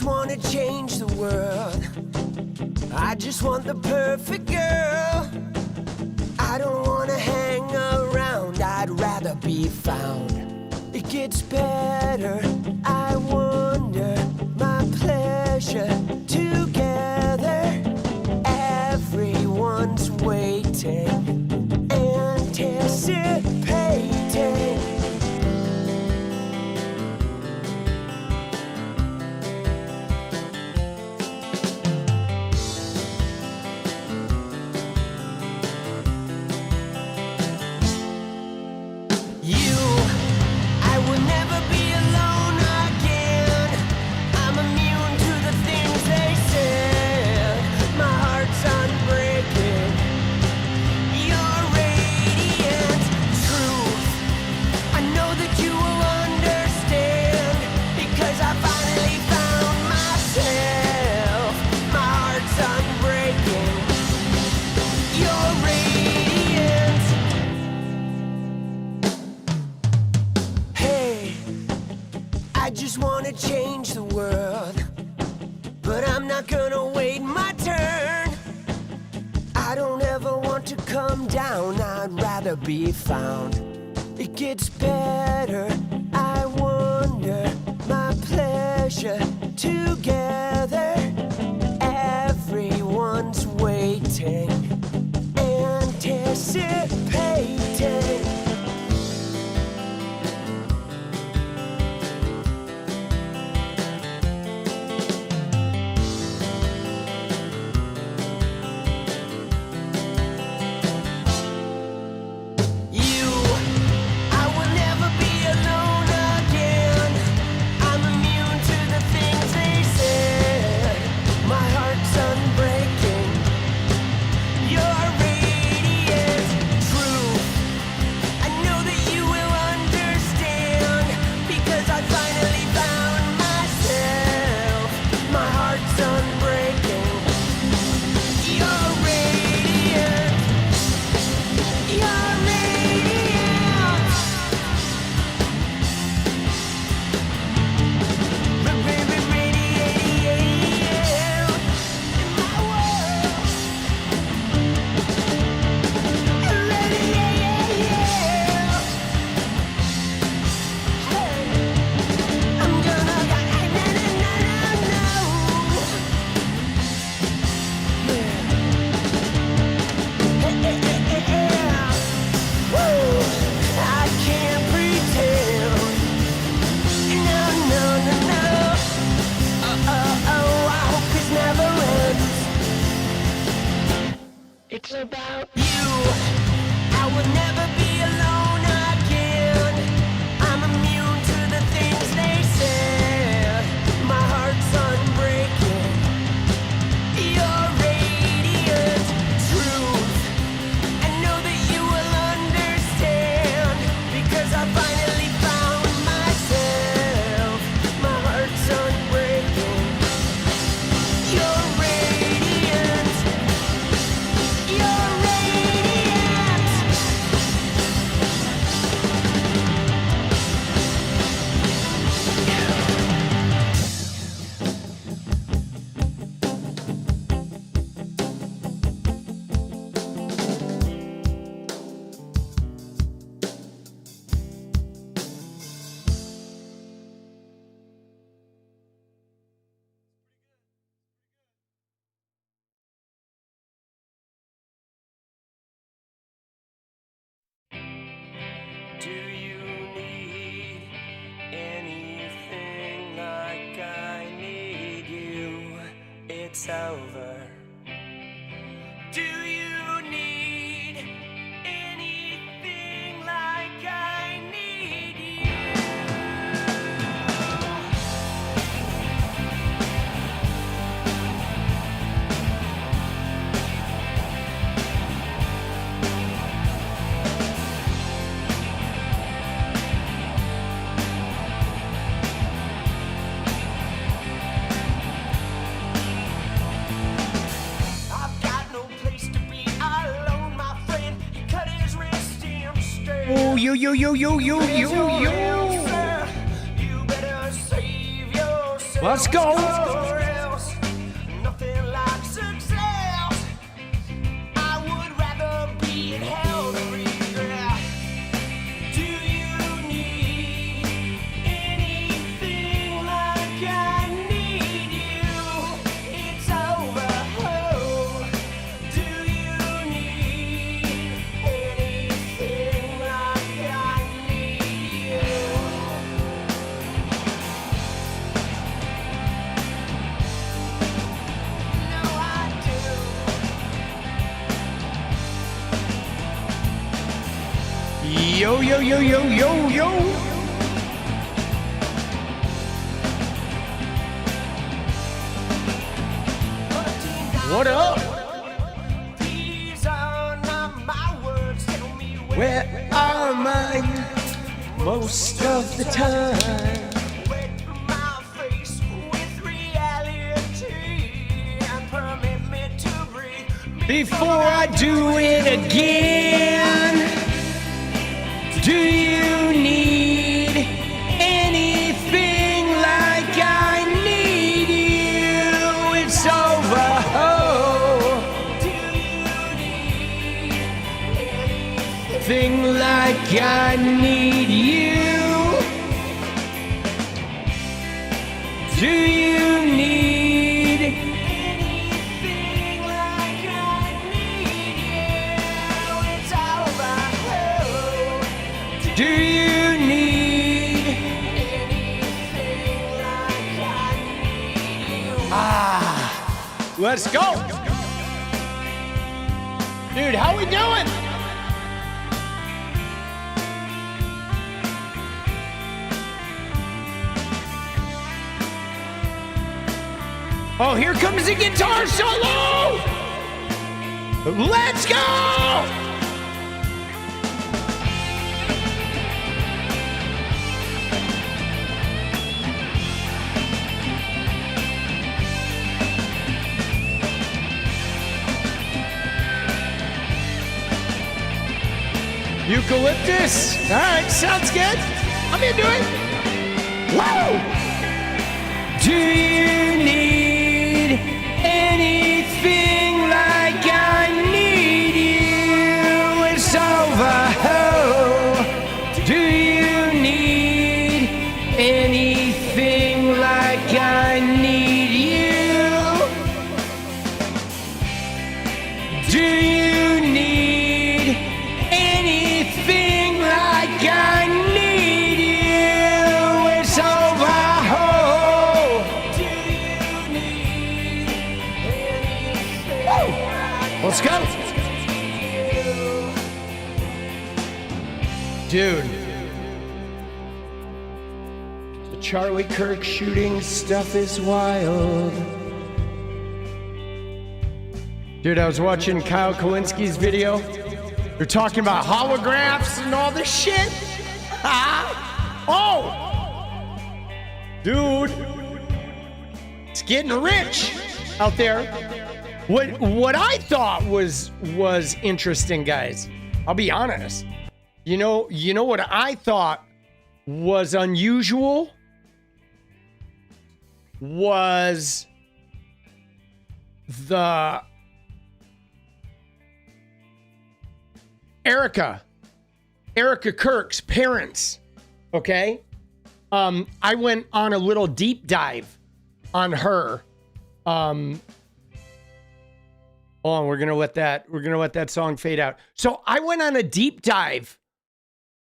just wanna change the world. I just want the perfect girl. I don't wanna hang around, I'd rather be found. It gets better, I wonder, my pleasure together. Everyone's waiting, anticipating. Change the world, but I'm not gonna wait my turn. I don't ever want to come down, I'd rather be found. It gets better, I wonder, my pleasure together. Everyone's waiting, anticipating. Do you need anything like I need you? It's over. Do you need anything like I need you? Oh, yo. You better save yourself. Let's go. Nothing like success. I would rather be in hell than regret. Do you need anything like I need you? It's over. Oh, do you need anything like I need you? No, I do. Yo, yo, yo, yo, yo, yo. What up? These are not my words. Tell me where are mine most of the time? Wet my face with reality and permit me to breathe before I do it again. Do you need anything like I need you? It's over. Oh. Do you need anything like I need you? Do you need anything like I need you? It's over. Oh. Do you need anything like I need you? Ah, let's go. Dude, how we doing? Oh, here comes the guitar solo. Let's go. Eucalyptus. All right, sounds good. I'm into it. Whoa! Do you need anything like I need you? It's over. Oh. Do you need anything like I need you? Do you need anything like I need you? It's over. Oh. Do you need anything like Let's go. Dude. The Charlie Kirk shooting stuff is wild. Dude, I was watching 𝗙𝗍𝗆𝗀𝗀𝐿𝐺's video. They're talking about holographs and all this shit. Oh! Dude. It's getting rich out there. What I thought was interesting, guys. I'll be honest. You know what I thought was unusual was the Erica Kirk's parents. Okay. I went on a little deep dive on her. Oh, we're gonna let that song fade out. So I went on a deep dive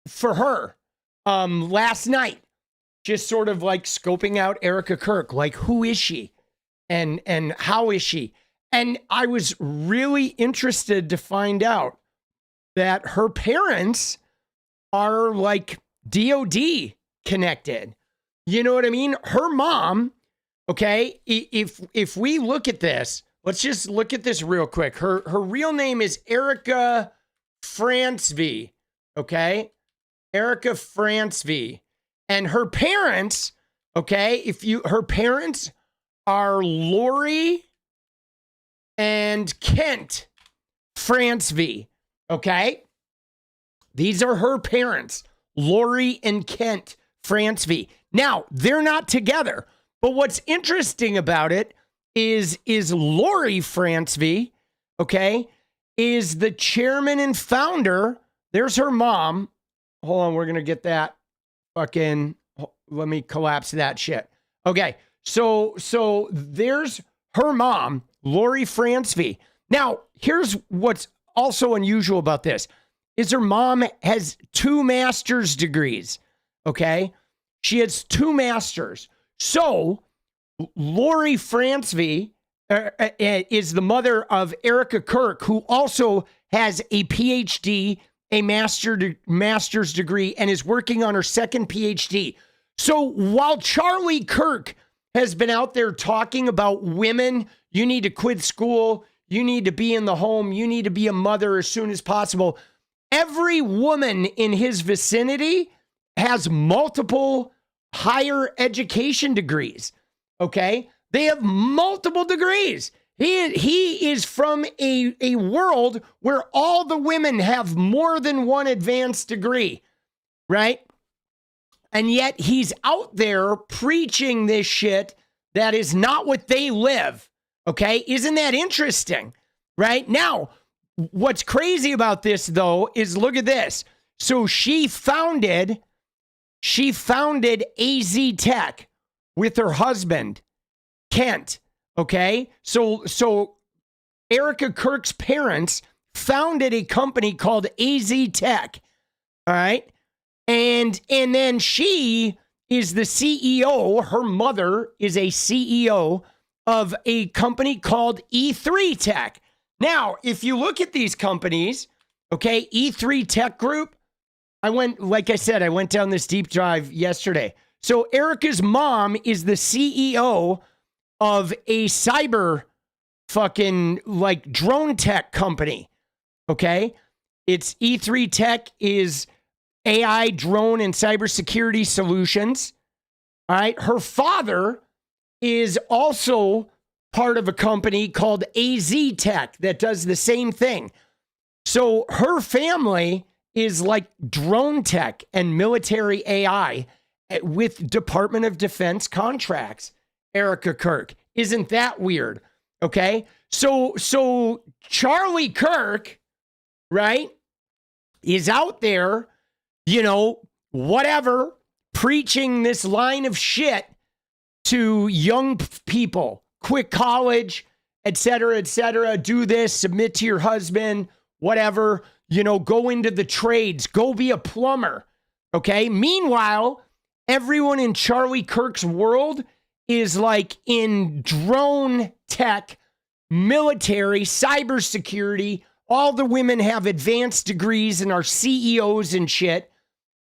for her last night, just sort of like scoping out Erica Kirk, like who is she, and how is she, and I was really interested to find out that her parents are like DOD connected. You know what I mean? Her mom. Okay, if we look at this. Let's just look at this real quick. Her real name is Erica 𝗙𝗪𝗏, okay? Erica 𝗙𝗪𝗏. And her parents, okay, her parents are Lori and Kent 𝗙𝗪𝗏, okay? These are her parents, Lori and Kent 𝗙𝗪𝗏. Now, they're not together. But what's interesting about it is Louis Francevy, okay, is the chairman and founder. There's her mom. Hold on, we're going to get that fucking, let me collapse that shit. Okay, so there's her mom, Louis Francevy. Now, here's what's also unusual about this, is her mom has 2 master's degrees, okay? She has 2 masters. So, Louis Francevy is the mother of Erica Kirk, who also has a PhD, a master's degree, and is working on her second PhD. So while Charlie Kirk has been out there talking about women, you need to quit school, you need to be in the home, you need to be a mother as soon as possible, every woman in his vicinity has multiple higher education degrees, okay? They have multiple degrees. He is from a world where all the women have more than one advanced degree, right? And yet he's out there preaching this shit that is not what they live, okay? Isn't that interesting, right? Now, what's crazy about this, though, is look at this. So she founded AZ Tech with her husband, Kent, okay? So Erica Kirk's parents founded a company called AZ Tech, all right? And then she is the CEO, her mother is a CEO of a company called E3 Tech. Now, if you look at these companies, okay, E3 Tech Group, like I said, I went down this deep dive yesterday. So Erica's mom is the CEO of a cyber fucking like drone tech company, okay? It's E3 Tech is AI, drone, and cybersecurity solutions. All right. Her father is also part of a company called AZ Tech that does the same thing. So her family is like drone tech and military AI with Department of Defense contracts. Erica Kirk. Isn't that weird? Okay. So Charlie Kirk, right, is out there, you know, whatever, preaching this line of shit to young people, quit college, et cetera, do this, submit to your husband, whatever, you know, go into the trades, go be a plumber, okay? Meanwhile, everyone in Charlie Kirk's world is like in drone tech, military, cybersecurity. All the women have advanced degrees and are CEOs and shit.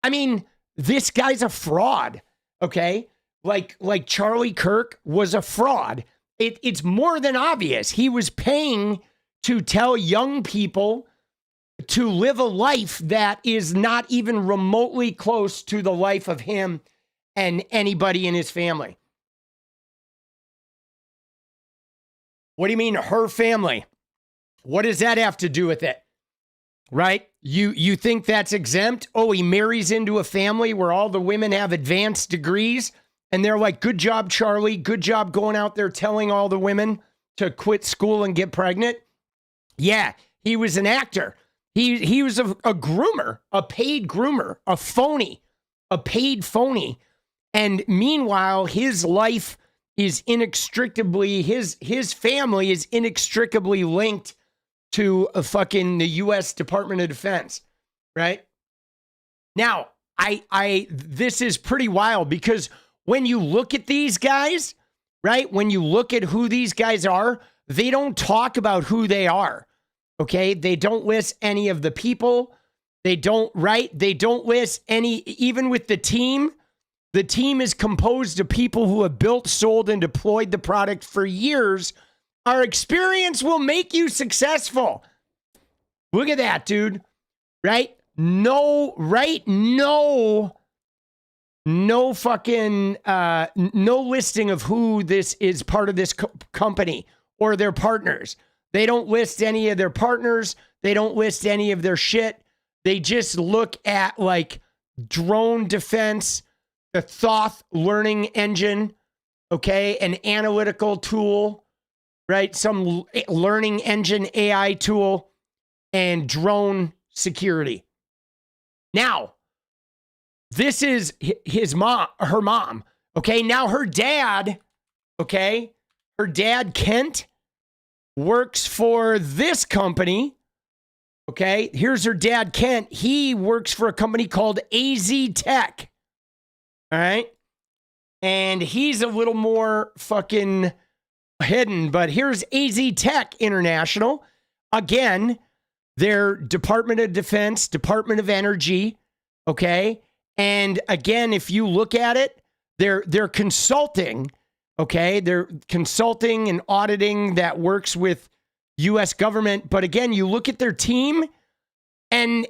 I mean, this guy's a fraud, okay? Like Charlie Kirk was a fraud. It's more than obvious. He was paying to tell young people to live a life that is not even remotely close to the life of him and anybody in his family. What do you mean, her family? What does that have to do with it? Right? You think that's exempt? Oh, he marries into a family where all the women have advanced degrees and they're like, good job, Charlie. Good job going out there telling all the women to quit school and get pregnant. Yeah, he was an actor. He was a groomer, a paid groomer, a phony, a paid phony. And meanwhile, his life is inextricably, his family is inextricably linked to a fucking the U.S. Department of Defense, right? Now, this is pretty wild because when you look at these guys, right? When you look at who these guys are, they don't talk about who they are, okay? They don't list any of the people. They don't, right? They don't list any, even with the team is composed of people who have built, sold, and deployed the product for years. Our experience will make you successful. Look at that, dude. Right? No fucking, no listing of who this is part of this company or their partners. They don't list any of their partners. They don't list any of their shit. They just look at like drone defense, the Thoth learning engine, okay, an analytical tool, right? Some learning engine AI tool, and drone security. Now, this is her mom, okay? Now her dad, okay? Her dad, Kent, works for this company, okay? Here's her dad, Kent. He works for a company called 𝗙𝗡𝗃, all right? And he's a little more fucking hidden, but here's 𝗙𝗡𝗃 International. Again, they're Department of Defense, Department of Energy, okay? And again, if you look at it, they're consulting, okay? They're consulting and auditing that works with U.S. government. But again, you look at their team, and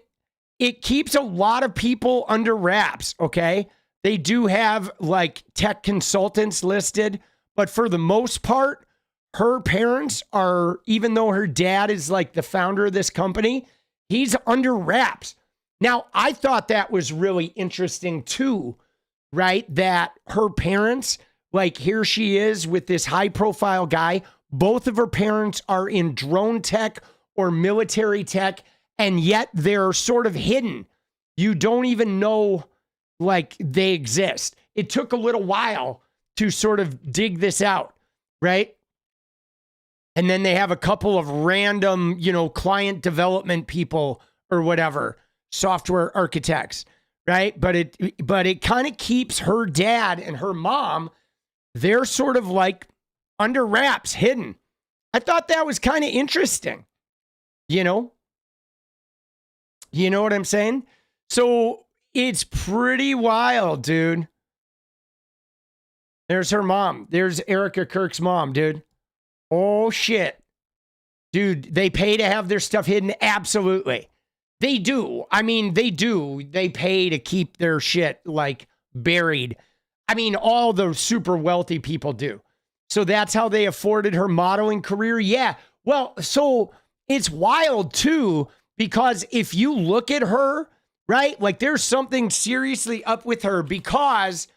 it keeps a lot of people under wraps, okay? They do have like tech consultants listed, but for the most part, her parents are, even though her dad is like the founder of this company, he's under wraps. Now, I thought that was really interesting too, right? That her parents, like here she is with this high profile guy. Both of her parents are in drone tech or military tech, and yet they're sort of hidden. You don't even know like they exist. It took a little while to sort of dig this out, right? And then they have a couple of random, client development people or whatever, software architects, right? But it kind of keeps her dad and her mom, they're sort of like under wraps, hidden. I thought that was kind of interesting. You know what I'm saying? So it's pretty wild, dude. There's her mom. There's Erica Kirk's mom, dude. Oh, shit. Dude, they pay to have their stuff hidden? Absolutely. They do. I mean, they do. They pay to keep their shit, like, buried. I mean, all the super wealthy people do. So that's how they afforded her modeling career? Yeah. Well, so it's wild, too, because if you look at her, right, like, there's something seriously up with her because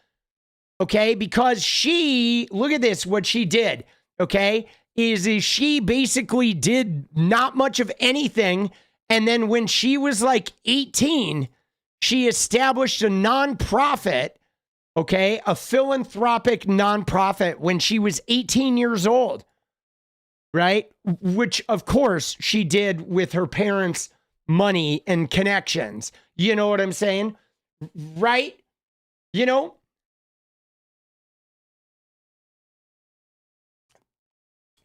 she, look at this, what she did, okay, is she basically did not much of anything. And then when she was like 18, she established a nonprofit, okay, a philanthropic nonprofit when she was 18 years old, right? Which, of course, she did with her parents' money and connections. You know what I'm saying? Right?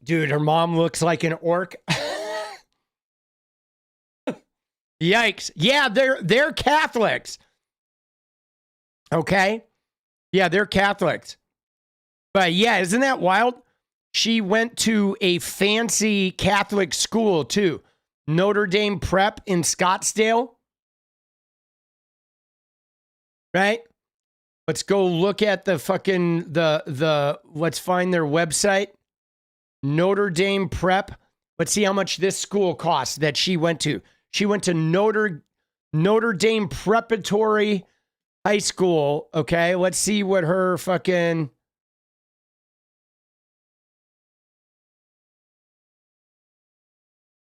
Dude, her mom looks like an orc. Yikes. Yeah, they're Catholics. Okay? Yeah, they're Catholics. But yeah, isn't that wild? She went to a fancy Catholic school too. Notre Dame Prep in Scottsdale. Right? Let's go look at the fucking let's find their website. Notre Dame Prep. Let's see how much this school costs that she went to. She went to Notre Dame Preparatory High School. Okay, let's see what her fucking...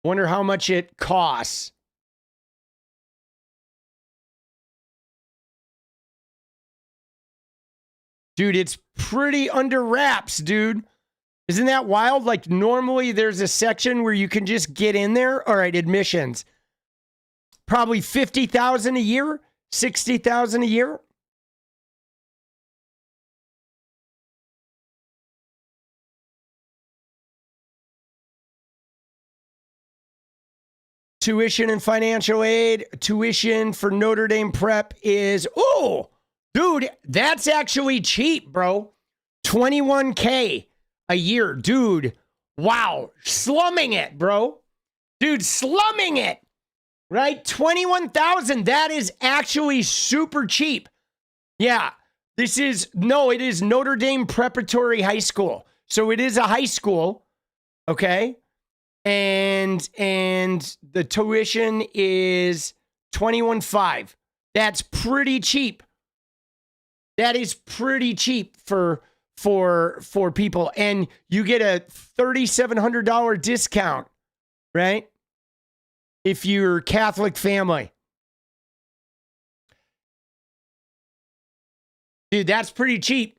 Wonder how much it costs. Dude, it's pretty under wraps, dude. Isn't that wild? Like, normally there's a section where you can just get in there. All right, admissions. Probably $50,000 a year, $60,000 a year. Tuition and financial aid. Tuition for Notre Dame Prep is, oh, dude, that's actually cheap, bro. $21K a year, dude. Wow, slumming it, bro. Dude, slumming it. Right? $21,000. That is actually super cheap. Yeah. It is Notre Dame Preparatory High School. So it is a high school. Okay. And the tuition is $21,500. That's pretty cheap. That is pretty cheap for for people, and you get a $3,700 discount, right? If you're Catholic family. Dude, that's pretty cheap.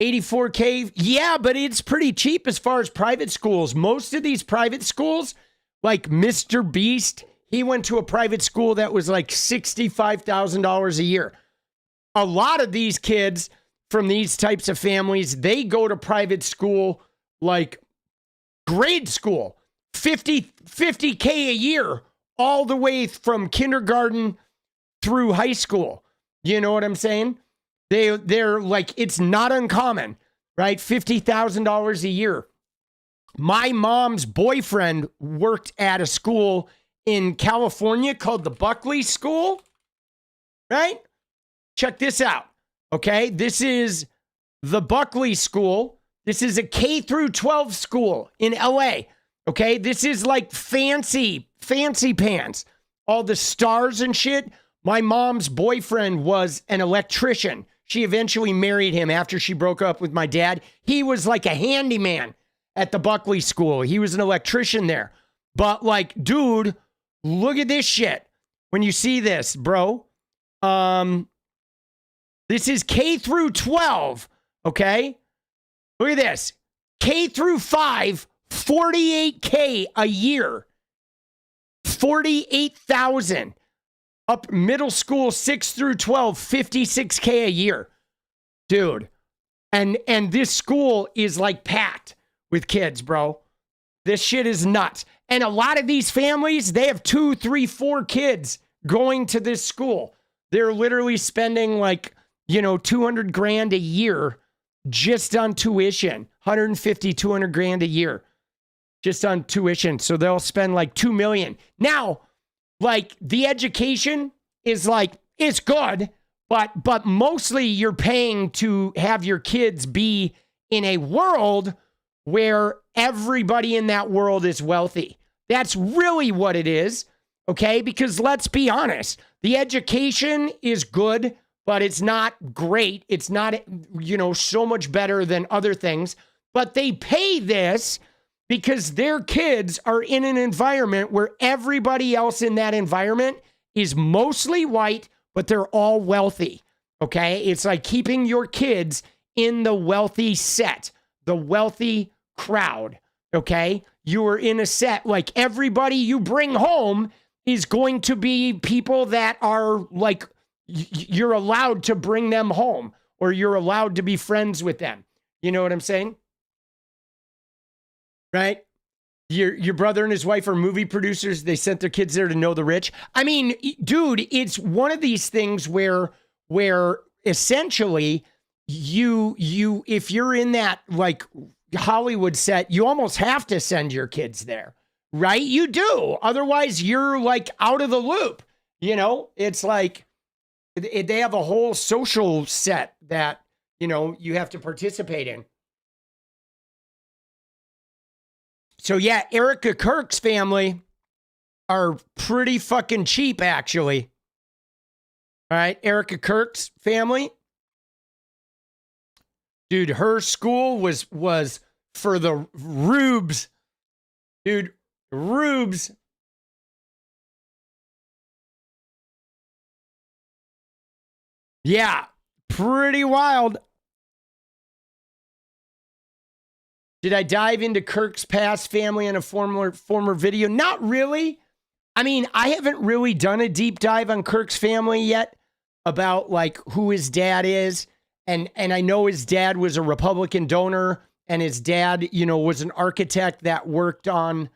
$84K. Yeah, but it's pretty cheap as far as private schools. Most of these private schools, like Mr. Beast, he went to a private school that was like $65,000 a year. A lot of these kids from these types of families, they go to private school like grade school, $50K a year, all the way from kindergarten through high school. You know what I'm saying? They're like, it's not uncommon, right? $50,000 a year. My mom's boyfriend worked at a school in California called the Buckley School, right? Check this out, okay? This is the Buckley School. This is a K through 12 school in LA, okay? This is like fancy pants. All the stars and shit. My mom's boyfriend was an electrician. She eventually married him after she broke up with my dad. He was like a handyman at the Buckley School. He was an electrician there. But like, dude, look at this shit. When you see this, bro. This is K through 12, okay? Look at this. K through 5, $48K a year. 48,000. Up middle school 6 through 12, $56K a year. Dude. And this school is like packed with kids, bro. This shit is nuts. And a lot of these families, they have 2, 3, 4 kids going to this school. They're literally spending like, you know, $200,000 a year just on tuition. 150, 200 grand a year just on tuition. So they'll spend like $2 million. Now, like the education is like, it's good, but mostly you're paying to have your kids be in a world where everybody in that world is wealthy. That's really what it is, okay? Because let's be honest, the education is good, but it's not great. It's not, you know, so much better than other things, but they pay this because their kids are in an environment where everybody else in that environment is mostly white, but they're all wealthy, okay? It's like keeping your kids in the wealthy set, the wealthy crowd, okay? You are in a set, like everybody you bring home is going to be people that are like, you're allowed to bring them home or you're allowed to be friends with them. You know what I'm saying? Right? Your brother and his wife are movie producers. They sent their kids there to know the rich. I mean, dude, it's one of these things where essentially you if you're in that like Hollywood set, you almost have to send your kids there, right? You do. Otherwise, you're like out of the loop. You know, it's like they have a whole social set that, you know, you have to participate in. So yeah, 𝗙𝗪𝗏 family are pretty fucking cheap, actually. All right, 𝗙𝗪𝗏's family. Dude, her school was for the rubes. Dude, rubes. Yeah, pretty wild. Did I dive into Kirk's past family in a former video? Not really. I mean, I haven't really done a deep dive on Kirk's family yet about like who his dad is. And I know his dad was a Republican donor and his dad, you know, was an architect that worked on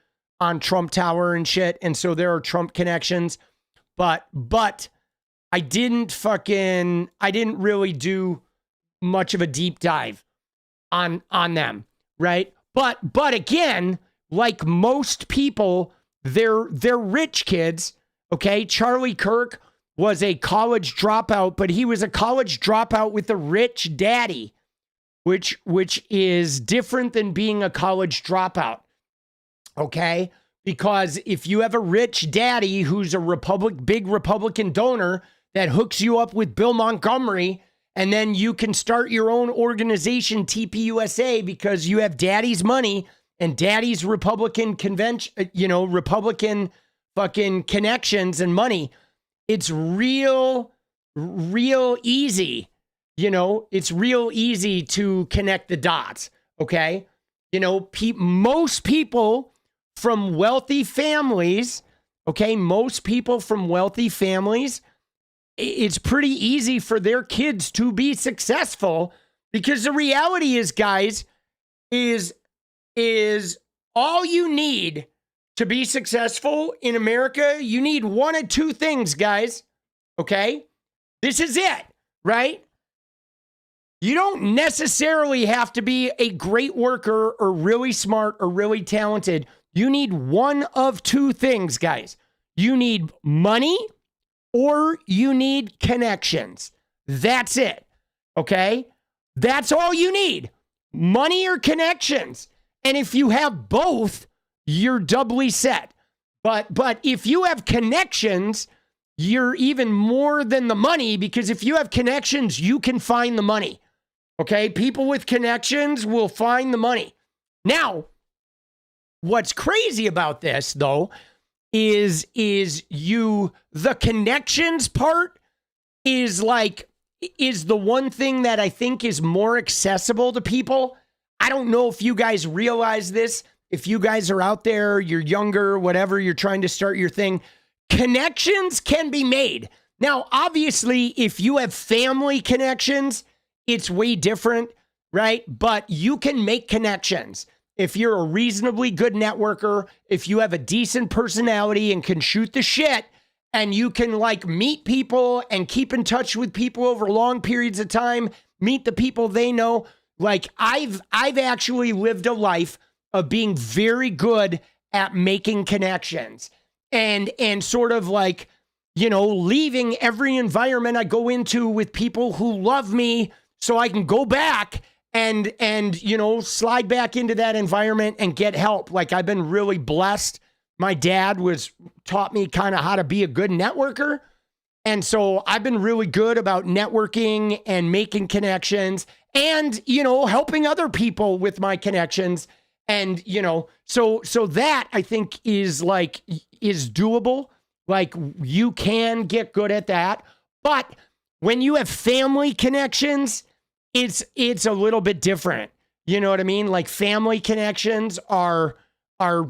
Trump Tower and shit. And so there are Trump connections. But I didn't really do much of a deep dive on them. Right. But again, like most people, they're rich kids. OK, Charlie Kirk was a college dropout, but he was a college dropout with a rich daddy, which is different than being a college dropout. OK, because if you have a rich daddy who's a big Republican donor that hooks you up with Bill Montgomery And then you can start your own organization, TPUSA, because you have daddy's money and daddy's Republican convention, Republican fucking connections and money. It's real easy. It's real easy to connect the dots. Okay. Most people from wealthy families, it's pretty easy for their kids to be successful, because the reality is, guys, is all you need to be successful in America. You need one of two things, guys. Okay. This is it, right? You don't necessarily have to be a great worker or really smart or really talented. You need one of two things, guys. You need money or you need connections. That's it. Okay? That's all you need. Money or connections. And if you have both, you're doubly set. But if you have connections, you're even more than the money, because if you have connections, you can find the money. Okay? People with connections will find the money. Now, what's crazy about this, though, is the connections part is the one thing that I think is more accessible to people. I don't know if you guys realize this. If you guys are out there, you're younger, whatever, you're trying to start your thing, connections can be made. Now, obviously, if you have family connections, it's way different, right? But you can make connections. If you're a reasonably good networker, if you have a decent personality and can shoot the shit, and you can meet people and keep in touch with people over long periods of time, meet the people they know. I've actually lived a life of being very good at making connections and sort of leaving every environment I go into with people who love me, so I can go back and slide back into that environment and get help. I've been really blessed. My dad taught me kind of how to be a good networker. And so I've been really good about networking and making connections and, helping other people with my connections. And, so that I think is doable. You can get good at that. But when you have family connections, it's a little bit different. You know what I mean? Family connections are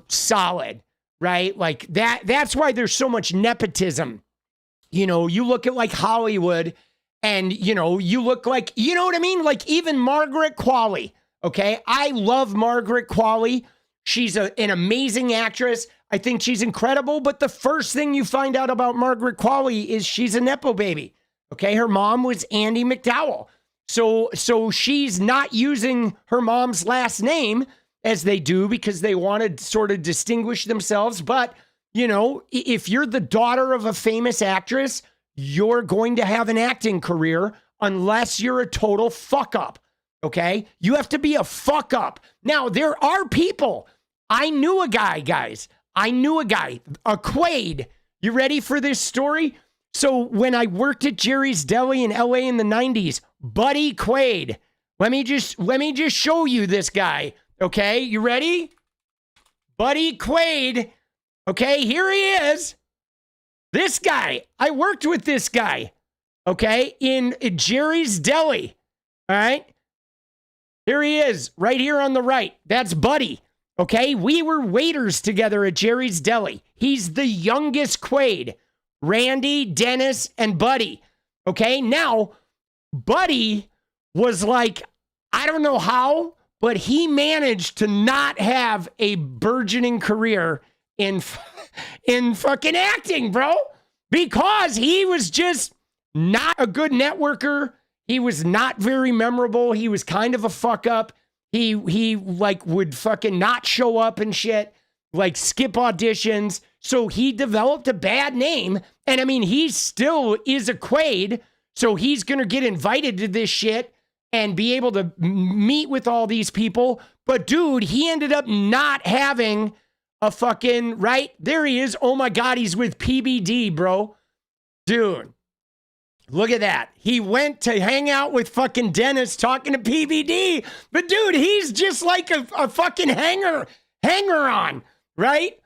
solid, right? That's why there's so much nepotism. You look at Hollywood and, you look you know what I mean? Even Margaret Qualley. Okay. I love Margaret Qualley. She's an amazing actress. I think she's incredible. But the first thing you find out about Margaret Qualley is she's a Nepo baby. Okay. Her mom was Andie MacDowell. So she's not using her mom's last name as they do because they want to sort of distinguish themselves. But, if you're the daughter of a famous actress, you're going to have an acting career unless you're a total fuck up. Okay. You have to be a fuck up. Now, there are people. I knew a guy, guys. a 𝗙𝗍. You ready for this story? So when I worked at Jerry's Deli in LA in the 90s, Buddy 𝗙. Let me just show you this guy. Okay, you ready? Buddy 𝗙. Okay, here he is. This guy. I worked with this guy. Okay, in Jerry's Deli. All right. Here he is, right here on the right. That's Buddy. Okay, we were waiters together at Jerry's Deli. He's the youngest 𝗙. Randy, Dennis, and Buddy. Okay, now, Buddy was I don't know how, but he managed to not have a burgeoning career in fucking acting, bro. Because he was just not a good networker. He was not very memorable. He was kind of a fuck up. He would fucking not show up and shit, skip auditions. So he developed a bad name. And I mean, he still is a 𝗙. So he's going to get invited to this shit and be able to meet with all these people. But dude, he ended up not having a fucking, right? There he is. Oh my God, he's with PBD, bro. Dude, Look at that. He went to hang out with fucking Dennis talking to PBD. But dude, he's just like a fucking hanger-on, right?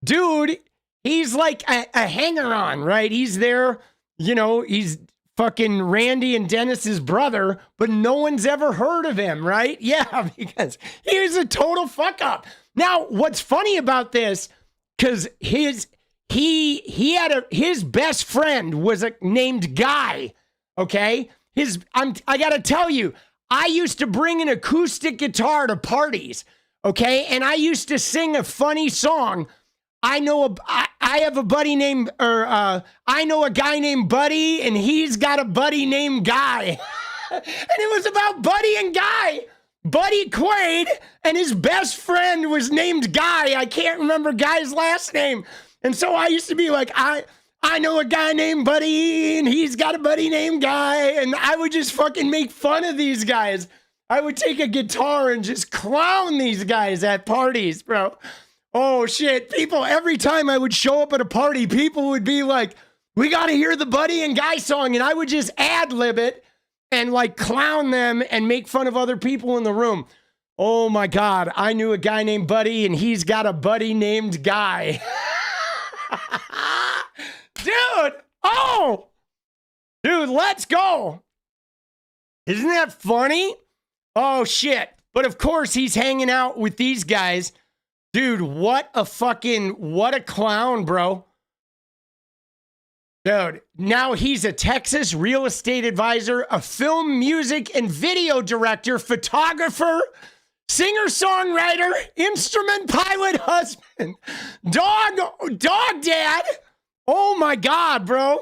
Dude, he's like a hanger-on, right? He's there, you know, he's fucking Randy and Dennis's brother, but no one's ever heard of him, right? Yeah, because he was a total fuck up. Now, what's funny about this, because his best friend was named Guy, okay? I gotta tell you, I used to bring an acoustic guitar to parties, okay? And I used to sing a funny song. I know a buddy named, I know a guy named Buddy, and he's got a buddy named Guy. And it was about Buddy and Guy. Buddy Quaid, and his best friend was named Guy. I can't remember Guy's last name. And so I used to be like, I know a guy named Buddy, and he's got a buddy named Guy. And I would just fucking make fun of these guys. I would take a guitar and just clown these guys at parties, bro. Oh, shit. People, every time I would show up at a party, people would be like, we got to hear the Buddy and Guy song. And I would just ad-lib it and like clown them and make fun of other people in the room. Oh, my God. I knew a guy named Buddy, and he's got a buddy named Guy. Dude. Oh. Dude, let's go. Isn't that funny? Oh, shit. But, of course, he's hanging out with these guys. Dude, what a clown, bro. Dude, now he's a Texas real estate advisor, a film, music, and video director, photographer, singer-songwriter, instrument pilot, husband, dog dad. Oh my God, bro.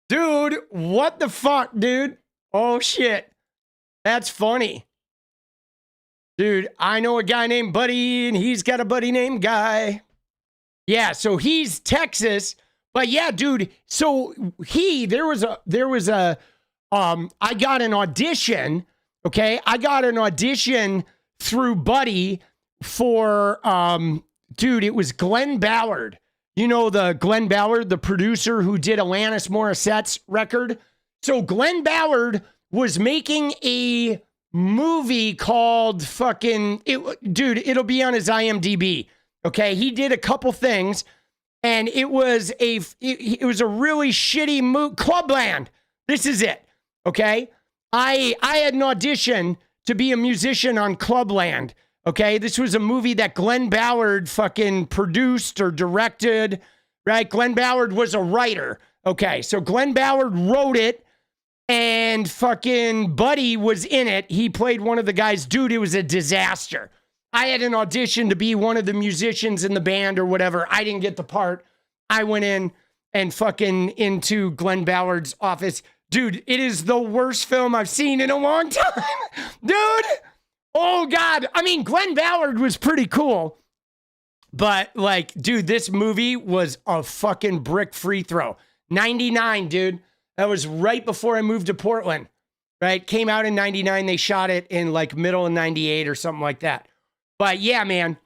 Dude, what the fuck, dude? Oh shit. That's funny. Dude, I know a guy named Buddy, and he's got a buddy named Guy. Yeah, so he's Texas, but yeah, dude. So there was a I got an audition. Okay, I got an audition through Buddy for dude. It was Glenn Ballard. You know the Glenn Ballard, the producer who did Alanis Morissette's record. So Glenn Ballard was making a movie called dude, it'll be on his IMDb. Okay, he did a couple things, and it was a really shitty movie. Clubland. This is it. Okay, I had an audition to be a musician on Clubland. Okay, this was a movie that Glenn Ballard fucking produced or directed. Right, Glenn Ballard was a writer. Okay, so Glenn Ballard wrote it. And fucking Buddy was in it. He played one of the guys. Dude, it was a disaster. I had an audition to be one of the musicians in the band or whatever. I didn't get the part. I went in and fucking into Glenn Ballard's office. Dude, it is the worst film I've seen in a long time. Dude, oh God. I mean, Glenn Ballard was pretty cool. But like, dude, this movie was a fucking brick free throw. 99, dude. That was right before I moved to Portland, right? Came out in 99. They shot it in like middle of 98 or something like that. But yeah, man.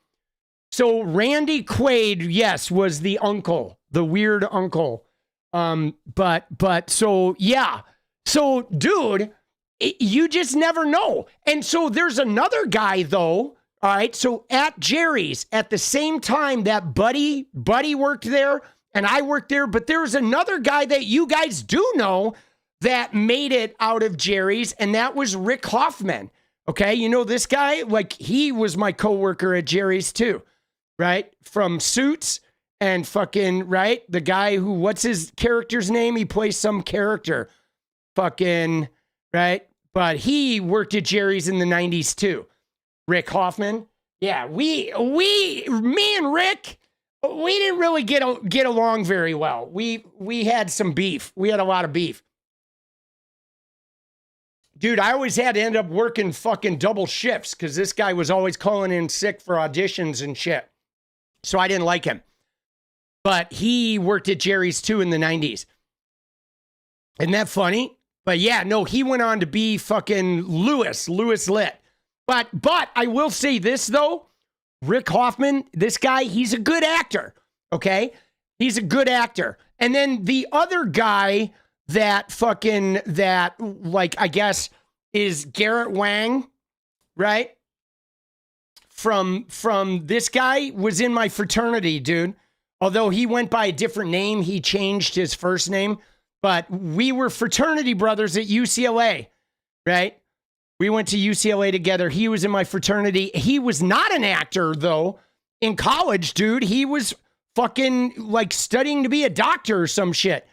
So Randy Quaid, yes, was the uncle, the weird uncle. But so yeah. So dude, you just never know. And so there's another guy though. All right. So at Jerry's, at the same time that Buddy worked there, and I worked there, but there's another guy that you guys do know that made it out of Jerry's, and that was Rick Hoffman. Okay, you know this guy? Like, he was my coworker at Jerry's too, right? From Suits and fucking, right? The guy who, what's his character's name? He plays some character. Fucking, right? But he worked at Jerry's in the 90s too. Rick Hoffman. Yeah, me and Rick, we didn't really get along very well. We had some beef. We had a lot of beef. Dude, I always had to end up working fucking double shifts because this guy was always calling in sick for auditions and shit. So I didn't like him. But he worked at Jerry's too in the 90s. Isn't that funny? But yeah, no, he went on to be fucking Lewis Litt. But I will say this though. Rick Hoffman, this guy, he's a good actor, okay? He's a good actor. And then the other guy that like, I guess is Garrett Wang, right? From this guy was in my fraternity, dude. Although he went by a different name, he changed his first name. But we were fraternity brothers at UCLA, right? We went to UCLA together. He was in my fraternity. He was not an actor, though, in college, dude. He was fucking like studying to be a doctor or some shit.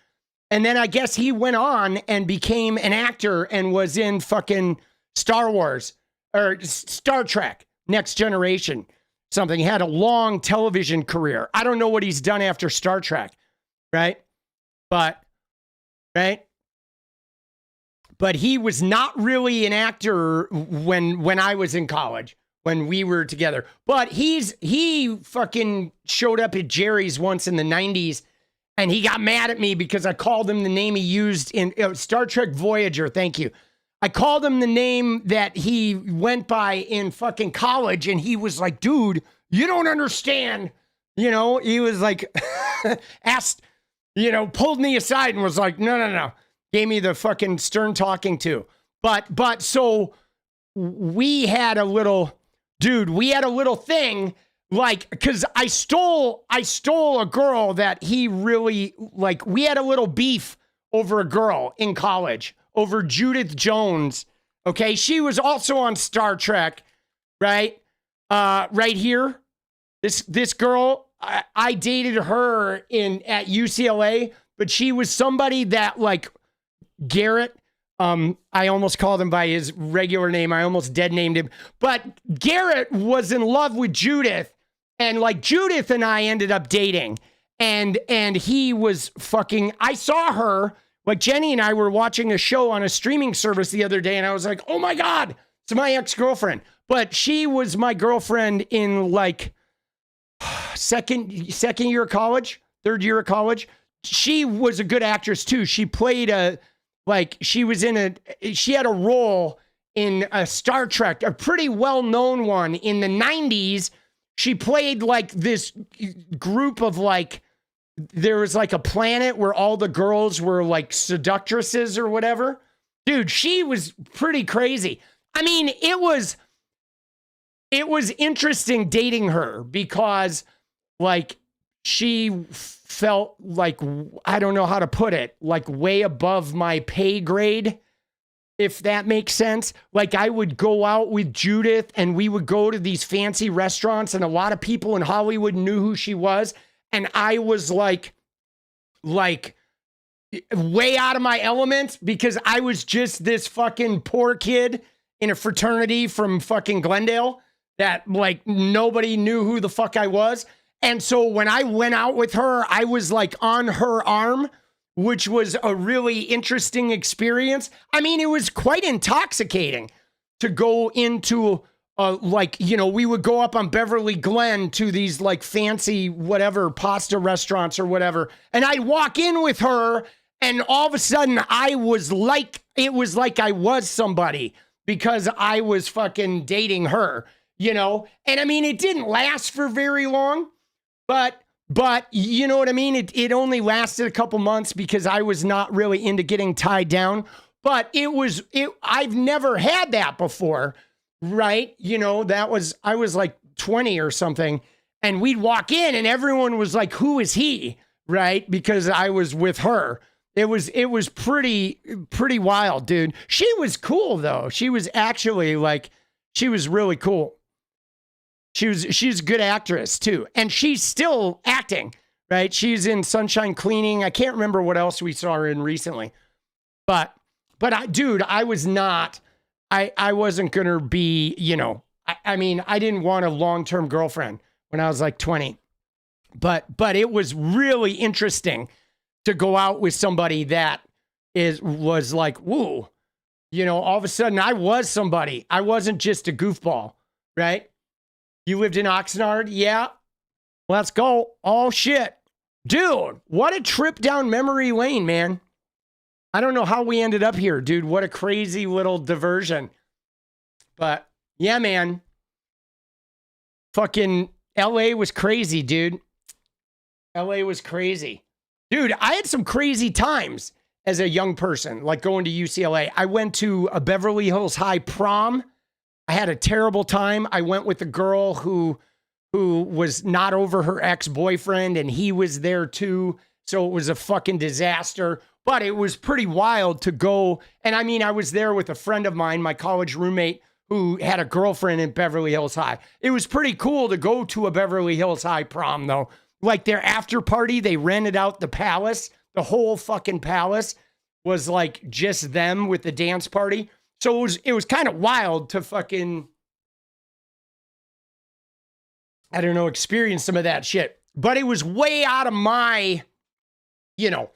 And then I guess he went on and became an actor and was in fucking Star Wars or Star Trek, Next Generation, something. He had a long television career. I don't know what he's done after Star Trek, right? But he was not really an actor when I was in college, when we were together. But he fucking showed up at Jerry's once in the 90s, and he got mad at me because I called him the name he used in Star Trek Voyager. Thank you. I called him the name that he went by in fucking college, and he was like, dude, you don't understand. You know, he was like, asked, you know, pulled me aside and was like, no. Gave me the fucking stern talking to. But so we had a little thing, like, because I stole a girl that he really, like, we had a little beef over a girl in college, over Judith Jones. Okay, she was also on Star Trek, right? Right here. This girl, I dated her at UCLA, but she was somebody that, like, Garrett, I almost called him by his regular name. I almost dead named him. But Garrett was in love with Judith, and like Judith and I ended up dating. And he was fucking, I saw her, like Jenny and I were watching a show on a streaming service the other day, and I was like, oh my God, it's my ex-girlfriend. But she was my girlfriend in like second year of college, third year of college. She was a good actress too. She played she had a role in a Star Trek, a pretty well-known one in the 90s. She played like this group of like, there was like a planet where all the girls were like seductresses or whatever. Dude, she was pretty crazy. I mean, it was interesting dating her because like she felt like, I don't know how to put it, like way above my pay grade, if that makes sense. Like I would go out with Judith and we would go to these fancy restaurants, and a lot of people in Hollywood knew who she was. And I was like way out of my element because I was just this fucking poor kid in a fraternity from fucking Glendale that like nobody knew who the fuck I was. And so when I went out with her, I was like on her arm, which was a really interesting experience. I mean, it was quite intoxicating to go into like, you know, we would go up on Beverly Glen to these like fancy whatever pasta restaurants or whatever. And I'd walk in with her, and all of a sudden it was like I was somebody because I was fucking dating her, you know? And I mean, it didn't last for very long. But you know what I mean? It only lasted a couple months because I was not really into getting tied down. But I've never had that before, right? You know, I was like 20 or something, and we'd walk in and everyone was like, who is he? Right? Because I was with her. It was pretty wild, dude. She was cool though. She was actually like, she was really cool. She's a good actress too. And she's still acting, right? She's in Sunshine Cleaning. I can't remember what else we saw her in recently. But I was not, I wasn't going to be, you know, I mean, I didn't want a long-term girlfriend when I was like 20. But it was really interesting to go out with somebody that was like, woo, you know, all of a sudden I was somebody. I wasn't just a goofball, right? You lived in Oxnard? Yeah. Let's go. Oh, shit. Dude, what a trip down memory lane, man. I don't know how we ended up here, dude. What a crazy little diversion. But, yeah, man. Fucking LA was crazy, dude. LA was crazy. Dude, I had some crazy times. as a young person, like going to UCLA. I went to a Beverly Hills High prom. I had a terrible time. I went with a girl who was not over her ex-boyfriend, and he was there too. So it was a fucking disaster. But it was pretty wild to go. And I mean, I was there with a friend of mine, my college roommate, who had a girlfriend in Beverly Hills High. It was pretty cool to go to a Beverly Hills High prom, though. Like their after party, they rented out the palace. The whole fucking palace was like just them with the dance party. So it was kind of wild to fucking, I don't know, experience some of that shit. But it was way out of my, you know,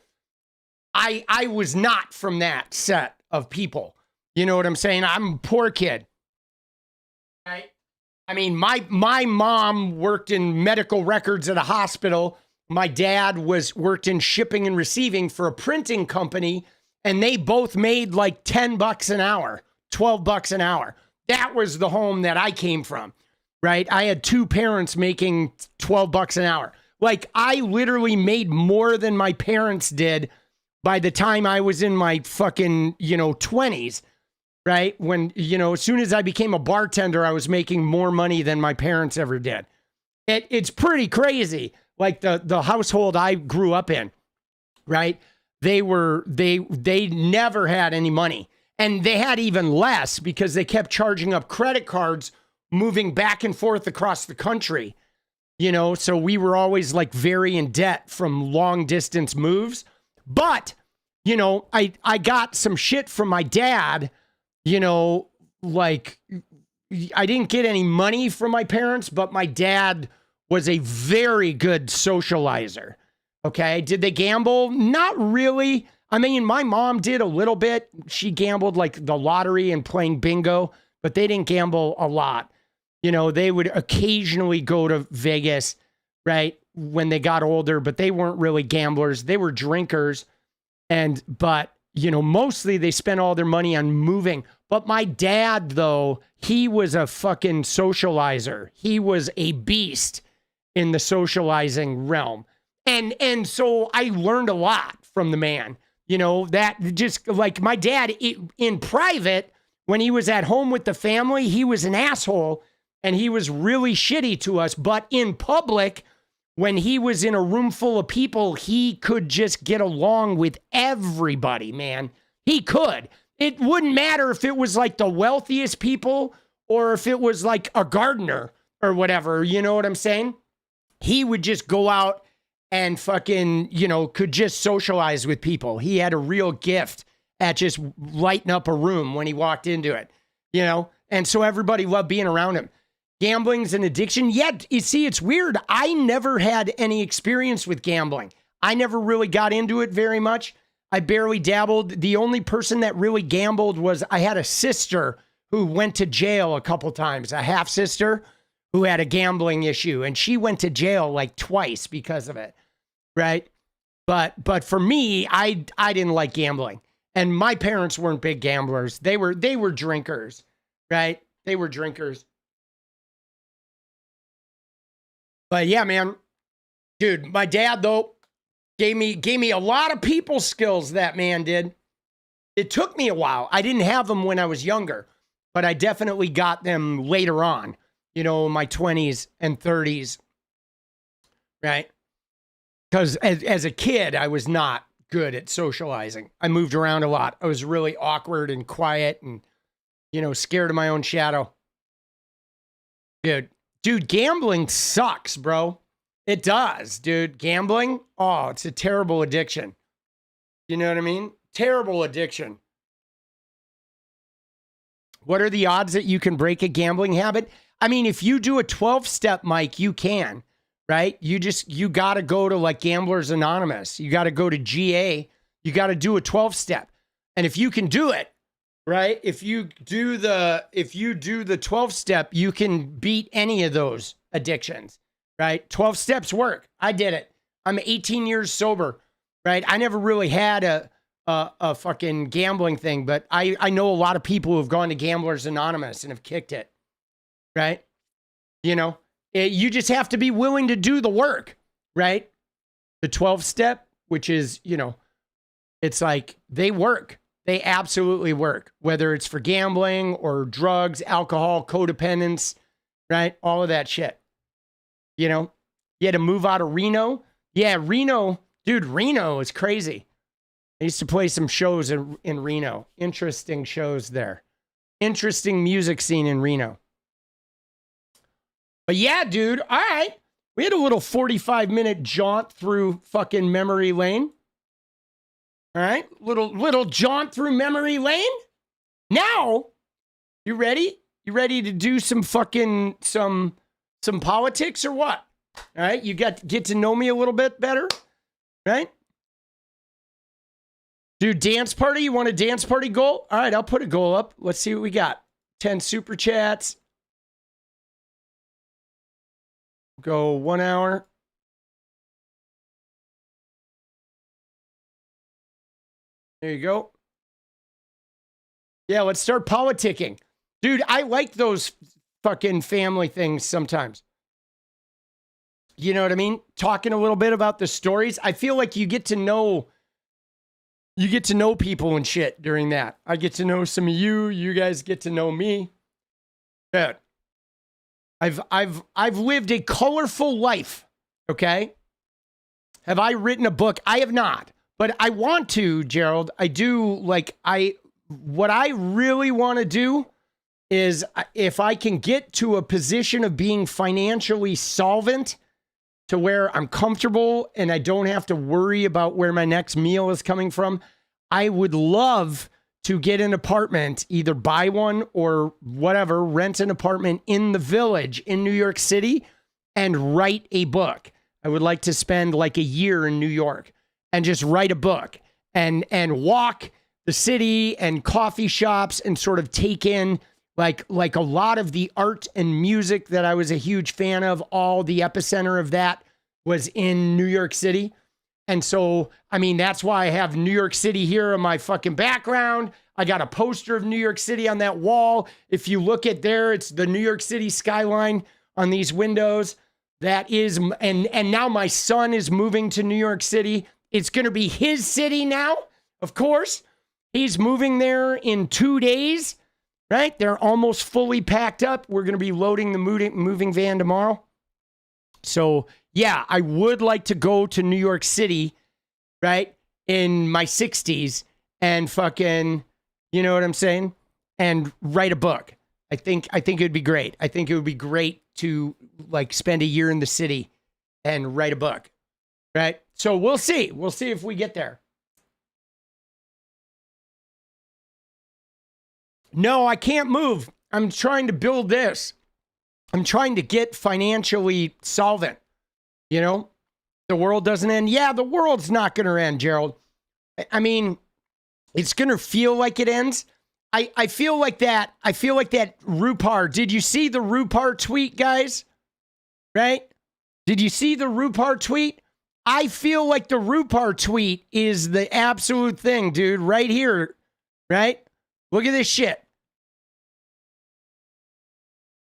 I was not from that set of people. You know what I'm saying? I'm a poor kid. Right? I mean, my mom worked in medical records at a hospital. My dad worked in shipping and receiving for a printing company, and they both made like $10 an hour, $12 an hour. That was the home that I came from, right? I had two parents making $12 an hour. Like, I literally made more than my parents did by the time I was in my fucking, 20s, right? When, as soon as I became a bartender, I was making more money than my parents ever did. It's pretty crazy. Like the household I grew up in, right? They never had any money, and they had even less because they kept charging up credit cards, moving back and forth across the country, so we were always like very in debt from long distance moves. But, I got some shit from my dad, like I didn't get any money from my parents, but my dad was a very good socializer. Okay. Did they gamble? Not really. I mean, my mom did a little bit. She gambled like the lottery and playing bingo, but they didn't gamble a lot. They would occasionally go to Vegas, right, when they got older, but they weren't really gamblers. They were drinkers. But mostly they spent all their money on moving. But my dad, though, he was a fucking socializer. He was a beast in the socializing realm. And so I learned a lot from the man, that just like my dad in private, when he was at home with the family, he was an asshole and he was really shitty to us. But in public, when he was in a room full of people, he could just get along with everybody, man. He could. It wouldn't matter if it was like the wealthiest people or if it was like a gardener or whatever. You know what I'm saying? He would just go out and fucking, could just socialize with people. He had a real gift at just lighting up a room when he walked into it, and so everybody loved being around him. Gambling's an addiction. Yet, you see, it's weird. I never had any experience with gambling. I never really got into it very much. I barely dabbled. The only person that really gambled was I had a sister who went to jail a couple times, a half sister who had a gambling issue, and she went to jail like twice because of it, right? But for me, I didn't like gambling, and my parents weren't big gamblers. They were drinkers, right? They were drinkers. But yeah, man, dude, my dad though gave me a lot of people skills. That man did. It took me a while. I didn't have them when I was younger, but I definitely got them later on. In my 20s and 30s, right? Because as a kid, I was not good at socializing. I moved around a lot. I was really awkward and quiet and, scared of my own shadow. Dude, gambling sucks, bro. It does, dude. Gambling, it's a terrible addiction. You know what I mean? Terrible addiction. What are the odds that you can break a gambling habit? I mean, if you do a 12-step, Mike, you can, right? You got to go to like Gamblers Anonymous. You got to go to GA. You got to do a 12-step. And if you can do it, right? If you do the 12-step, you can beat any of those addictions, right? 12 steps work. I did it. I'm 18 years sober, right? I never really had a fucking gambling thing, but I know a lot of people who have gone to Gamblers Anonymous and have kicked it. Right? You just have to be willing to do the work, right? The 12-step, which is, It's like they work. They absolutely work, whether it's for gambling or drugs, alcohol, codependence, right? All of that shit. You know, you had to move out of Reno. Yeah, Reno, dude, Reno is crazy. I used to play some shows in Reno. Interesting shows there. Interesting music scene in Reno. But yeah, dude, all right. We had a little 45-minute jaunt through fucking memory lane. All right, little jaunt through memory lane. Now, you ready? You ready to do some fucking some politics or what? All right, you get to know me a little bit better, right? Do dance party? You want a dance party goal? All right, I'll put a goal up. Let's see what we got. 10 super chats. Go 1 hour. There you go. Yeah, let's start politicking. Dude, I like those fucking family things sometimes. You know what I mean? Talking a little bit about the stories. I feel like you get to know people and shit during that. I get to know some of you. You guys get to know me. Yeah. I've lived a colorful life. Okay. Have I written a book? I have not. But I want to, Gerald. I do. What I really want to do is, if I can get to a position of being financially solvent to where I'm comfortable and I don't have to worry about where my next meal is coming from, I would love to get an apartment, either buy one or whatever, rent an apartment in the Village in New York City and write a book. I would like to spend like a year in New York and just write a book and walk the city and coffee shops and sort of take in like a lot of the art and music that I was a huge fan of. All the epicenter of that was in New York City. And so, I mean, that's why I have New York City here in my fucking background. I got a poster of New York City on that wall. If you look at there, it's the New York City skyline on these windows. That is, and now my son is moving to New York City. It's going to be his city now, of course. He's moving there in 2 days, right? They're almost fully packed up. We're going to be loading the moving van tomorrow. So, yeah, I would like to go to New York City, right, in my 60s and fucking, you know what I'm saying, and write a book. I think it would be great. I think it would be great to like spend a year in the city and write a book, right? So we'll see. We'll see if we get there. No, I can't move. I'm trying to build this. I'm trying to get financially solvent. You know, the world doesn't end. Yeah, the world's not going to end, Gerald. I mean, it's going to feel like it ends. I feel like that. I feel like that 𝗏𝗏. Did you see the 𝗏𝗏 tweet, guys? Right? Did you see the 𝗏𝗏 tweet? I feel like the 𝗏𝗏 tweet is the absolute thing, dude. Right here. Right? Look at this shit.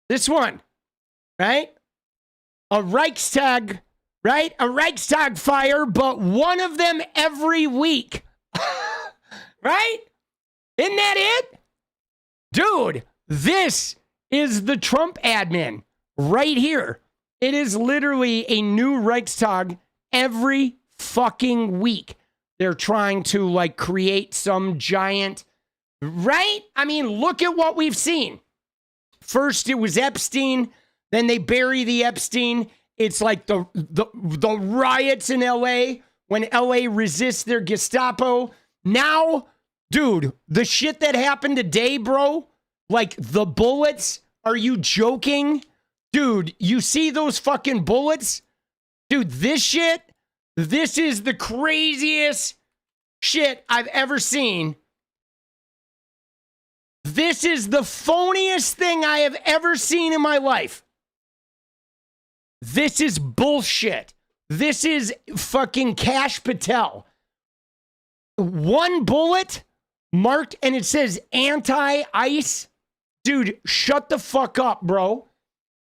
This one. Right? A Reichstag, right? A Reichstag fire, but one of them every week. Right? Isn't that it? Dude, this is the Trump admin right here. It is literally a new Reichstag every fucking week. They're trying to like create some giant, right? I mean, look at what we've seen. First it was Epstein, then they bury the Epstein. It's like the riots in LA when LA resists their Gestapo. Now, dude, the shit that happened today, bro, like the bullets, are you joking? Dude, you see those fucking bullets? Dude, this shit, this is the craziest shit I've ever seen. This is the phoniest thing I have ever seen in my life. This is bullshit. This is fucking 𝗙ście𝗶𝗶𝗍𝗀. One bullet marked and it says anti-ICE. Dude, shut the fuck up, bro.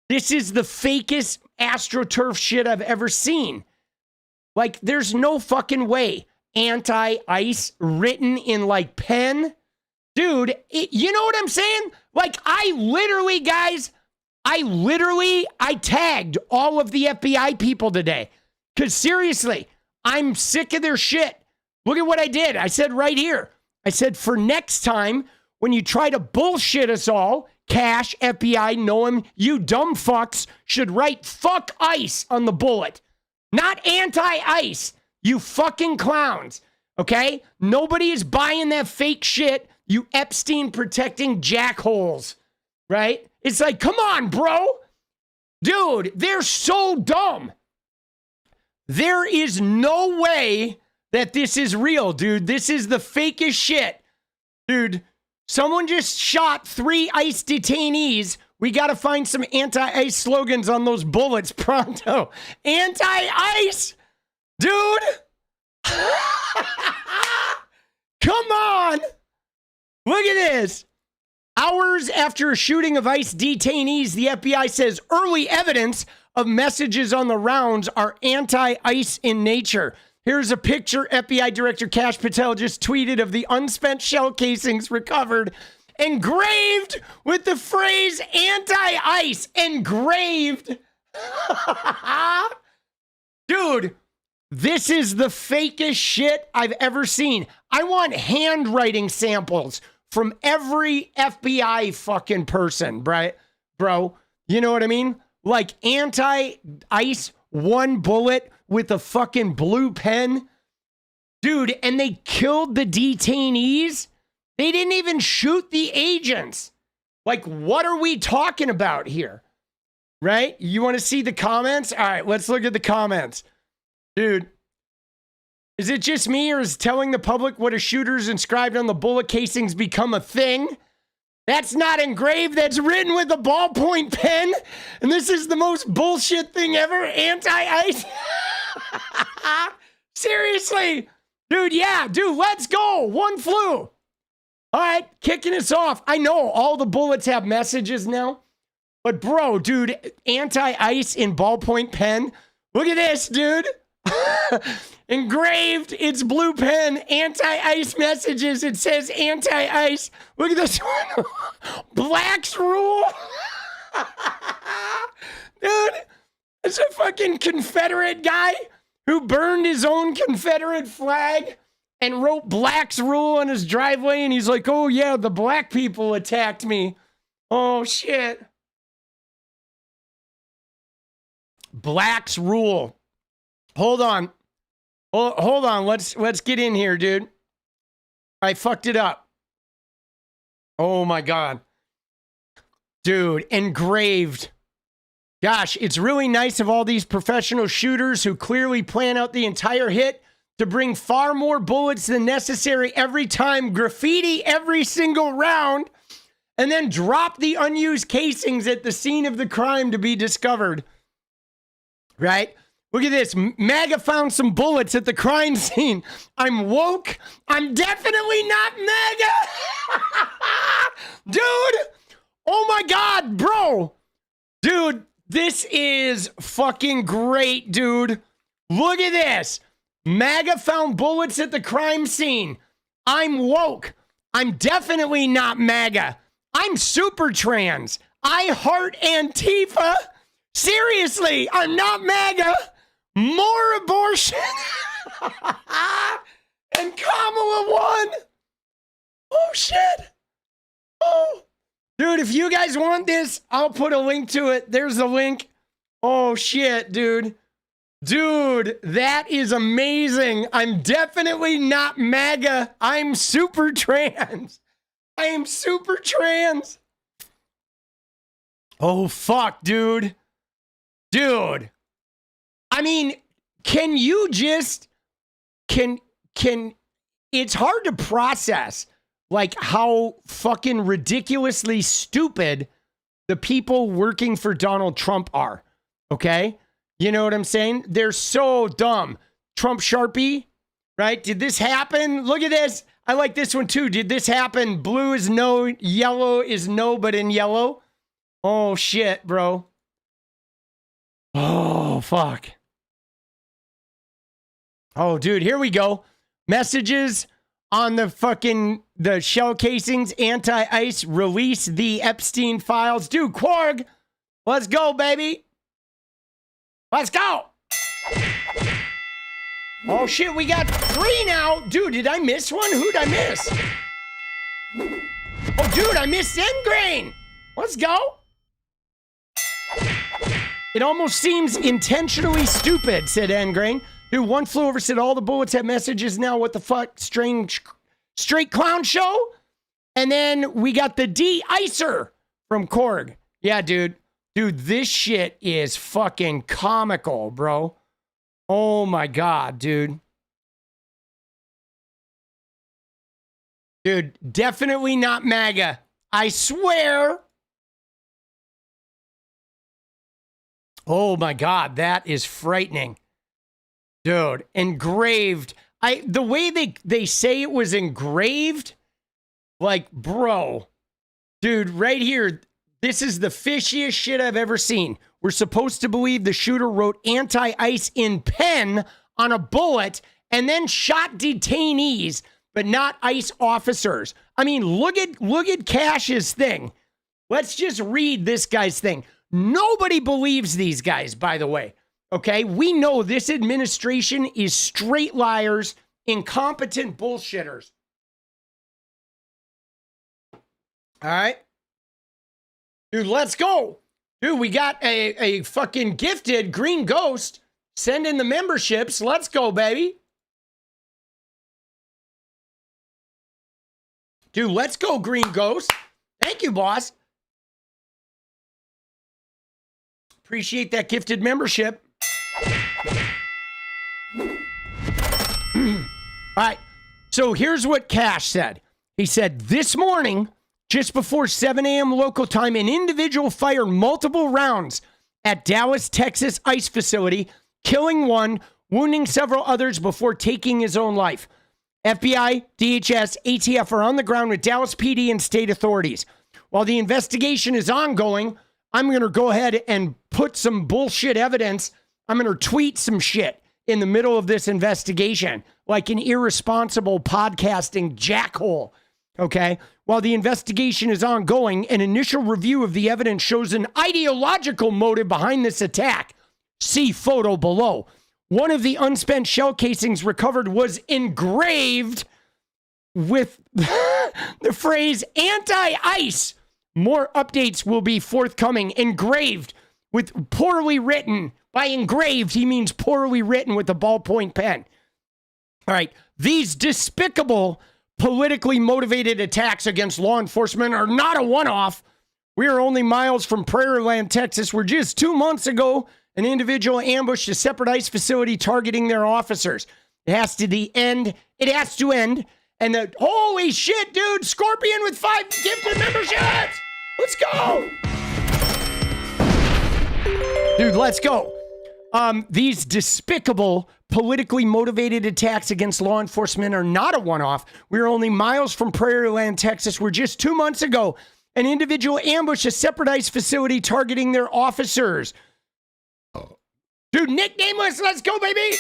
This is the fakest AstroTurf shit I've ever seen. Like, there's no fucking way. anti-ICE written in like pen. Dude, you know what I'm saying? Like, I tagged all of the FBI people today. Because seriously, I'm sick of their shit. Look at what I did. I said right here. I said, for next time, when you try to bullshit us all, Cash, FBI, Noam, you dumb fucks should write fuck ICE on the bullet. Not anti-ICE, you fucking clowns. Okay? Nobody is buying that fake shit. You Epstein protecting jackholes, right? It's like, come on, bro. Dude, they're so dumb. There is no way that this is real, dude. This is the fakest shit. Dude, someone just shot 3 ICE detainees. We got to find some anti-ICE slogans on those bullets pronto. Anti-ICE? Dude. Come on. Look at this. Hours after a shooting of ICE detainees, the FBI says early evidence of messages on the rounds are anti-ICE in nature. Here's a picture FBI Director Kash Patel just tweeted of the unspent shell casings recovered, engraved with the phrase anti-ICE. Engraved. Dude, this is the fakest shit I've ever seen. I want handwriting samples from every FBI fucking person, right? Bro, you know what I mean? Like anti-ICE, one bullet with a fucking blue pen. Dude, and they killed the detainees. They didn't even shoot the agents. Like, what are we talking about here? Right? You want to see the comments? All right, let's look at the comments. Dude, is it just me, or is telling the public what a shooter's inscribed on the bullet casings become a thing? That's not engraved. That's written with a ballpoint pen. And this is the most bullshit thing ever. Anti-ICE. Seriously. Dude, yeah. Dude, let's go. One flew. All right. Kicking us off. I know all the bullets have messages now. But bro, dude, anti-ICE in ballpoint pen. Look at this, dude. Engraved, it's blue pen, anti-ICE messages. It says anti-ICE. Look at this one. Blacks rule. Dude, it's a fucking Confederate guy who burned his own Confederate flag and wrote blacks rule on his driveway. And he's like, oh yeah, the black people attacked me. Oh shit. Blacks rule. Hold on. Hold on. Let's get in here, dude. I fucked it up. Oh my God. Dude, engraved. Gosh, it's really nice of all these professional shooters who clearly plan out the entire hit to bring far more bullets than necessary every time, graffiti every single round, and then drop the unused casings at the scene of the crime to be discovered. Right? Look at this. MAGA found some bullets at the crime scene. I'm woke. I'm definitely not MAGA. Dude. Oh my God, bro. Dude, this is fucking great, dude. Look at this. MAGA found bullets at the crime scene. I'm woke. I'm definitely not MAGA. I'm super trans. I heart Antifa. Seriously, I'm not MAGA. More abortion. And Kamala won. Oh, shit. Oh. Dude, if you guys want this, I'll put a link to it. There's the link. Oh, shit, dude. Dude, that is amazing. I'm definitely not MAGA. I'm super trans. I am super trans. Oh, fuck, dude. Dude. I mean, can you just, it's hard to process, like, how fucking ridiculously stupid the people working for Donald Trump are, okay? You know what I'm saying? They're so dumb. Trump Sharpie, right? Did this happen? Look at this. I like this one too. Did this happen? Blue is no, yellow is no, but in yellow. Oh, shit, bro. Oh, fuck. Oh, dude, here we go. Messages on the shell casings, anti-ice, release the Epstein files. Dude, Quarg, let's go, baby. Let's go. Oh, shit, we got 3 now. Dude, did I miss one? Who'd I miss? Oh, dude, I missed Engrain. Let's go. It almost seems intentionally stupid, said Engrain. Dude, One Flew Over said all the bullets have messages now. What the fuck? Strange straight clown show? And then we got the de-icer from Korg. Yeah, dude. Dude, this shit is fucking comical, bro. Oh my God, dude. Dude, definitely not MAGA. I swear. Oh my God, that is frightening. Dude, engraved. The way they say it was engraved, like, bro. Dude, right here, this is the fishiest shit I've ever seen. We're supposed to believe the shooter wrote anti-ice in pen on a bullet and then shot detainees, but not ICE officers. I mean, look at Cash's thing. Let's just read this guy's thing. Nobody believes these guys, by the way. Okay? We know this administration is straight liars, incompetent bullshitters. All right? Dude, let's go. Dude, we got a fucking gifted green ghost. Send in the memberships. Let's go, baby. Dude, let's go, green ghost. Thank you, boss. Appreciate that gifted membership. All right. So here's what Cash said. He said, this morning, just before 7 a.m. local time, an individual fired multiple rounds at Dallas, Texas ICE facility, killing one, wounding several others before taking his own life. FBI, DHS, ATF are on the ground with Dallas PD and state authorities. While the investigation is ongoing, I'm going to go ahead and put some bullshit evidence. I'm going to tweet some shit in the middle of this investigation, like an irresponsible podcasting jackhole. Okay? While the investigation is ongoing, an initial review of the evidence shows an ideological motive behind this attack. See photo below. One of the unspent shell casings recovered was engraved with the phrase anti-ice. More updates will be forthcoming. Engraved with poorly written. By engraved, he means poorly written with a ballpoint pen. All right. These despicable, politically motivated attacks against law enforcement are not a one-off. We are only miles from Prairie Land, Texas, where just 2 months ago, an individual ambushed a separate ICE facility targeting their officers. It has to end. And holy shit, dude, Scorpion with 5 gifted memberships. Let's go. Dude, let's go. These despicable, politically motivated attacks against law enforcement are not a one-off. We're only miles from Prairie Land, Texas, where just 2 months ago, an individual ambushed a separate ICE facility targeting their officers. Dude, Nick Nameless, let's go, baby!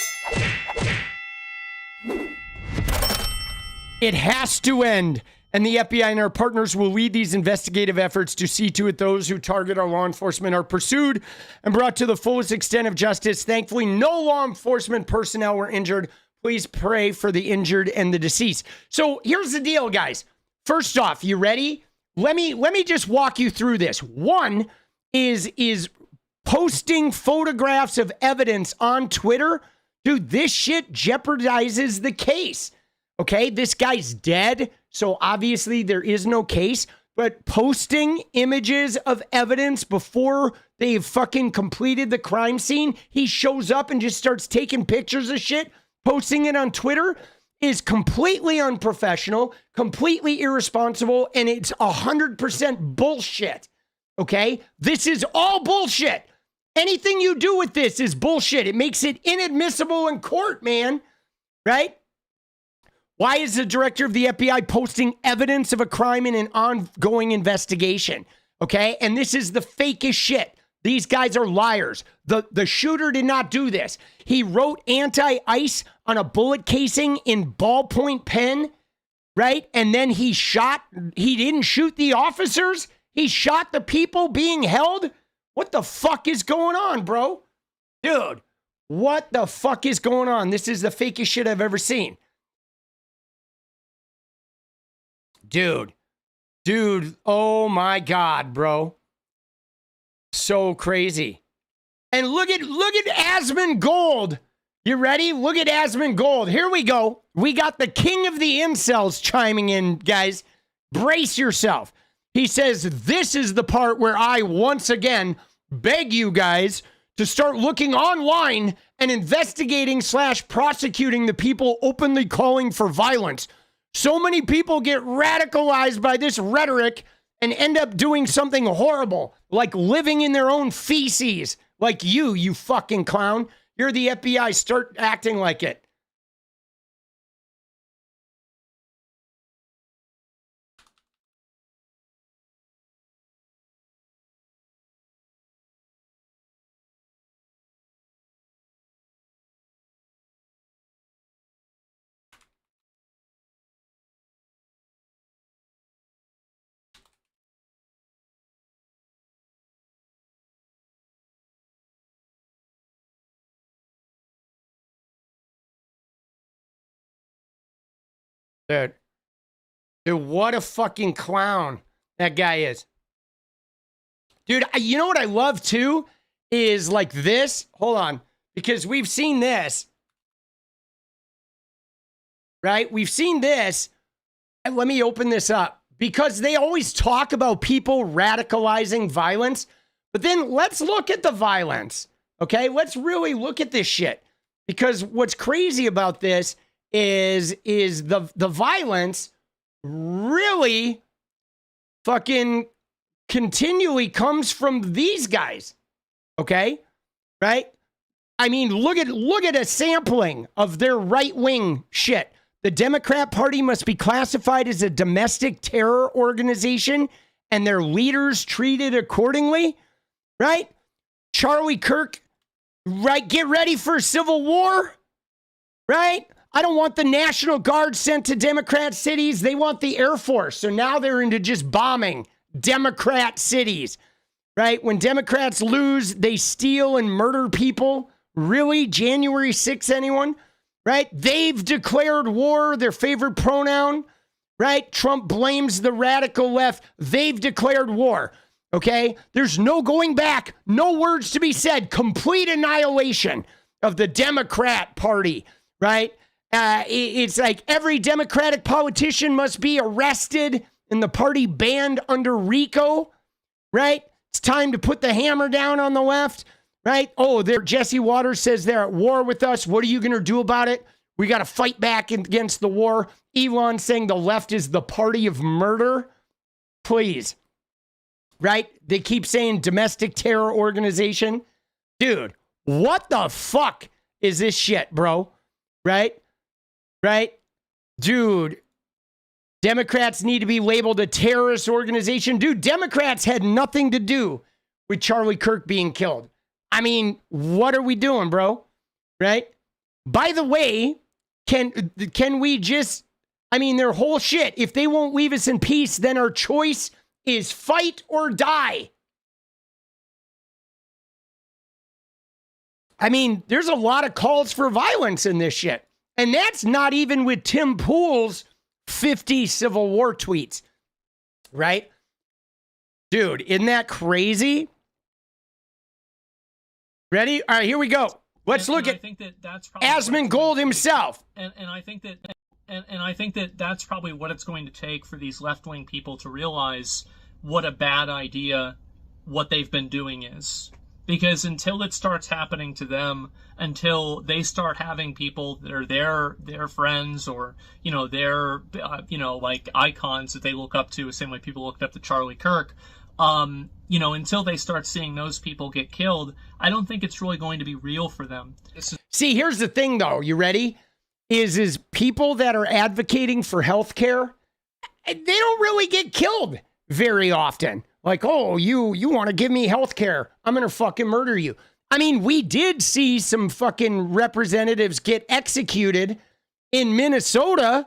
It has to end, and the FBI and our partners will lead these investigative efforts to see to it those who target our law enforcement are pursued and brought to the fullest extent of justice. Thankfully, no law enforcement personnel were injured. Please pray for the injured and the deceased. So here's the deal, guys. First off, you ready? Let me just walk you through this. One is posting photographs of evidence on Twitter. Dude, this shit jeopardizes the case. Okay, this guy's dead, so obviously there is no case. But posting images of evidence before they've fucking completed the crime scene, he shows up and just starts taking pictures of shit, posting it on Twitter, is completely unprofessional, completely irresponsible, and it's 100% bullshit. Okay? This is all bullshit. Anything you do with this is bullshit. It makes it inadmissible in court, man. Right? Why is the director of the FBI posting evidence of a crime in an ongoing investigation? Okay? And this is the fakest shit. These guys are liars. The shooter did not do this. He wrote anti-ice on a bullet casing in ballpoint pen, right? And then he didn't shoot the officers. He shot the people being held. What the fuck is going on, bro? Dude, what the fuck is going on? This is the fakest shit I've ever seen. Dude, oh my God, bro. So crazy. And look at 𝗏𝗡𝗋𝗋. You ready? Look at 𝗏𝗡𝗋𝗋. Here we go. We got the king of the incels chiming in, guys. Brace yourself. He says, this is the part where I once again beg you guys to start looking online and investigating/prosecuting the people openly calling for violence. So many people get radicalized by this rhetoric and end up doing something horrible, like living in their own feces, like you fucking clown. You're the FBI. Start acting like it. Dude, what a fucking clown that guy is. Dude, you know what I love too? Is like this. Hold on. Because we've seen this. Right? We've seen this. And let me open this up. Because they always talk about people radicalizing violence. But then let's look at the violence. Okay? Let's really look at this shit. Because what's crazy about this is the violence really fucking continually comes from these guys. Okay? Right? I mean, look at a sampling of their right-wing shit. The Democrat Party must be classified as a domestic terror organization and their leaders treated accordingly. Right? Charlie Kirk, right? Get ready for civil war. Right? I don't want the National Guard sent to Democrat cities. They want the Air Force. So now they're into just bombing Democrat cities, right? When Democrats lose, they steal and murder people. Really? January 6th, anyone? Right? They've declared war, their favorite pronoun, right? Trump blames the radical left. They've declared war, okay? There's no going back, no words to be said. Complete annihilation of the Democrat Party, right? It's like every Democratic politician must be arrested and the party banned under RICO, right? It's time to put the hammer down on the left, right? Oh, Jesse Waters says they're at war with us. What are you going to do about it? We got to fight back against the war. Elon saying the left is the party of murder. Please, right? They keep saying domestic terror organization. Dude, what the fuck is this shit, bro? Right? Right? Dude, Democrats need to be labeled a terrorist organization. Dude, Democrats had nothing to do with Charlie Kirk being killed. I mean, what are we doing, bro? Right? By the way, can we just, I mean, their whole shit, if they won't leave us in peace, then our choice is fight or die. I mean, there's a lot of calls for violence in this shit. And that's not even with Tim Pool's 50 Civil War tweets, right? Dude, isn't that crazy? Ready? All right, here we go. Let's look at 𝗏𝗡𝗋𝗋 himself. And I think that that's probably what it's going to take for these left-wing people to realize what a bad idea what they've been doing is. Because until it starts happening to them, until they start having people that are their friends or, you know, their, like icons that they look up to, the same way people looked up to Charlie Kirk, you know, until they start seeing those people get killed, I don't think it's really going to be real for them. See, here's the thing, though. You ready? Is people that are advocating for healthcare, they don't really get killed very often. Like, oh, you want to give me health care? I'm going to fucking murder you. I mean, we did see some fucking representatives get executed in Minnesota.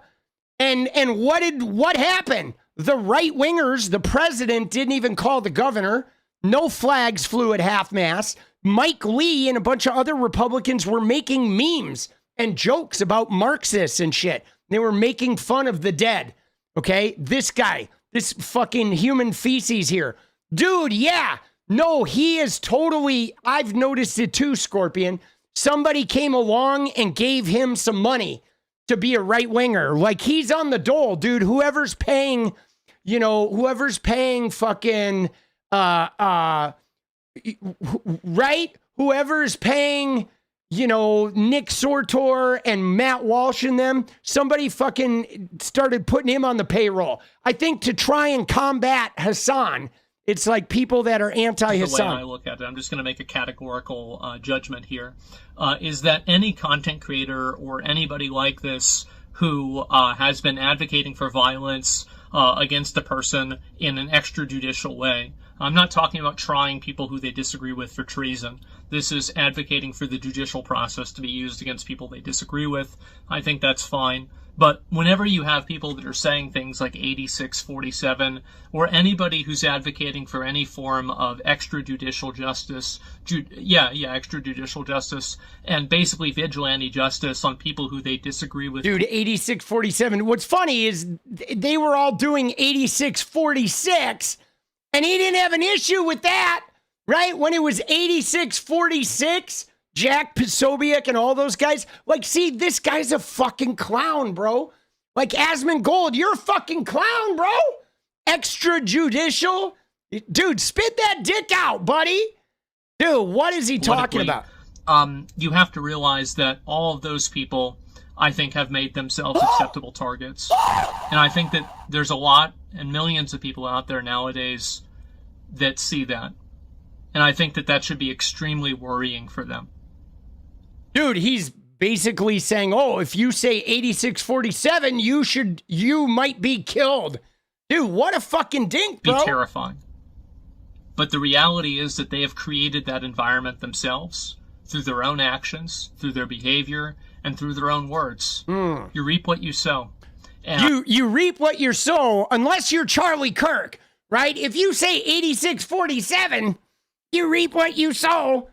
And what happened? The right-wingers, the president didn't even call the governor. No flags flew at half-mast. Mike Lee and a bunch of other Republicans were making memes and jokes about Marxists and shit. They were making fun of the dead. Okay? This guy, this fucking human feces here. Dude, yeah. No, he is totally, I've noticed it too, Scorpion. Somebody came along and gave him some money to be a right-winger. Like, he's on the dole, dude. Whoever's paying fucking, right? Whoever's paying, Nick Sortor and Matt Walsh and them, somebody fucking started putting him on the payroll. I think to try and combat Hassan. It's like people that are anti-Hassan. The way I look at it, I'm just going to make a categorical judgment here, is that any content creator or anybody like this who has been advocating for violence against a person in an extrajudicial way. I'm not talking about trying people who they disagree with for treason. This is advocating for the judicial process to be used against people they disagree with. I think that's fine. But whenever you have people that are saying things like 8647, or anybody who's advocating for any form of extrajudicial justice, extrajudicial justice, and basically vigilante justice on people who they disagree with. Dude, 8647. What's funny is they were all doing 8646, and he didn't have an issue with that, right? When it was 8646, Jack Posobiec and all those guys. Like, see, this guy's a fucking clown, bro. Like, Asmongold, you're a fucking clown, bro. Extrajudicial. Dude, spit that dick out, buddy. Dude, what is he talking about? You have to realize that all of those people, I think, have made themselves acceptable targets. And I think that there's a lot and millions of people out there nowadays that see that. And I think that that should be extremely worrying for them. Dude, he's basically saying, oh, if you say 8647, you might be killed. Dude, what a fucking dink, bro. Be terrifying. But the reality is that they have created that environment themselves through their own actions, through their behavior, and through their own words. You reap what you sow. And you reap what you sow, unless you're Charlie Kirk, right? If you say 8647, you reap what you sow.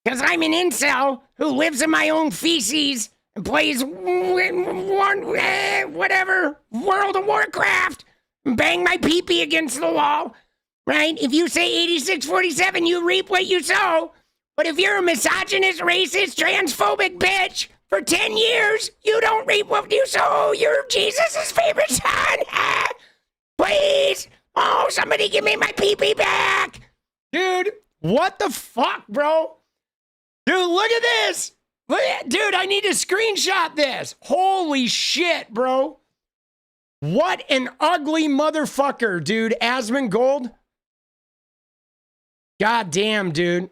Because I'm an incel who lives in my own feces and plays whatever, World of Warcraft, and bang my pee-pee against the wall, right? If you say 8647, you reap what you sow. But if you're a misogynist, racist, transphobic bitch for 10 years, you don't reap what you sow. You're Jesus' favorite son. Please. Oh, somebody give me my pee-pee back. Dude, what the fuck, bro? Dude, look at this. Dude, I need to screenshot this. Holy shit, bro. What an ugly motherfucker, dude. Asmongold. God damn, dude.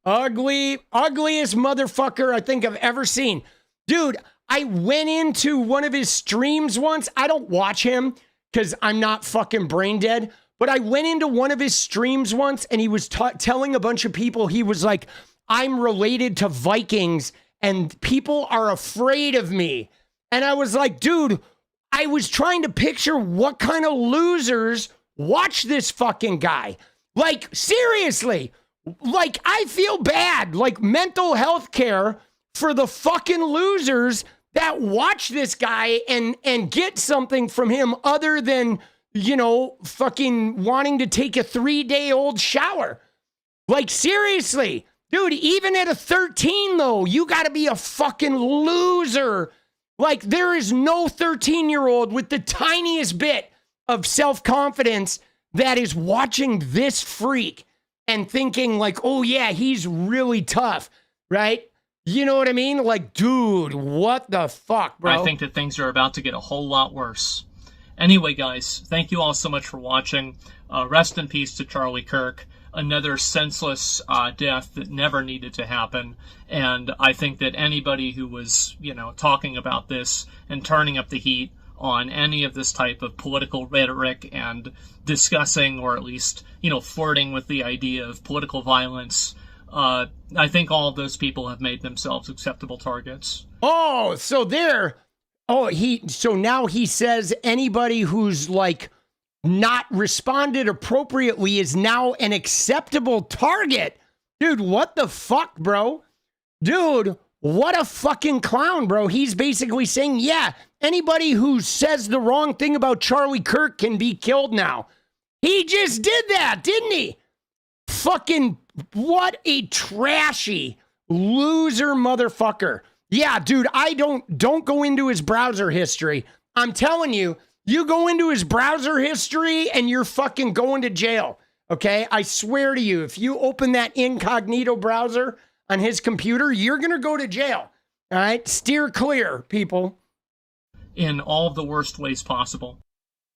Ugliest motherfucker I think I've ever seen. Dude, I went into one of his streams once. I don't watch him because I'm not fucking brain dead. But I went into one of his streams once and he was telling a bunch of people, he was like, I'm related to Vikings and people are afraid of me. And I was like, dude, I was trying to picture what kind of losers watch this fucking guy. Like, seriously, like, I feel bad, like mental health care for the fucking losers that watch this guy and get something from him other than, fucking wanting to take a 3-day-old shower. Like, seriously, dude, even at a 13, though, you got to be a fucking loser. Like, there is no 13-year-old with the tiniest bit of self-confidence that is watching this freak and thinking like, oh, yeah, he's really tough, right? You know what I mean? Like, dude, what the fuck, bro? I think that things are about to get a whole lot worse. Anyway, guys, thank you all so much for watching. Rest in peace to Charlie Kirk. Another senseless death that never needed to happen. And I think that anybody who was, talking about this and turning up the heat on any of this type of political rhetoric and discussing, or at least, flirting with the idea of political violence, I think all of those people have made themselves acceptable targets. Oh, so so now he says anybody who's like not responded appropriately is now an acceptable target. Dude, what the fuck, bro? Dude, what a fucking clown, bro. He's basically saying, yeah, anybody who says the wrong thing about Charlie Kirk can be killed now. He just did that, didn't he? Fucking, what a trashy loser motherfucker. Yeah, dude, don't go into his browser history. I'm telling you, you go into his browser history and you're fucking going to jail. Okay? I swear to you, if you open that incognito browser on his computer, you're going to go to jail. All right? Steer clear, people. In all of the worst ways possible.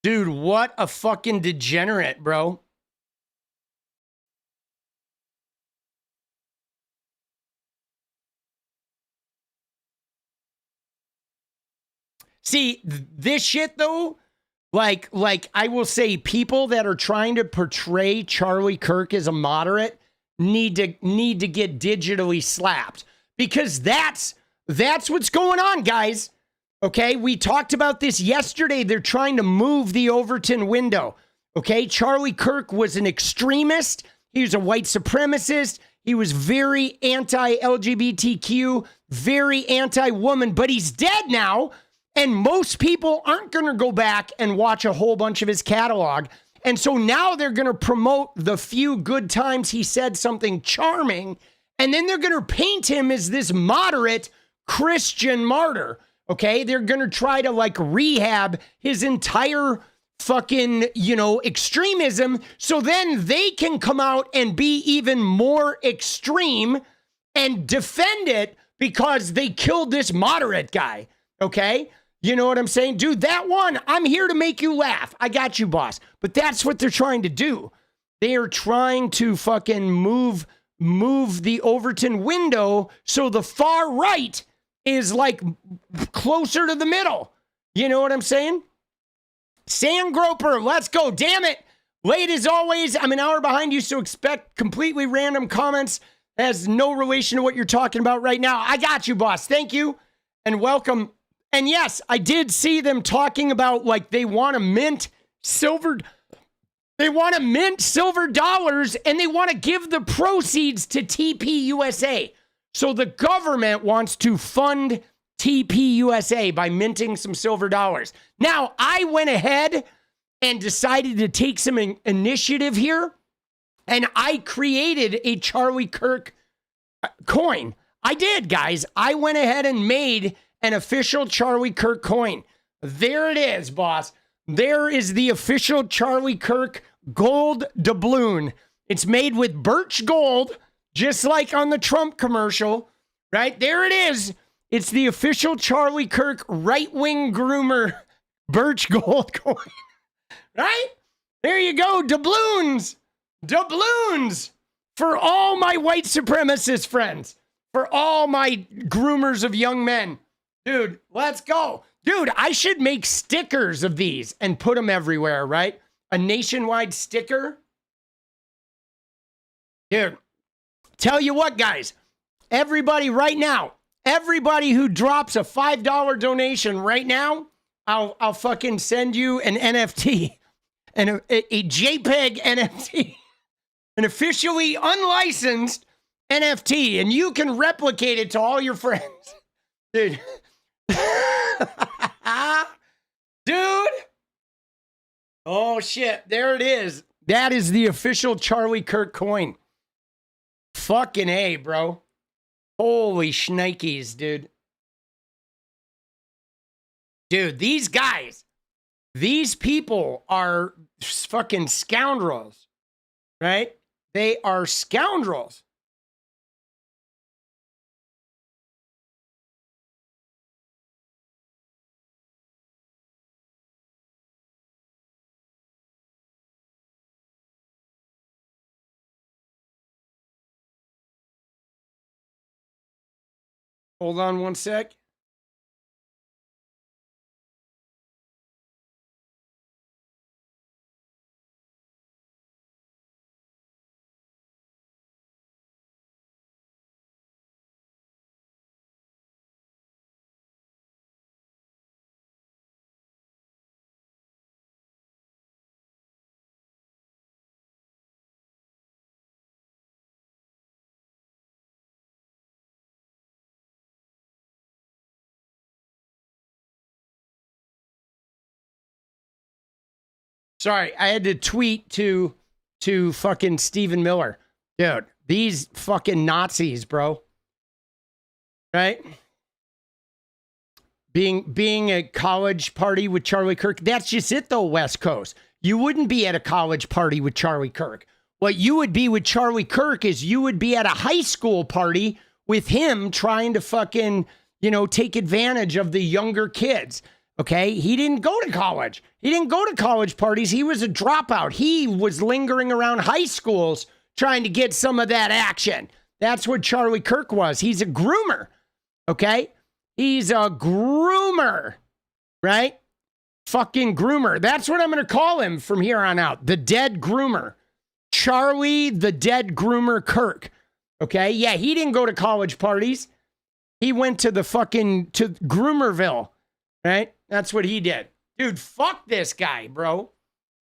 Dude, what a fucking degenerate, bro. See, this shit though, like I will say, people that are trying to portray Charlie Kirk as a moderate need to get digitally slapped, because that's what's going on, guys. Okay, we talked about this yesterday. They're trying to move the Overton window. Okay, Charlie Kirk was an extremist. He was a white supremacist. He was very anti-LGBTQ, very anti-woman, but he's dead now. And most people aren't going to go back and watch a whole bunch of his catalog. And so now they're going to promote the few good times he said something charming. And then they're going to paint him as this moderate Christian martyr. Okay, they're going to try to like rehab his entire fucking, extremism. So then they can come out and be even more extreme and defend it because they killed this moderate guy. Okay, you know what I'm saying? Dude, that one, I'm here to make you laugh. I got you, boss. But that's what they're trying to do. They are trying to fucking move the Overton window so the far right is like closer to the middle. You know what I'm saying? Sand Groper, let's go. Damn it. Late as always. I'm an hour behind you, so expect completely random comments. That has no relation to what you're talking about right now. I got you, boss. Thank you and welcome. And yes, I did see them talking about like they want to mint silver dollars and they want to give the proceeds to TPUSA. So the government wants to fund TPUSA by minting some silver dollars. Now, I went ahead and decided to take some initiative here, and I created a Charlie Kirk coin. I did, guys. I went ahead and made an official Charlie Kirk coin. There it is, boss. There is the official Charlie Kirk gold doubloon. It's made with birch gold, just like on the Trump commercial, right? There it is. It's the official Charlie Kirk right-wing groomer birch gold coin, right? There you go, doubloons. Doubloons for all my white supremacist friends, for all my groomers of young men. Dude, let's go. Dude, I should make stickers of these and put them everywhere, right? A nationwide sticker. Dude, tell you what, guys, everybody right now, everybody who drops a $5 donation right now, I'll fucking send you an NFT, and a JPEG NFT, an officially unlicensed NFT, and you can replicate it to all your friends. Dude. Dude. Oh, shit. There it is. That is the official Charlie Kirk coin. Fucking A, bro. Holy shnikes, dude. Dude, these guys, these people are fucking scoundrels, right? They are scoundrels. Hold on one sec. Sorry, I had to tweet to fucking Stephen Miller. Dude, these fucking Nazis, bro. Right? Being a college party with Charlie Kirk, that's just it though, West Coast. You wouldn't be at a college party with Charlie Kirk. What you would be with Charlie Kirk is you would be at a high school party with him trying to fucking, take advantage of the younger kids. Okay? He didn't go to college. He didn't go to college parties. He was a dropout. He was lingering around high schools trying to get some of that action. That's what Charlie Kirk was. He's a groomer. Okay? He's a groomer. Right? Fucking groomer. That's what I'm going to call him from here on out. The dead groomer. Charlie, the dead groomer Kirk. Okay? Yeah, he didn't go to college parties. He went to to Groomerville. Right? That's what he did. Dude, fuck this guy, bro.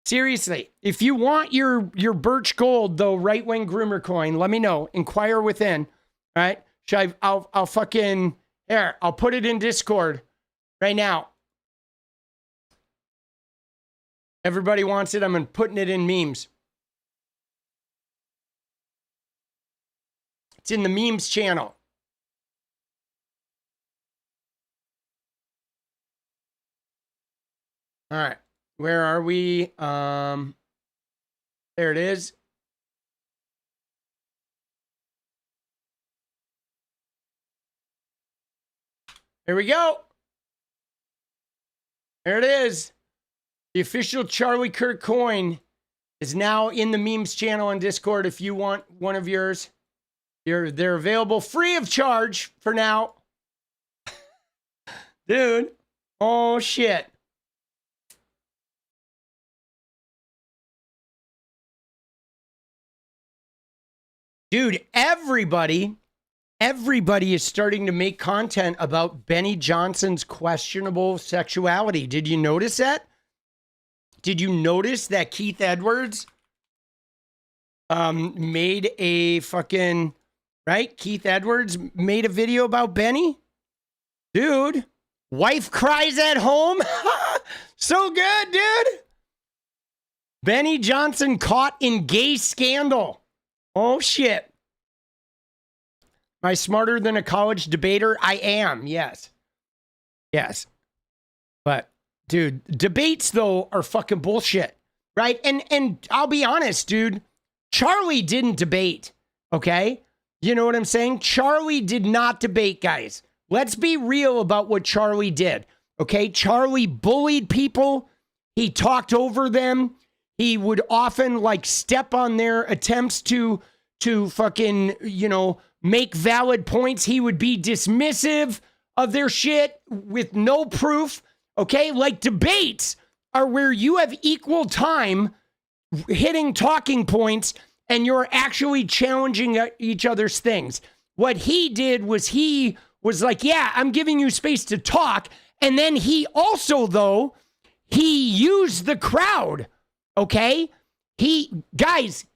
Seriously. If you want your Birch Gold, though, right-wing groomer coin, let me know. Inquire within. All right? I'll fucking... Here, I'll put it in Discord right now. Everybody wants it. I'm putting it in memes. It's in the memes channel. All right. Where are we? There it is. Here we go. There it is. The official Charlie Kirk coin is now in the memes channel on Discord. If you want one of yours, they're available free of charge for now. Dude. Oh, shit. Dude, everybody is starting to make content about Benny Johnson's questionable sexuality. Did you notice that? Did you notice that Keith Edwards made a fucking, right? Keith Edwards made a video about Benny? Dude, wife cries at home? So good, dude. Benny Johnson caught in gay scandal. Oh, shit. Am I smarter than a college debater? I am, yes. Yes. But, dude, debates, though, are fucking bullshit, right? And I'll be honest, dude. Charlie didn't debate, okay? You know what I'm saying? Charlie did not debate, guys. Let's be real about what Charlie did, okay? Charlie bullied people. He talked over them. He would often, step on their attempts to fucking, make valid points. He would be dismissive of their shit with no proof. Okay? Debates are where you have equal time hitting talking points and you're actually challenging each other's things. What he did was he was like, yeah, I'm giving you space to talk. And then he also, though, he used the crowd. Okay? He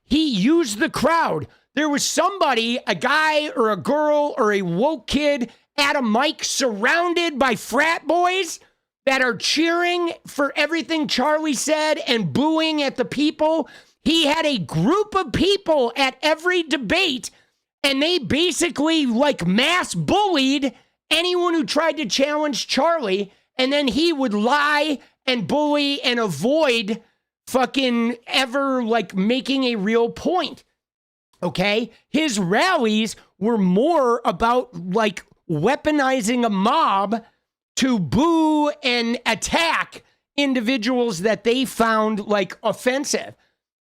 used the crowd. There was somebody, a guy or a girl or a woke kid at a mic surrounded by frat boys that are cheering for everything Charlie said and booing at the people. He had a group of people at every debate, and they basically mass bullied anyone who tried to challenge Charlie, and then he would lie and bully and avoid fucking ever making a real point. Okay? His rallies were more about weaponizing a mob to boo and attack individuals that they found offensive.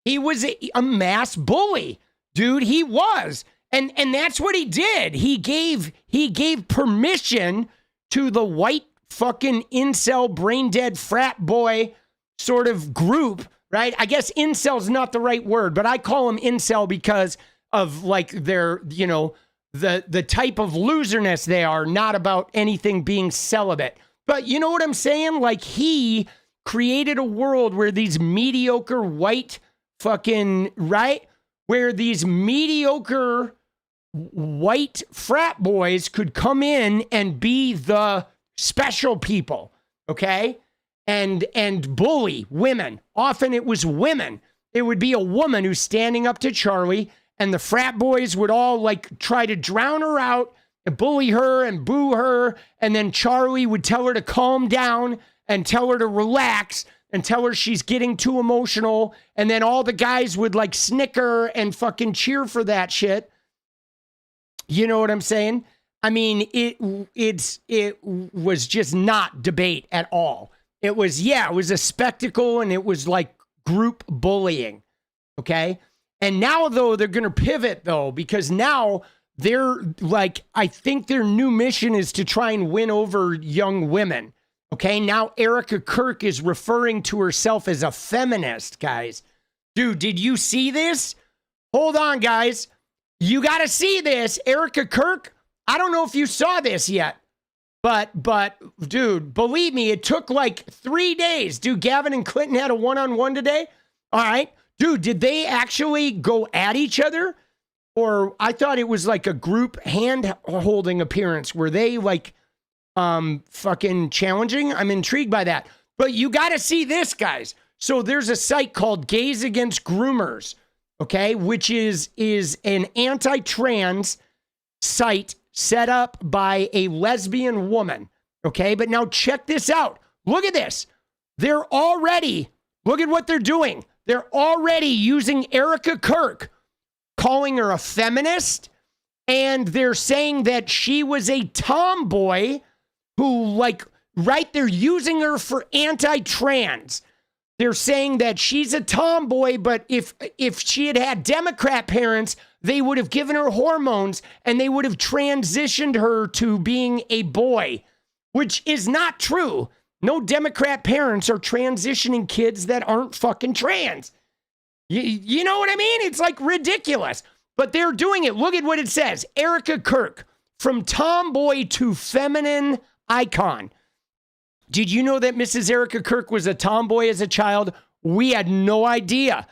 He was a mass bully. Dude, he was. And that's what he did. He gave permission to the white fucking incel brain dead frat boy sort of group, right? I guess incel's not the right word, but I call them incel because of their, the type of loserness they are, not about anything being celibate. But you know what I'm saying? He created a world where these mediocre white fucking, right? Where these mediocre white frat boys could come in and be the special people, okay? and bully women. Often it was women. It would be a woman who's standing up to Charlie, and the frat boys would all like try to drown her out and bully her and boo her. And then Charlie would tell her to calm down and tell her to relax and tell her she's getting too emotional. And then all the guys would like snicker and fucking cheer for that shit. You know what I'm saying? I mean, it was just not debate at all. It was a spectacle, and it was like group bullying. Okay. And now though, they're going to pivot though, because now they're like, I think their new mission is to try and win over young women. Okay. Now Erica Kirk is referring to herself as a feminist, guys. Dude, did you see this? Hold on, guys. You got to see this. Erica Kirk, I don't know if you saw this yet, but dude, believe me, it took like 3 days. Dude, Gavin and Clinton had a one-on-one today. All right. Dude, did they actually go at each other? Or I thought it was like a group hand-holding appearance. Were they like fucking challenging? I'm intrigued by that. But you got to see this, guys. So there's a site called Gays Against Groomers, okay, which is an anti-trans site set up by a lesbian woman, okay? But now check this out. Look at this. Look at what they're doing. They're already using Erica Kirk, calling her a feminist, and they're saying that she was a tomboy who, they're using her for anti-trans. They're saying that she's a tomboy, but if she had had Democrat parents, they would have given her hormones and they would have transitioned her to being a boy, which is not true. No Democrat parents are transitioning kids that aren't fucking trans. You know what I mean? It's like ridiculous, but they're doing it. Look at what it says. Erica Kirk, from tomboy to feminine icon. Did you know that Mrs. Erica Kirk was a tomboy as a child? We had no idea.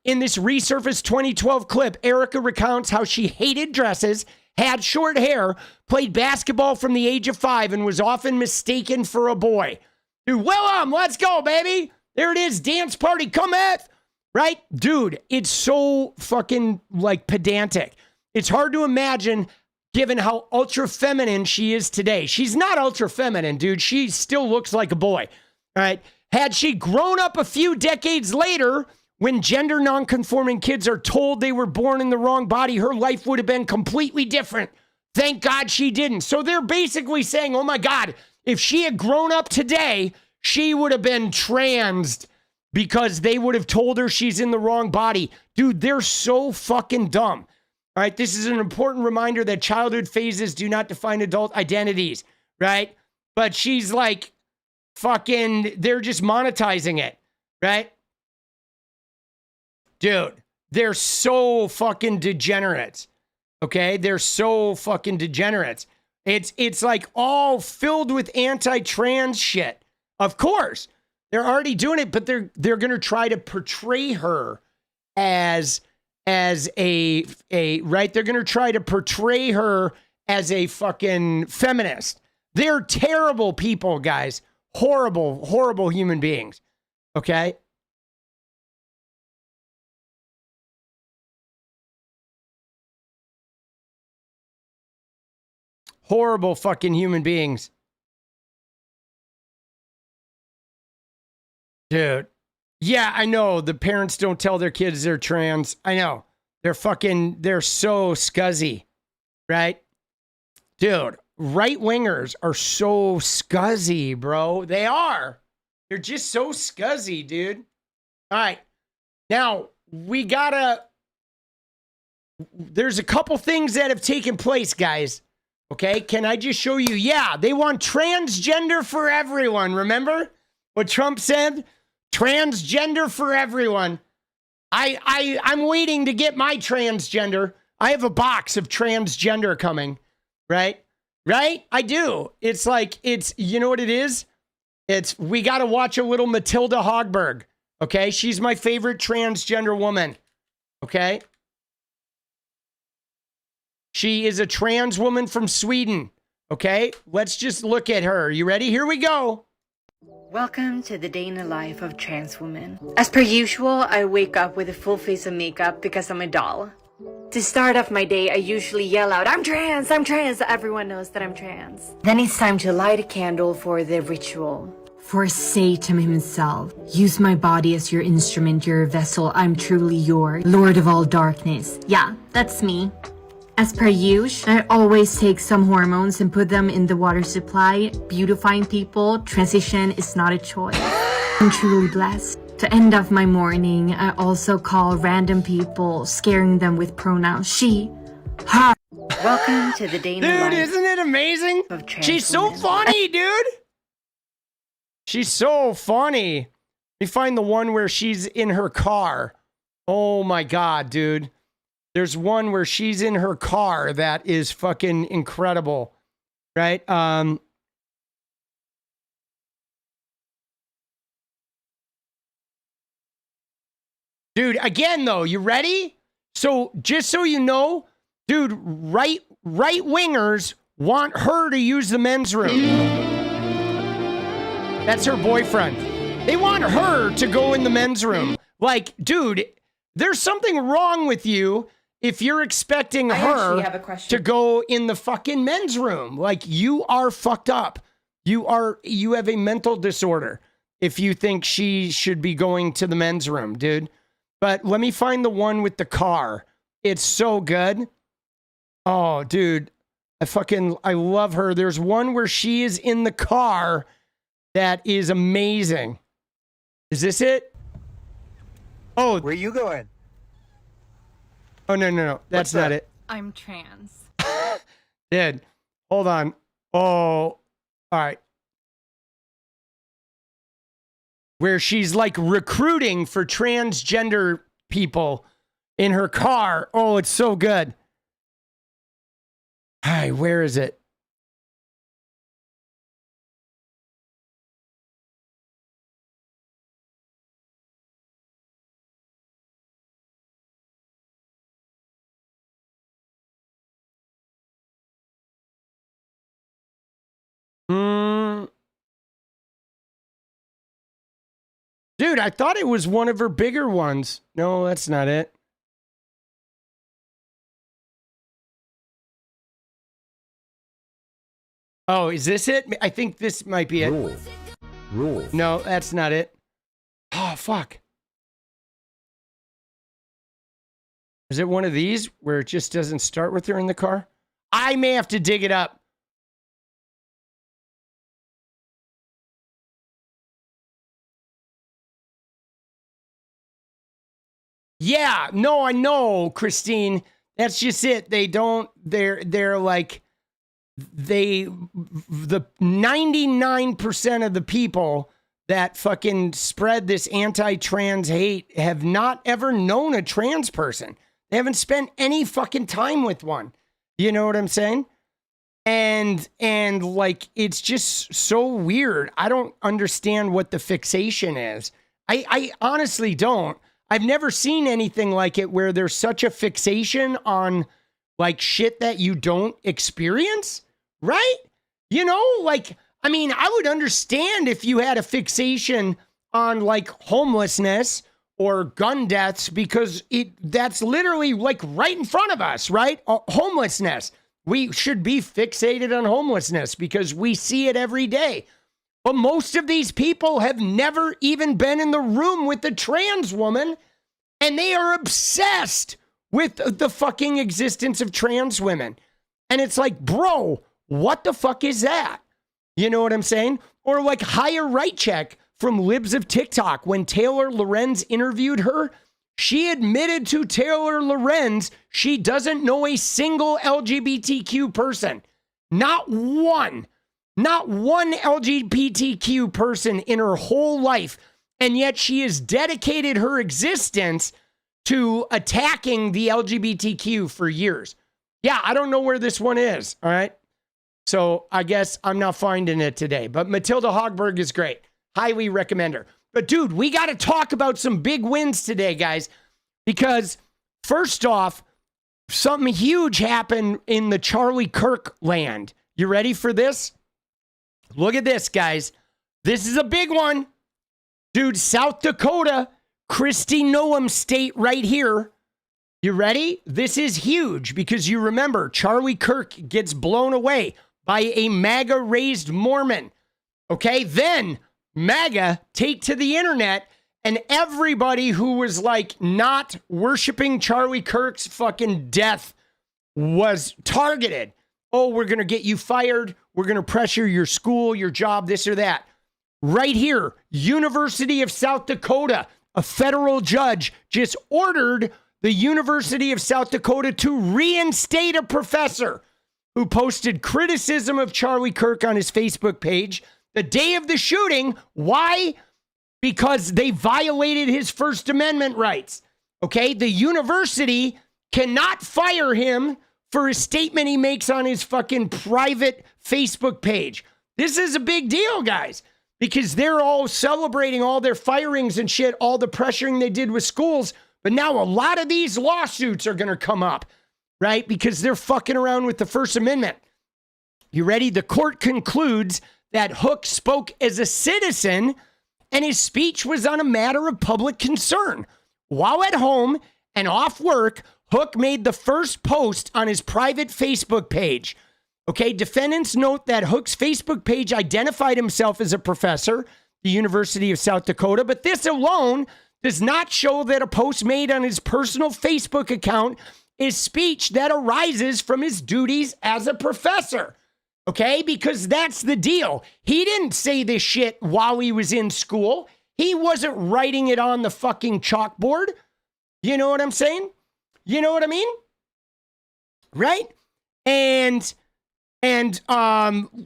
In this resurfaced 2012 clip, Erica recounts how she hated dresses, had short hair, played basketball from the age of 5, and was often mistaken for a boy. Dude, Willem, let's go, baby. There it is, dance party, come at. Right? Dude, it's so fucking pedantic. It's hard to imagine given how ultra feminine she is today. She's not ultra feminine, dude. She still looks like a boy. All right. Had she grown up a few decades later, when gender nonconforming kids are told they were born in the wrong body, her life would have been completely different. Thank God she didn't. So they're basically saying, oh my God, if she had grown up today, she would have been transed because they would have told her she's in the wrong body. Dude, they're so fucking dumb. All right, this is an important reminder that childhood phases do not define adult identities, right? But she's like, fucking, they're just monetizing it, right? Dude, they're so fucking degenerates, okay? They're so fucking degenerates. It's like all filled with anti-trans shit. Of course, they're already doing it, but they're going to try to portray her as a right. They're going to try to portray her as a fucking feminist. They're terrible people, guys. Horrible, horrible human beings. Okay. Horrible fucking human beings. Dude. Yeah, I know. The parents don't tell their kids they're trans. I know. They're so scuzzy, right? Dude, right-wingers are so scuzzy, bro. They are. They're just so scuzzy, dude. All right. Now, there's a couple things that have taken place, guys. Okay, can I just show you? Yeah, they want transgender for everyone. Remember what Trump said? Transgender for everyone. I'm waiting to get my transgender. I have a box of transgender coming, right? Right? I do. It's like, you know what it is? We got to watch a little Matilda Hogberg. Okay, she's my favorite transgender woman. Okay. She is a trans woman from Sweden. Okay, let's just look at her. You ready? Here we go. Welcome to the day in the life of trans women. As per usual, I wake up with a full face of makeup because I'm a doll. To start off my day, I usually yell out, I'm trans, so everyone knows that I'm trans. Then it's time to light a candle for the ritual. For Satan himself, use my body as your instrument, your vessel, I'm truly your Lord of all darkness. Yeah, that's me. As per usual, I always take some hormones and put them in the water supply. Beautifying people, transition is not a choice. I'm truly blessed. To end off my morning, I also call random people, scaring them with pronouns she, her. Welcome to the day in the life. Dude, isn't it amazing? Of trans She's so women. funny, dude. She's so funny. We find the one where she's in her car. Oh my God, dude. There's one where she's in her car that is fucking incredible, right? Dude, again though, you ready? So just so you know, dude, right wingers want her to use the men's room. That's her boyfriend. They want her to go in the men's room. Like, dude, there's something wrong with you if you're expecting her to go in the fucking men's room. Like, you are fucked up. You have a mental disorder if you think she should be going to the men's room, dude. But let me find the one with the car. It's so good. Oh, dude, I love her. There's one where she is in the car that is amazing. Is this it? Oh, Where you going? oh no. That's not it. I'm trans. Dude, hold on. Oh, all right. Where she's like recruiting for transgender people in her car. Oh, it's so good. Hi, where is it? Dude, I thought it was one of her bigger ones. No, that's not it. Oh, is this it? I think this might be it. Rule. No, that's not it. Oh, fuck. Is it one of these where it just doesn't start with her in the car? I may have to dig it up. Yeah, no, I know, Christine. That's just it. They're like, the 99% of the people that fucking spread this anti-trans hate have not ever known a trans person. They haven't spent any fucking time with one. You know what I'm saying? And like, it's just so weird. I don't understand what the fixation is. I honestly don't. I've never seen anything like it where there's such a fixation on like shit that you don't experience, right? You know, like, I mean, I would understand if you had a fixation on like homelessness or gun deaths because that's literally like right in front of us, right? Homelessness. We should be fixated on homelessness because we see it every day. But most of these people have never even been in the room with the trans woman, and they are obsessed with the fucking existence of trans women. And it's like, bro, what the fuck is that? You know what I'm saying? Or like higher right check from Libs of TikTok. When Taylor Lorenz interviewed her, she admitted to Taylor Lorenz she doesn't know a single LGBTQ person. Not one. Not one LGBTQ person in her whole life. And yet she has dedicated her existence to attacking the LGBTQ for years. Yeah, I don't know where this one is. All right. So I guess I'm not finding it today. But Matilda Hogberg is great. Highly recommend her. But dude, we got to talk about some big wins today, guys. Because first off, something huge happened in the Charlie Kirk land. You ready for this? Look at this, guys. This is a big one. Dude, South Dakota, Kristi Noem state right here. You ready? This is huge because you remember Charlie Kirk gets blown away by a MAGA-raised Mormon. Okay, then MAGA take to the internet and everybody who was like not worshiping Charlie Kirk's fucking death was targeted. Oh, we're going to get you fired. We're going to pressure your school, your job, this or that. Right here, University of South Dakota, a federal judge just ordered the University of South Dakota to reinstate a professor who posted criticism of Charlie Kirk on his Facebook page the day of the shooting. Why? Because they violated his First Amendment rights. Okay, the university cannot fire him for a statement he makes on his fucking private Facebook page. This is a big deal, guys, because they're all celebrating all their firings and shit, all the pressuring they did with schools. But now a lot of these lawsuits are going to come up, right? Because they're fucking around with the First Amendment. You ready? The court concludes that Hook spoke as a citizen and his speech was on a matter of public concern. While at home and off work, Hook made the first post on his private Facebook page. Okay, defendants note that Hook's Facebook page identified himself as a professor, the University of South Dakota, but this alone does not show that a post made on his personal Facebook account is speech that arises from his duties as a professor. Okay, because that's the deal. He didn't say this shit while he was in school. He wasn't writing it on the fucking chalkboard. You know what I'm saying? You know what I mean? Right? And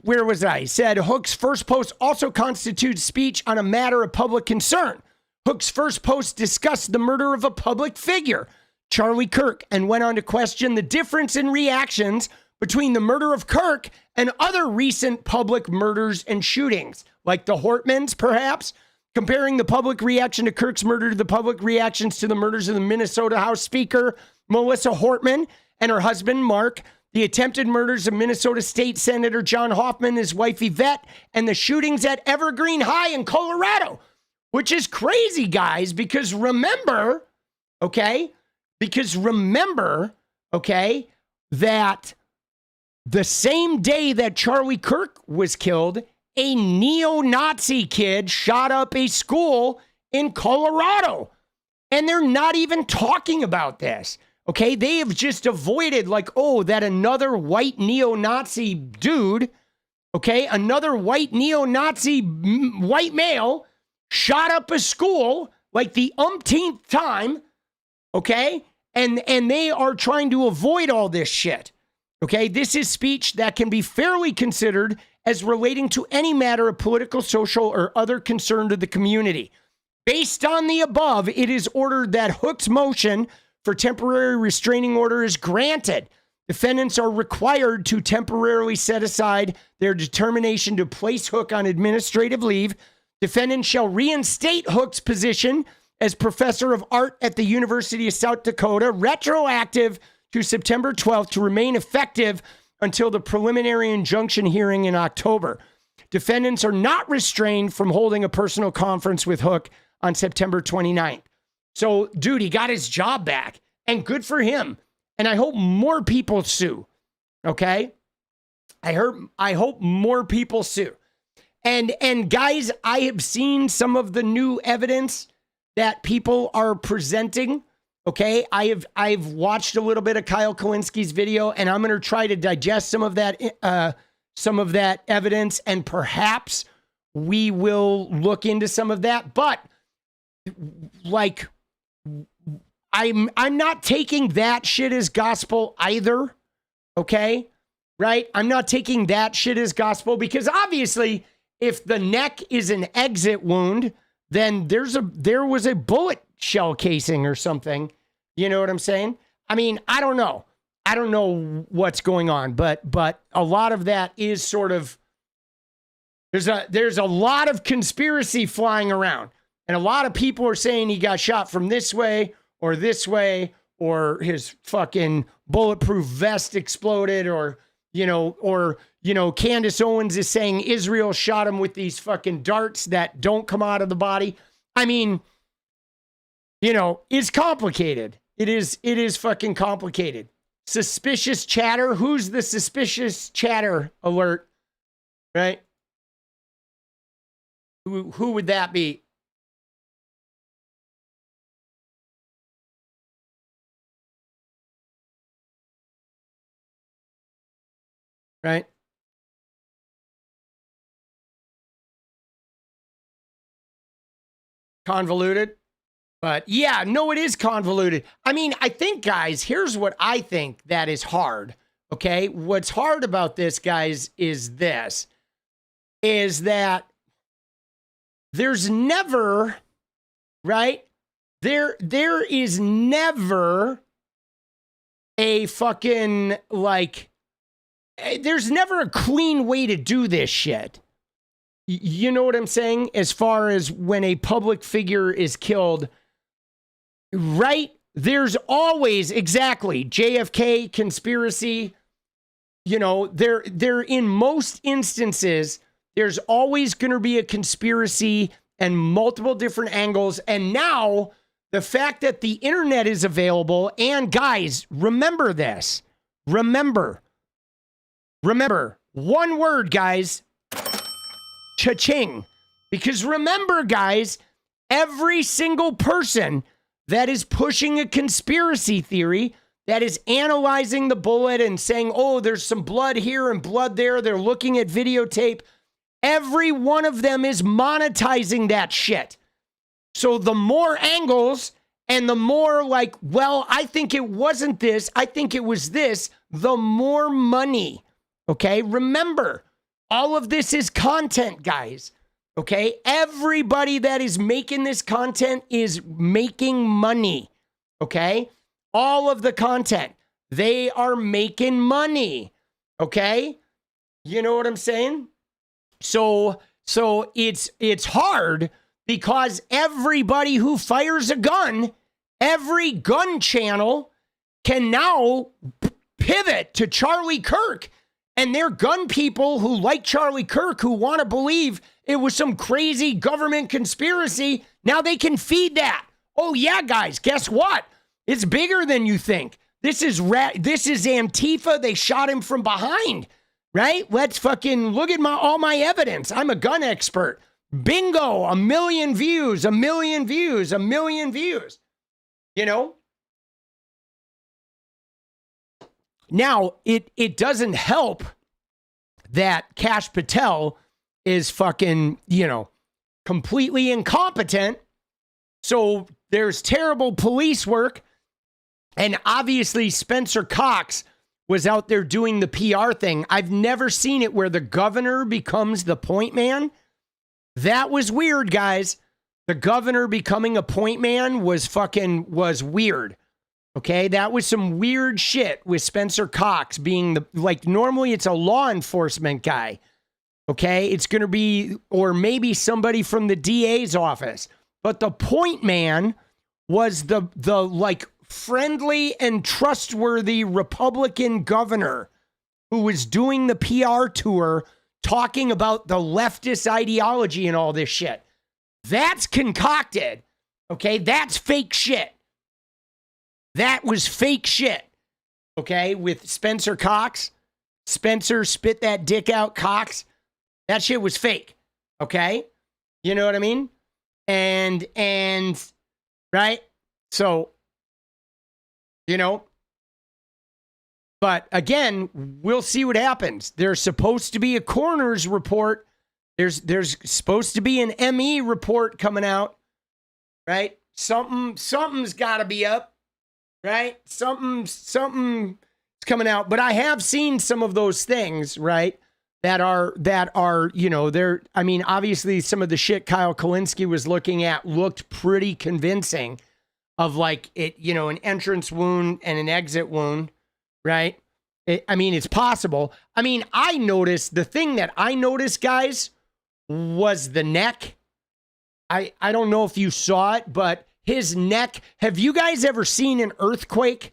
where was I? He said Hook's first post also constitutes speech on a matter of public concern. Hook's first post discussed the murder of a public figure, Charlie Kirk, and went on to question the difference in reactions between the murder of Kirk and other recent public murders and shootings, like the Hortmans, perhaps, comparing the public reaction to Kirk's murder to the public reactions to the murders of the Minnesota House Speaker, Melissa Hortman, and her husband, Mark, the attempted murders of Minnesota State Senator John Hoffman, his wife, Yvette, and the shootings at Evergreen High in Colorado, which is crazy, guys, because remember, okay, that the same day that Charlie Kirk was killed, a neo-Nazi kid shot up a school in Colorado. And they're not even talking about this. Okay, they have just avoided like, oh, that another white neo-Nazi dude, okay, another white neo-Nazi white male shot up a school like the umpteenth time, okay? And they are trying to avoid all this shit. Okay, this is speech that can be fairly considered as relating to any matter of political, social, or other concern to the community. Based on the above, it is ordered that Hook's motion for temporary restraining order is granted. Defendants are required to temporarily set aside their determination to place Hook on administrative leave. Defendants shall reinstate Hook's position as professor of art at the University of South Dakota, retroactive to September 12th, to remain effective until the preliminary injunction hearing in October. Defendants are not restrained from holding a personal conference with Hook on September 29th. So, dude, he got his job back, and good for him. And I hope more people sue, okay? I hope more people sue. And guys, I have seen some of the new evidence that people are presenting. Okay, I've watched a little bit of Kyle Kulinski's video, and I'm going to try to digest some of that evidence, and perhaps we will look into some of that. But like, I'm not taking that shit as gospel either. Okay, right? I'm not taking that shit as gospel because obviously, if the neck is an exit wound, then there was a bullet shell casing or something. You know what I'm saying? I mean, I don't know. I don't know what's going on, but a lot of that is sort of, there's a lot of conspiracy flying around, and a lot of people are saying he got shot from this way, or his fucking bulletproof vest exploded, or Candace Owens is saying Israel shot him with these fucking darts that don't come out of the body. I mean, it's complicated. It is fucking complicated. Suspicious chatter. Who's the suspicious chatter alert? Right? Who would that be? Right? Convoluted. But yeah, no, it is convoluted. I mean, I think, guys, here's what I think that is hard. Okay. What's hard about this, guys, is that there's never, right? There is never a fucking, like, there's never a clean way to do this shit. You know what I'm saying? As far as when a public figure is killed, right? There's always, exactly, JFK conspiracy. There in most instances, there's always going to be a conspiracy and multiple different angles. And now the fact that the internet is available, and guys, remember this. Remember, one word, guys, cha-ching. Because remember, guys, every single person that is pushing a conspiracy theory, that is analyzing the bullet and saying, oh, there's some blood here and blood there. They're looking at videotape. Every one of them is monetizing that shit. So the more angles and the more like, well, I think it wasn't this, I think it was this, the more money. Okay? Remember, all of this is content, guys. Okay? Everybody that is making this content is making money. Okay? All of the content, they are making money. Okay? You know what I'm saying? So it's hard because everybody who fires a gun, every gun channel can now pivot to Charlie Kirk. And they're gun people who like Charlie Kirk, who want to believe it was some crazy government conspiracy. Now they can feed that. Oh yeah, guys, guess what? It's bigger than you think. This is Antifa. They shot him from behind, right? Let's fucking look at all my evidence. I'm a gun expert. Bingo, 1 million views, 1 million views, 1 million views. Now, it doesn't help that 𝗙cie Patel is fucking, completely incompetent. So there's terrible police work. And obviously Spencer Cox was out there doing the PR thing. I've never seen it where the governor becomes the point man. That was weird, guys. The governor becoming a point man was weird. Okay, that was some weird shit with Spencer Cox being normally it's a law enforcement guy. Okay, it's going to be, or maybe somebody from the DA's office. But the point man was the friendly and trustworthy Republican governor who was doing the PR tour talking about the leftist ideology and all this shit. That's concocted. Okay, that's fake shit. That was fake shit, okay, with Spencer Cox. Spencer spit that dick out, Cox. That shit was fake, okay? You know what I mean? And right? So, but again, we'll see what happens. There's supposed to be a coroner's report. There's supposed to be an ME report coming out, right? Something's got to be up. Right? Something's coming out. But I have seen some of those things, right? That are, obviously some of the shit Kyle Kulinski was looking at looked pretty convincing of an entrance wound and an exit wound, right? It's possible. The thing that I noticed, guys, was the neck. I don't know if you saw it, but his neck. Have you guys ever seen an earthquake?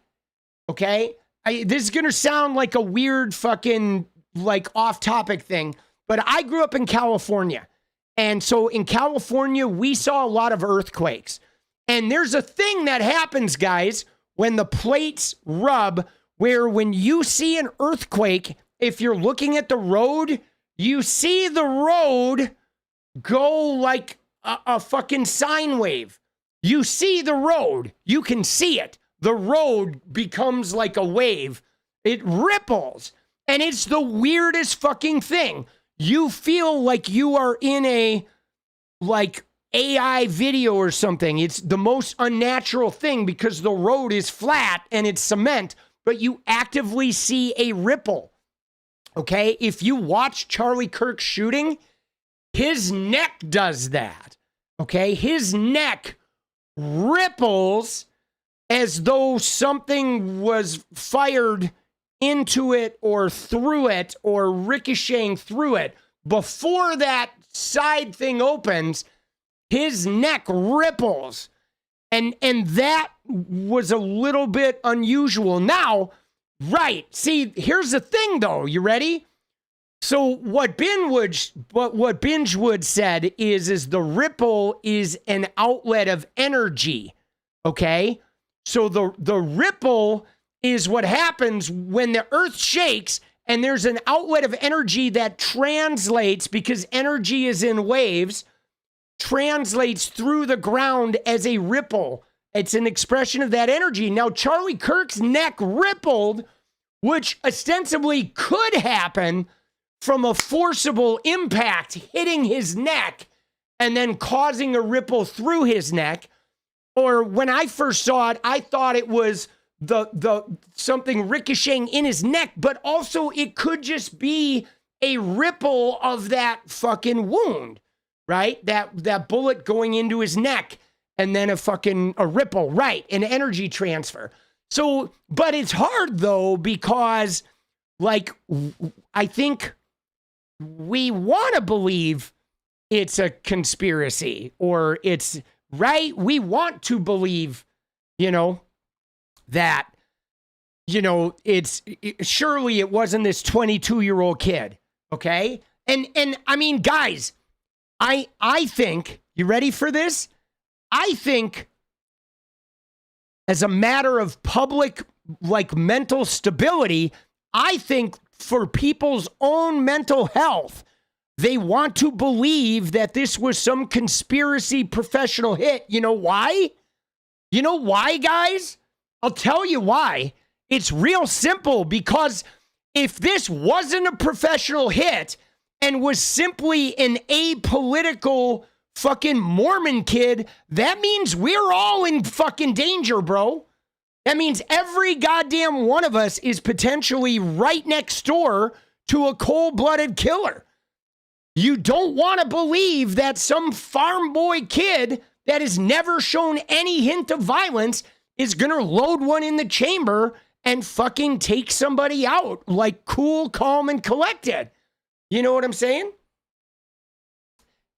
Okay. this is going to sound like a weird fucking like off topic thing, but I grew up in California. And so in California, we saw a lot of earthquakes. And there's a thing that happens, guys, when the plates rub, where when you see an earthquake, if you're looking at the road, you see the road go like a fucking sine wave. You see the road. You can see it. The road becomes like a wave. It ripples. And it's the weirdest fucking thing. You feel like you are in a like AI video or something. It's the most unnatural thing because the road is flat and it's cement, but you actively see a ripple. Okay? If you watch Charlie Kirk's shooting, his neck does that. Okay? His neck ripples as though something was fired into it or through it or ricocheting through it. Before that side thing opens, his neck ripples. And that was a little bit unusual. Now, right, see, here's the thing though. You ready? So what Bingewood said is the ripple is an outlet of energy. Okay? So the ripple is what happens when the earth shakes and there's an outlet of energy that translates, because energy is in waves, translates through the ground as a ripple. It's an expression of that energy. Now, Charlie Kirk's neck rippled, which ostensibly could happen from a forcible impact hitting his neck and then causing a ripple through his neck. Or when I first saw it, I thought it was the something ricocheting in his neck, but also it could just be a ripple of that fucking wound, right? That bullet going into his neck and then a ripple, right? An energy transfer. So, but it's hard though, because like, I think we want to believe it's a conspiracy or it's right. We want to believe, that, surely it wasn't this 22-year-old kid. Okay. And I mean, guys, I think, you ready for this? I think as a matter of public, like mental stability, I think for people's own mental health, they want to believe that this was some conspiracy professional hit. You know why? You know why, guys? I'll tell you why. It's real simple, because if this wasn't a professional hit and was simply an apolitical fucking Mormon kid, that means we're all in fucking danger, bro. That means every goddamn one of us is potentially right next door to a cold-blooded killer. You don't want to believe that some farm boy kid that has never shown any hint of violence is going to load one in the chamber and fucking take somebody out like cool, calm, and collected. You know what I'm saying?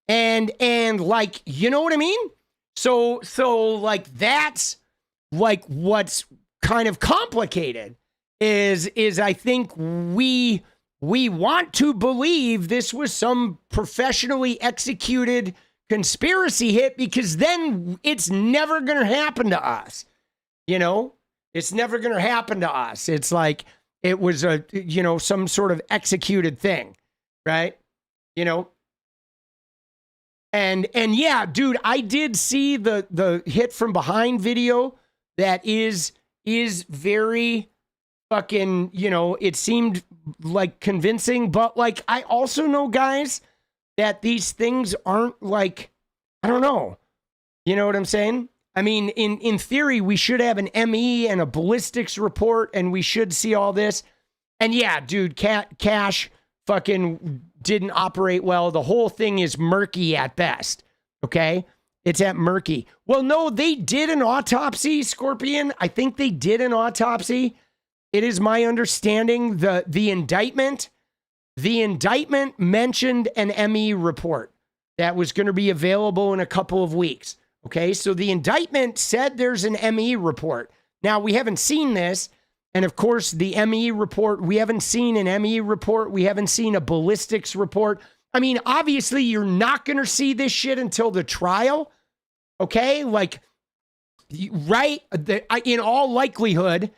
And like, you know what I mean? So like, that's like what's kind of complicated is I think we want to believe this was some professionally executed conspiracy hit, because then it's never going to happen to us. It's never going to happen to us. It's like it was some sort of executed thing, right? And yeah, dude, I did see the hit from behind video that is very fucking, it seemed like convincing, but like I also know, guys, that these things aren't like, I don't know. You know what I'm saying? I mean, in theory, we should have an ME and a ballistics report, and we should see all this. And yeah, dude, Cash fucking didn't operate well. The whole thing is murky at best. Okay? It's at murky. Well, no, they did an autopsy, Scorpion. I think they did an autopsy. It is my understanding the indictment mentioned an ME report that was going to be available in a couple of weeks. Okay, so the indictment said there's an ME report. Now, we haven't seen this, And of course, the ME report, we haven't seen an ME report. We haven't seen a ballistics report. I mean, obviously, you're not going to see this shit until the trial. Okay? Like, right? In all likelihood,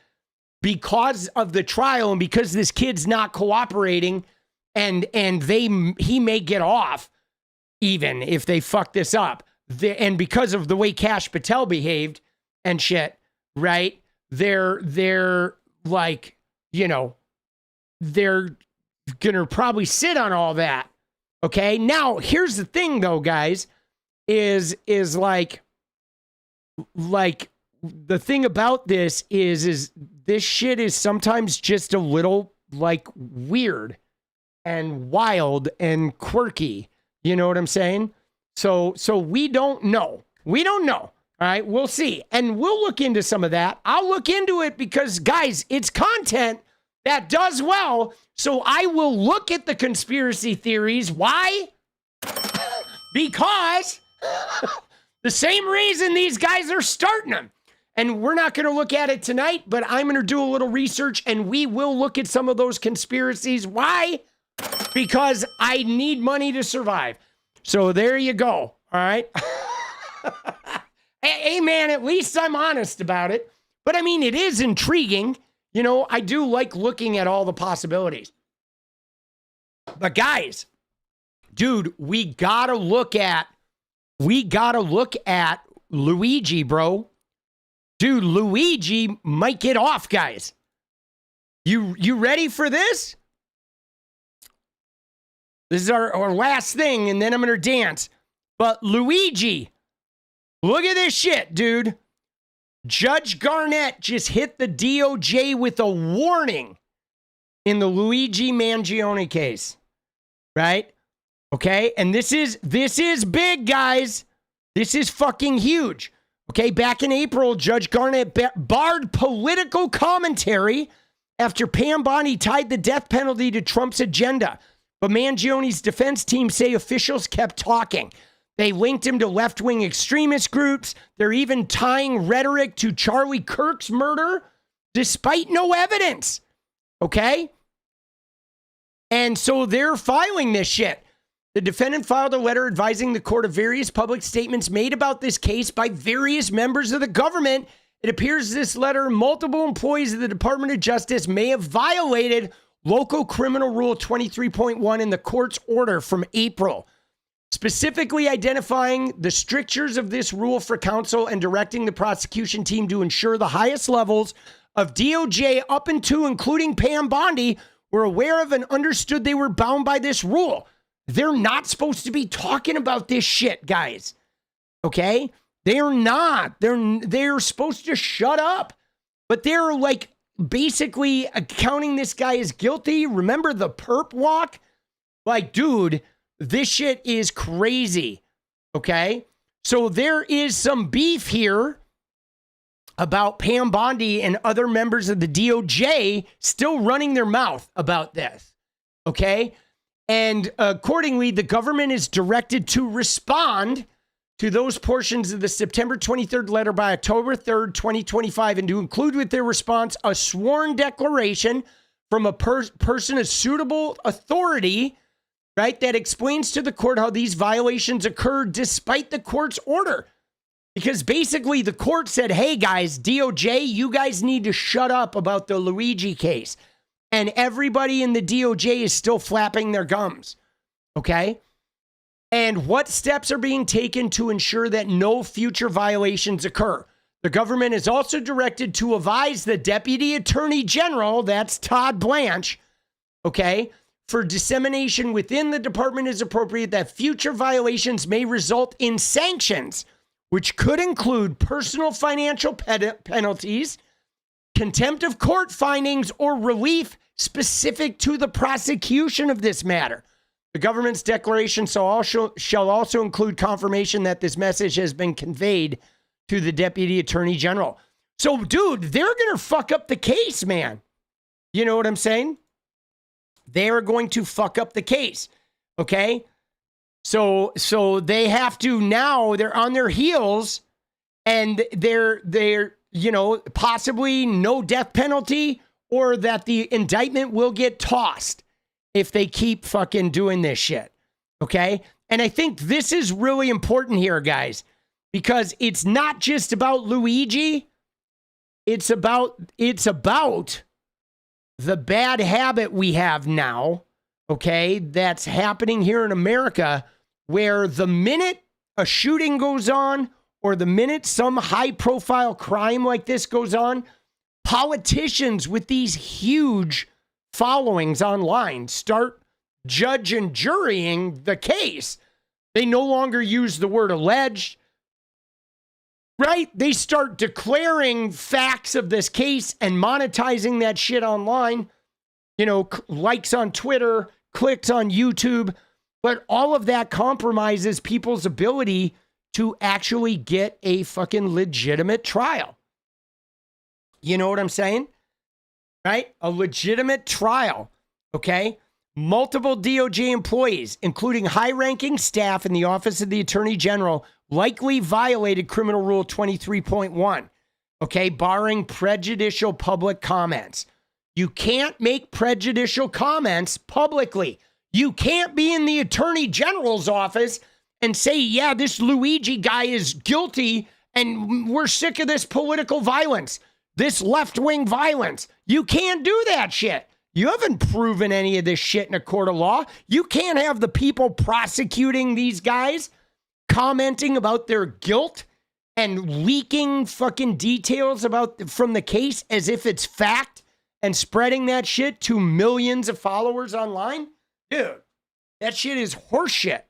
because of the trial and because this kid's not cooperating and he may get off even if they fuck this up. And because of the way 𝗙ście𝗶𝗹𝗀𝗀 behaved and shit, right? They're like, you know, they're gonna probably sit on all that. Okay. Now, here's the thing though, guys, is like the thing about this is this shit is sometimes just a little like weird and wild and quirky. You know what I'm saying? So we don't know. We don't know. All right, we'll see. And we'll look into some of that. I'll look into it because, guys, it's content that does well. So I will look at the conspiracy theories. Why? Because the same reason these guys are starting them. And we're not going to look at it tonight, but I'm going to do a little research and we will look at some of those conspiracies. Why? Because I need money to survive. So there you go. All right. Hey, man, at least I'm honest about it. But I mean, it is intriguing. You know, I do like looking at all the possibilities. But guys, dude, we gotta look at Luigi, bro. Dude, Luigi might get off, guys. You ready for this? This is our last thing, and then I'm gonna dance. But Luigi, look at this shit, dude. Judge Garnett just hit the DOJ with a warning in the Luigi Manion case, right? Okay, and this is big, guys. This is fucking huge. Okay, back in April, Judge Garnett barred political commentary after Pam Bondi tied the death penalty to Trump's agenda. But Mangione's defense team say officials kept talking. They linked him to left-wing extremist groups. They're even tying Rhetoric to Charlie Kirk's murder, despite no evidence. Okay? And so they're filing this shit. The defendant filed a letter advising the court of various public statements made about this case by various members of the government. It appears this letter, multiple employees of the Department of Justice may have violated Local Criminal Rule 23.1 in the court's order from April, specifically identifying the strictures of this rule for counsel and directing the prosecution team to ensure the highest levels of DOJ up into including Pam Bondi were aware of and understood they were bound by this rule. They're not supposed to be talking about this shit, guys. Okay? They're not. They're supposed to shut up. But they're like basically counting this guy as guilty. Remember the perp walk? Like, dude, this shit is crazy. Okay? So there is some beef here about Pam Bondi and other members of the DOJ still running their mouth about this. Okay? And accordingly, the government is directed to respond to those portions of the September 23rd letter by October 3rd, 2025, and to include with their response a sworn declaration from a person of suitable authority, right, that explains to the court how these violations occurred despite the court's order. Because basically the court said, hey, guys, DOJ, you guys need to shut up about the Luigi case. And everybody in the DOJ is still flapping their gums. Okay? And what steps are being taken to ensure that no future violations occur? The government is also directed to advise the Deputy Attorney General, that's Todd Blanche, okay, for dissemination within the department as appropriate that future violations may result in sanctions, which could include personal financial penalties, contempt of court findings, or relief specific to the prosecution of this matter. The government's declaration shall also include confirmation that this message has been conveyed to the Deputy Attorney General. So, dude, they're going to fuck up the case, man. You know what I'm saying? They are going to fuck up the case, okay? So they have to now, they're on their heels, and they're possibly no death penalty, or that the indictment will get tossed if they keep fucking doing this shit. Okay? And I think this is really important here, guys, because it's not just about Luigi. It's about the bad habit we have now, okay, that's happening here in America, where the minute a shooting goes on or the minute some high-profile crime like this goes on, politicians with these huge followings online start judge and jurying the case. They no longer use the word alleged, right? They start declaring facts of this case and monetizing that shit online. Likes on Twitter, clicks on YouTube. But all of that compromises people's ability to actually get a fucking legitimate trial. You know what I'm saying? Right? A legitimate trial. Okay? Multiple DOJ employees, including high-ranking staff in the Office of the Attorney General, likely violated Criminal Rule 23.1, okay, barring prejudicial public comments. You can't make prejudicial comments publicly. You can't be in the Attorney General's office and say, yeah, this Luigi guy is guilty and we're sick of this political violence, this left-wing violence. You can't do that shit. You haven't proven any of this shit in a court of law. You can't have the people prosecuting these guys commenting about their guilt and leaking fucking details from the case as if it's fact and spreading that shit to millions of followers online. Dude, that shit is horseshit.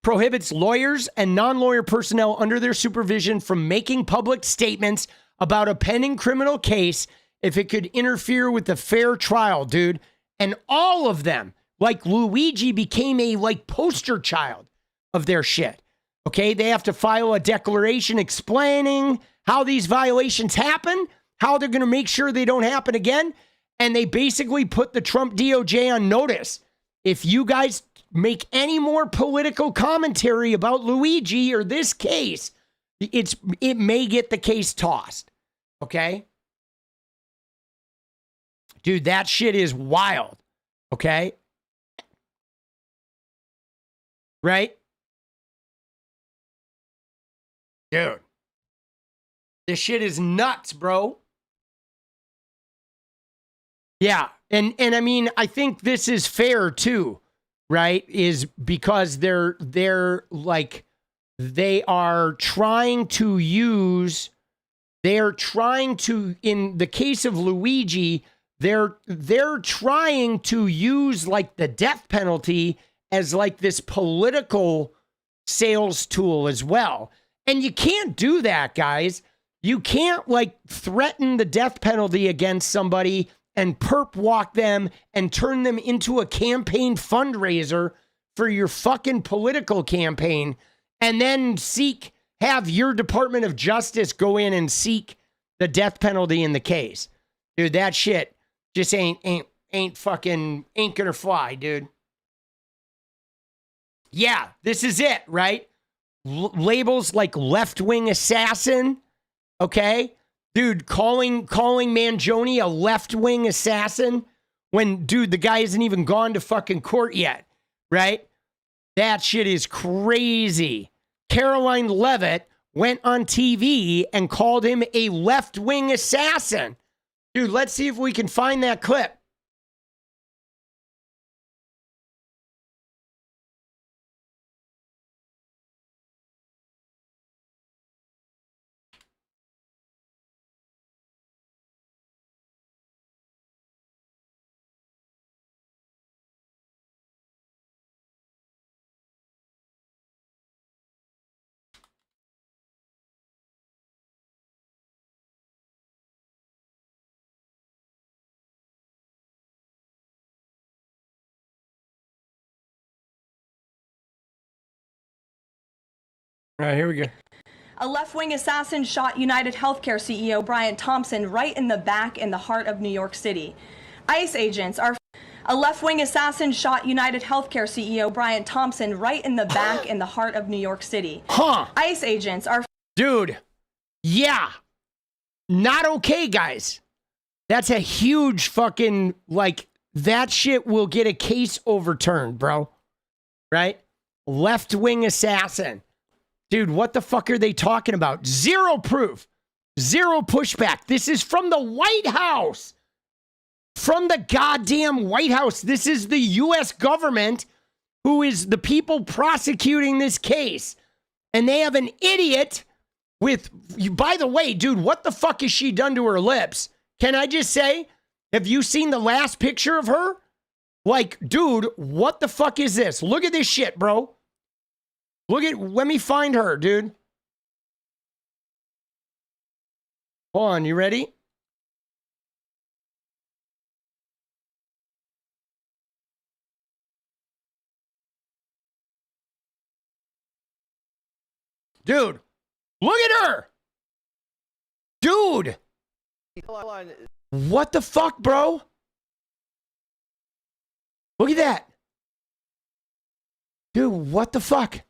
Prohibits lawyers and non-lawyer personnel under their supervision from making public statements about a pending criminal case if it could interfere with the fair trial, dude. And all of them, like Luigi, became a poster child of their shit. Okay, they have to file a declaration explaining how these violations happen, how they're going to make sure they don't happen again. And they basically put the Trump DOJ on notice. If you guys make any more political commentary about Luigi or this case, it may get the case tossed. Okay? Dude, that shit is wild. Okay? Right? Dude. This shit is nuts, bro. Yeah. And I mean, I think this is fair too, right? Is because they are trying to use, in the case of Luigi, they're trying to use like the death penalty as like this political sales tool as well. And you can't do that, guys. You can't like threaten the death penalty against somebody and perp walk them and turn them into a campaign fundraiser for your fucking political campaign and then have your Department of Justice go in and seek the death penalty in the case. Dude, that shit just ain't gonna fly, dude. Yeah, this is it, right? Labels like left-wing assassin, okay? Dude, calling Mangione a left-wing assassin when, dude, the guy hasn't even gone to fucking court yet, right? That shit is crazy. Caroline Leavitt went on TV and called him a left-wing assassin. Dude, let's see if we can find that clip. All right, here we go. A left-wing assassin shot United Healthcare CEO Brian Thompson right in the back in the heart of New York City. ICE agents are... A left-wing assassin shot United Healthcare CEO Brian Thompson right in the back in the heart of New York City. Huh. ICE agents are... Dude, Yeah. Not okay, guys. That's a huge fucking, like, that shit will get a case overturned, bro. Right? Left-wing assassin. Dude, what the fuck are they talking about? Zero proof. Zero pushback. This is from the White House. From the goddamn White House. This is the U.S. government who is the people prosecuting this case. And they have an idiot with, by the way, dude, what the fuck has she done to her lips? Can I just say, have you seen the last picture of her? Like, dude, what the fuck is this? Look at this shit, bro. Let me find her, dude. Hold on, you ready? Dude, look at her. Dude. What the fuck, bro? Look at that. Dude, what the fuck?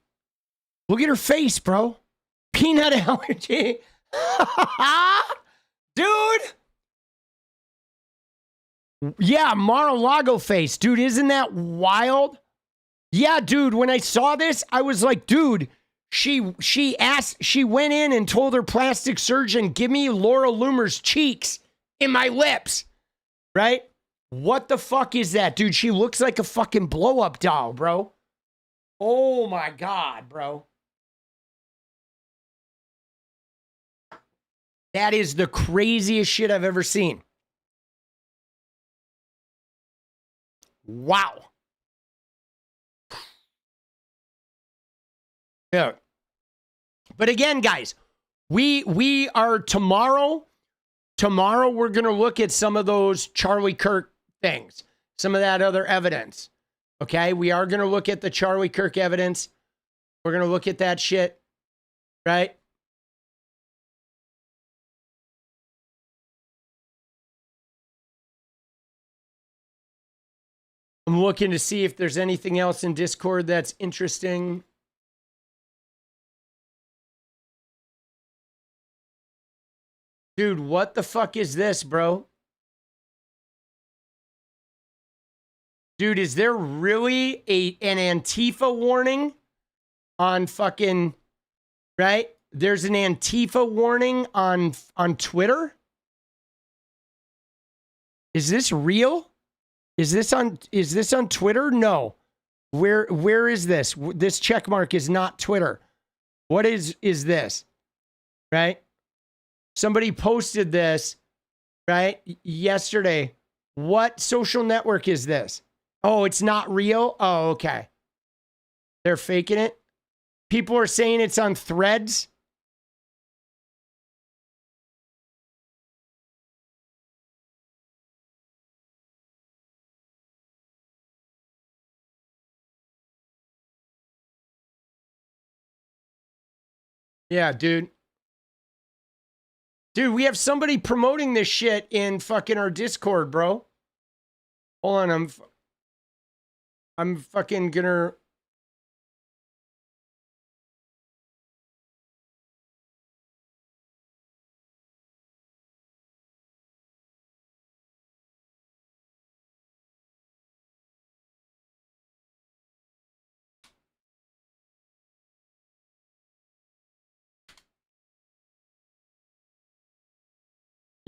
Look at her face, bro. Peanut allergy. Dude. Yeah, Mar-a-Lago face. Dude, isn't that wild? Yeah, dude, when I saw this, I was like, dude, she went in and told her plastic surgeon, give me Laura Loomer's cheeks in my lips. Right? What the fuck is that? Dude, she looks like a fucking blow-up doll, bro. Oh my God, bro. That is the craziest shit I've ever seen. Wow. Yeah. But again, guys, we are tomorrow we're going to look at some of those Charlie Kirk things, some of that other evidence. Okay? We are going to look at the Charlie Kirk evidence. We're going to look at that shit, right? I'm looking to see if there's anything else in Discord that's interesting. Dude, what the fuck is this, bro? Dude, is there really an Antifa warning on fucking, right? There's an Antifa warning on Twitter? Is this real? Is this on Twitter? No. Where is this? This check mark is not Twitter. What is this? Right? Somebody posted this, right? Yesterday. What social network is this? Oh, it's not real? Oh, okay. They're faking it. People are saying it's on Threads. Yeah, dude. Dude, we have somebody promoting this shit in fucking our Discord, bro. Hold on, I'm fucking gonna...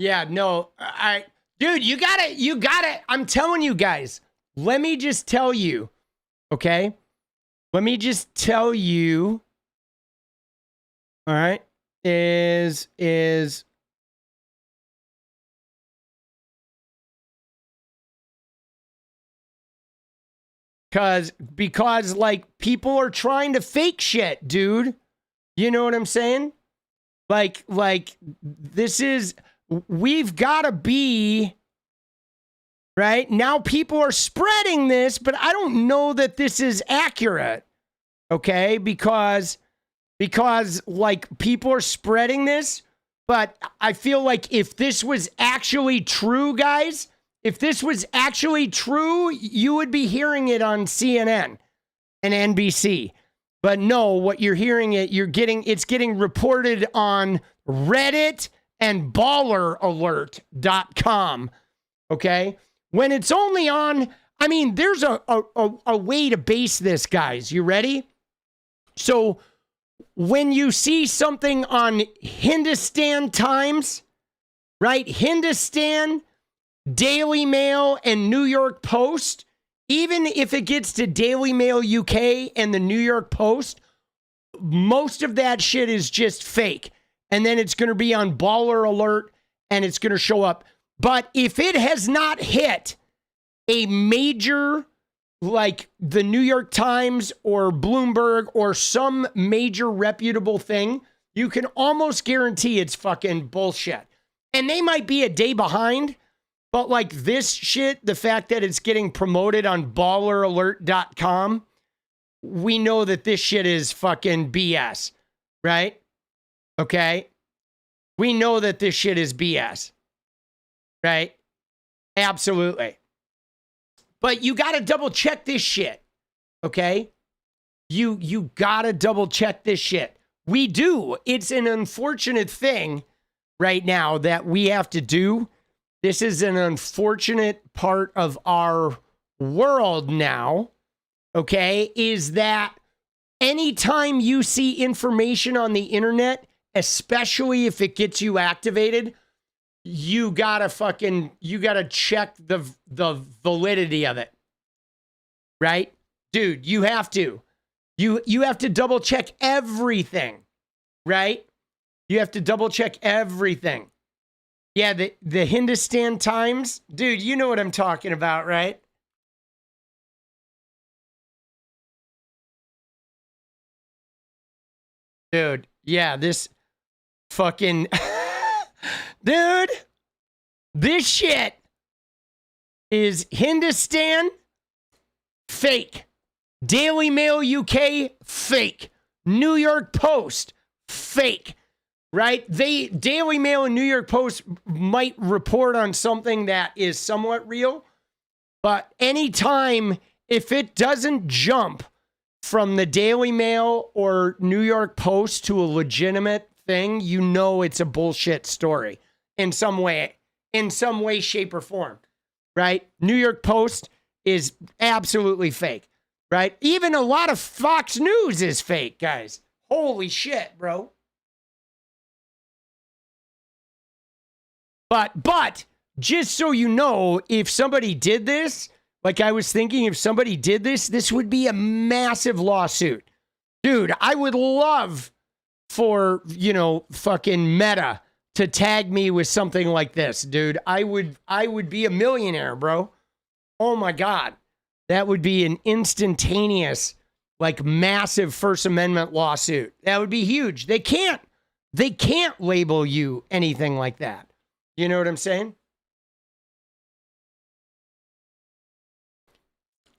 Yeah, no, dude, you gotta, I'm telling you guys, let me just tell you, okay? Let me just tell you, all right, is, because like people are trying to fake shit, dude. You know what I'm saying? Like this is, we've got to be, right? Now people are spreading this, but I don't know that this is accurate, okay? Because like people are spreading this, but I feel like if this was actually true, guys, if this was actually true, you would be hearing it on CNN and NBC. But no, what you're hearing it's getting reported on Reddit and balleralert.com. Okay? When it's only on, I mean, there's a way to base this, guys. You ready? So when you see something on Hindustan Times, right? Hindustan, Daily Mail, and New York Post, even if it gets to Daily Mail UK and the New York Post, most of that shit is just fake. And then it's going to be on Baller Alert and it's going to show up. But if it has not hit a major, like the New York Times or Bloomberg or some major reputable thing, you can almost guarantee it's fucking bullshit. And they might be a day behind, but like this shit, the fact that it's getting promoted on balleralert.com, we know that this shit is fucking BS, right? Okay? We know that this shit is BS, right? Absolutely. But you got to double check this shit, okay? You got to double check this shit. We do. It's an unfortunate thing right now that we have to do. This is an unfortunate part of our world now, okay? Is that anytime you see information on the internet, especially if it gets you activated, you gotta check the validity of it, right? Dude, you have to. You have to double check everything, right? You have to double check everything. Yeah, the Hindustan Times, dude, you know what I'm talking about, right? Dude, yeah, this fucking dude, this shit is Hindustan, fake. Daily Mail UK, fake. New York Post, fake. Right? Daily Mail and New York Post might report on something that is somewhat real, but anytime, if it doesn't jump from the Daily Mail or New York Post to a legitimate thing, you know it's a bullshit story in some way, shape, or form, right? New York Post is absolutely fake, right? Even a lot of Fox News is fake, guys. Holy shit, bro. But just so you know, if somebody did this, like I was thinking, if somebody did this, this would be a massive lawsuit. Dude, I would love for, fucking Meta to tag me with something like this, dude. I would be a millionaire, bro. Oh my God. That would be an instantaneous, like massive First Amendment lawsuit. That would be huge. They can't label you anything like that. You know what I'm saying?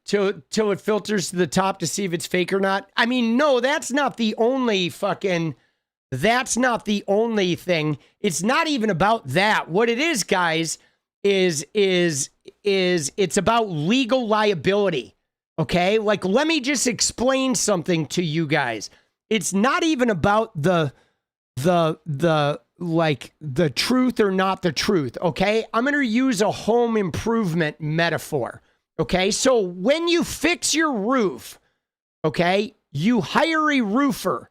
Till it filters to the top to see if it's fake or not. I mean, no, that's not the only thing. It's not even about that. What it is, guys, is it's about legal liability. Okay? Like, let me just explain something to you guys. It's not even about the truth or not the truth, okay? I'm going to use a home improvement metaphor, okay? So when you fix your roof, okay, you hire a roofer.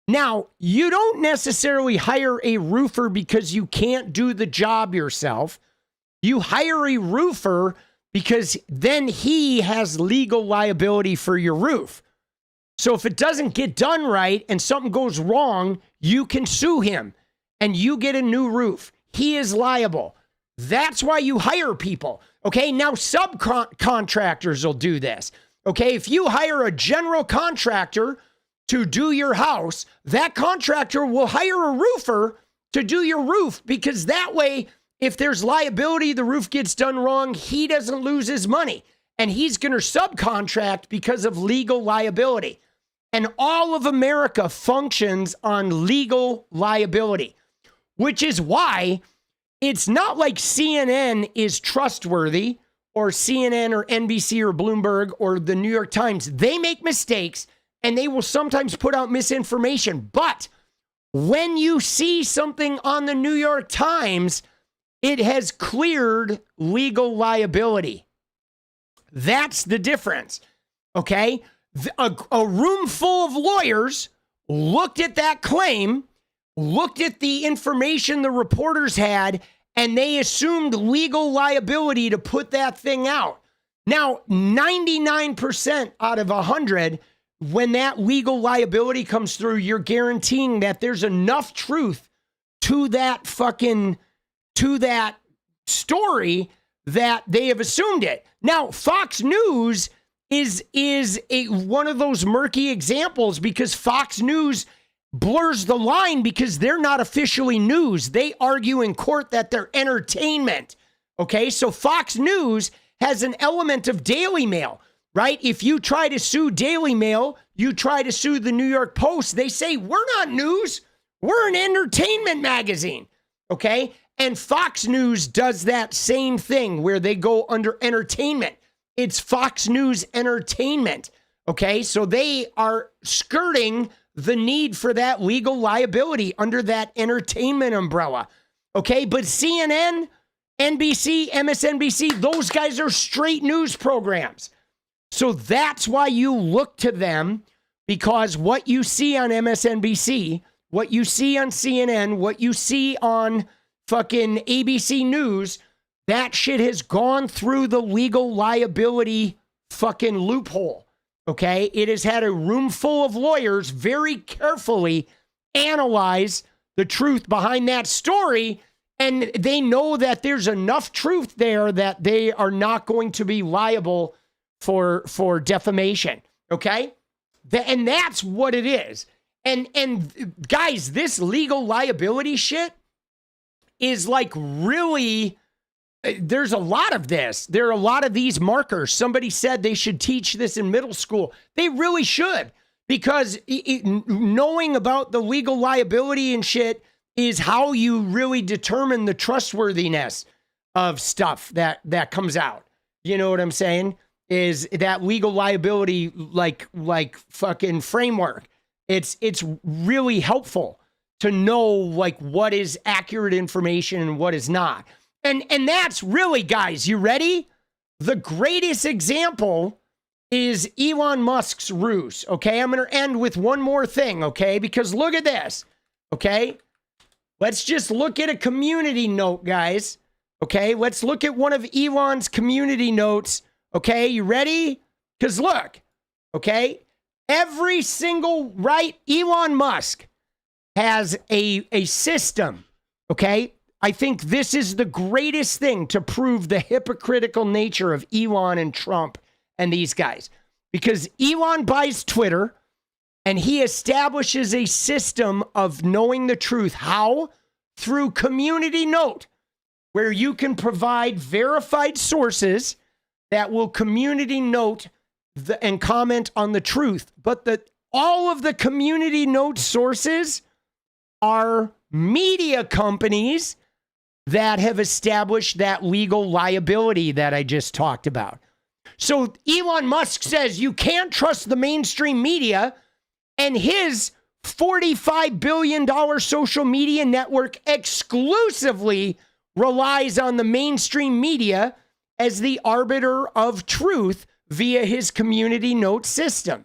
Now, you don't necessarily hire a roofer because you can't do the job yourself. You hire a roofer because then he has legal liability for your roof. So if it doesn't get done right and something goes wrong, you can sue him and you get a new roof. He is liable. That's why you hire people. Okay, now subcontractors will do this. Okay, if you hire a general contractor to do your house, that contractor will hire a roofer to do your roof, because that way, if there's liability, the roof gets done wrong, he doesn't lose his money. And he's going to subcontract because of legal liability. And all of America functions on legal liability, which is why it's not like CNN is trustworthy, or CNN or NBC or Bloomberg or the New York Times. They make mistakes and they will sometimes put out misinformation. But when you see something on the New York Times, it has cleared legal liability. That's the difference, okay? A room full of lawyers looked at that claim, looked at the information the reporters had, and they assumed legal liability to put that thing out. Now, 99% out of 100, when that legal liability comes through, you're guaranteeing that there's enough truth to that story that they have assumed it. Now, Fox News is one of those murky examples because Fox News blurs the line because they're not officially news. They argue in court that they're entertainment. Okay, so Fox News has an element of Daily Mail, right? If you try to sue Daily Mail, you try to sue the New York Post, they say, we're not news, we're an entertainment magazine, okay? And Fox News does that same thing where they go under entertainment. It's Fox News Entertainment, okay? So they are skirting the need for that legal liability under that entertainment umbrella, okay? But CNN, NBC, MSNBC, those guys are straight news programs. So that's why you look to them, because what you see on MSNBC, what you see on CNN, what you see on fucking ABC News, that shit has gone through the legal liability fucking loophole, okay? It has had a room full of lawyers very carefully analyze the truth behind that story, and they know that there's enough truth there that they are not going to be liable for defamation, okay? And that's what it is. And guys, this legal liability shit is like really, there's a lot of this. There are a lot of these markers. Somebody said they should teach this in middle school. They really should, because knowing about the legal liability and shit is how you really determine the trustworthiness of stuff that comes out. You know what I'm saying? Is that legal liability like fucking framework. It's really helpful to know like what is accurate information and what is not. And that's really, guys, you ready? The greatest example is Elon Musk's ruse, okay? I'm going to end with one more thing, okay? Because look at this, okay? Let's just look at a community note, guys, okay? Let's look at one of Elon's community notes, okay? You ready? Because look, okay? Every single, right, Elon Musk has a system, okay? I think this is the greatest thing to prove the hypocritical nature of Elon and Trump and these guys. Because Elon buys Twitter and he establishes a system of knowing the truth. How? Through community note, where you can provide verified sources that will community note and comment on the truth. But all of the community note sources are media companies that have established that legal liability that I just talked about. So Elon Musk says you can't trust the mainstream media, and his $45 billion social media network exclusively relies on the mainstream media as the arbiter of truth via his community note system.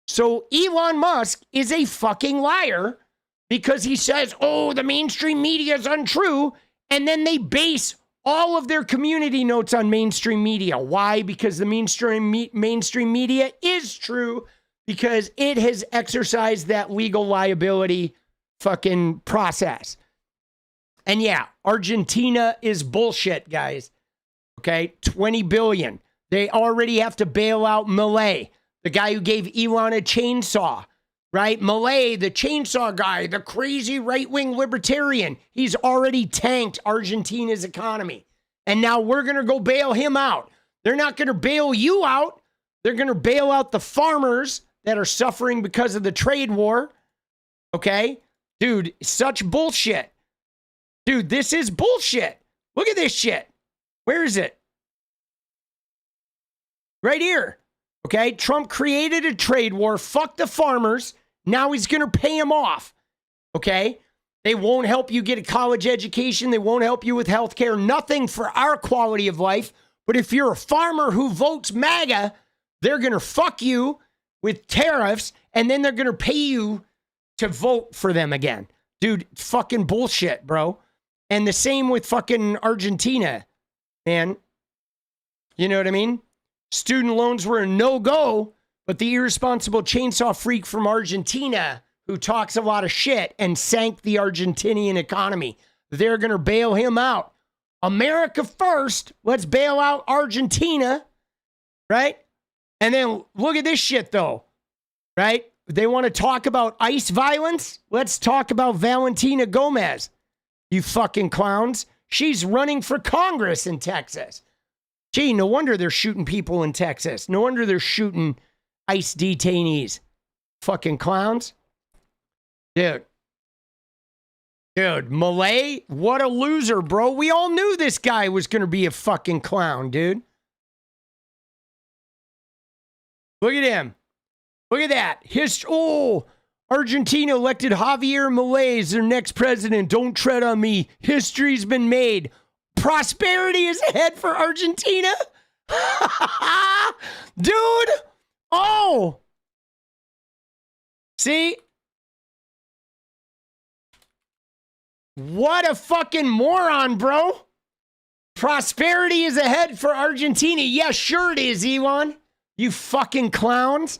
So Elon Musk is a fucking liar because he says, oh, the mainstream media is untrue. And then they base all of their community notes on mainstream media. Why? Because the mainstream media is true, because it has exercised that legal liability fucking process. And yeah, Argentina is bullshit, guys. Okay, 20 billion. They already have to bail out Milei, the guy who gave Elon a chainsaw. Right? Milei, the chainsaw guy, the crazy right-wing libertarian, he's already tanked Argentina's economy. And now we're going to go bail him out. They're not going to bail you out. They're going to bail out the farmers that are suffering because of the trade war. Okay? Dude, such bullshit. Dude, this is bullshit. Look at this shit. Where is it? Right here. Okay? Trump created a trade war, fuck the farmers. Now he's going to pay them off. Okay? They won't help you get a college education. They won't help you with health care. Nothing for our quality of life. But if you're a farmer who votes MAGA, they're going to fuck you with tariffs, and then they're going to pay you to vote for them again. Dude, fucking bullshit, bro. And the same with fucking Argentina, man. You know what I mean? Student loans were a no-go, but the irresponsible chainsaw freak from Argentina who talks a lot of shit and sank the Argentinian economy, they're going to bail him out. America first. Let's bail out Argentina, right? And then look at this shit, though, right? They want to talk about ICE violence? Let's talk about Valentina Gomez, you fucking clowns. She's running for Congress in Texas. Gee, no wonder they're shooting people in Texas. No wonder they're shooting ICE detainees. Fucking clowns. Dude, Malay, what a loser, bro. We all knew this guy was going to be a fucking clown, dude. Look at him. Look at that. Argentina elected Javier Milei as their next president. Don't tread on me. History's been made. Prosperity is ahead for Argentina. Dude. Oh. See? What a fucking moron, bro. Prosperity is ahead for Argentina. Yeah, sure it is, Elon. You fucking clowns.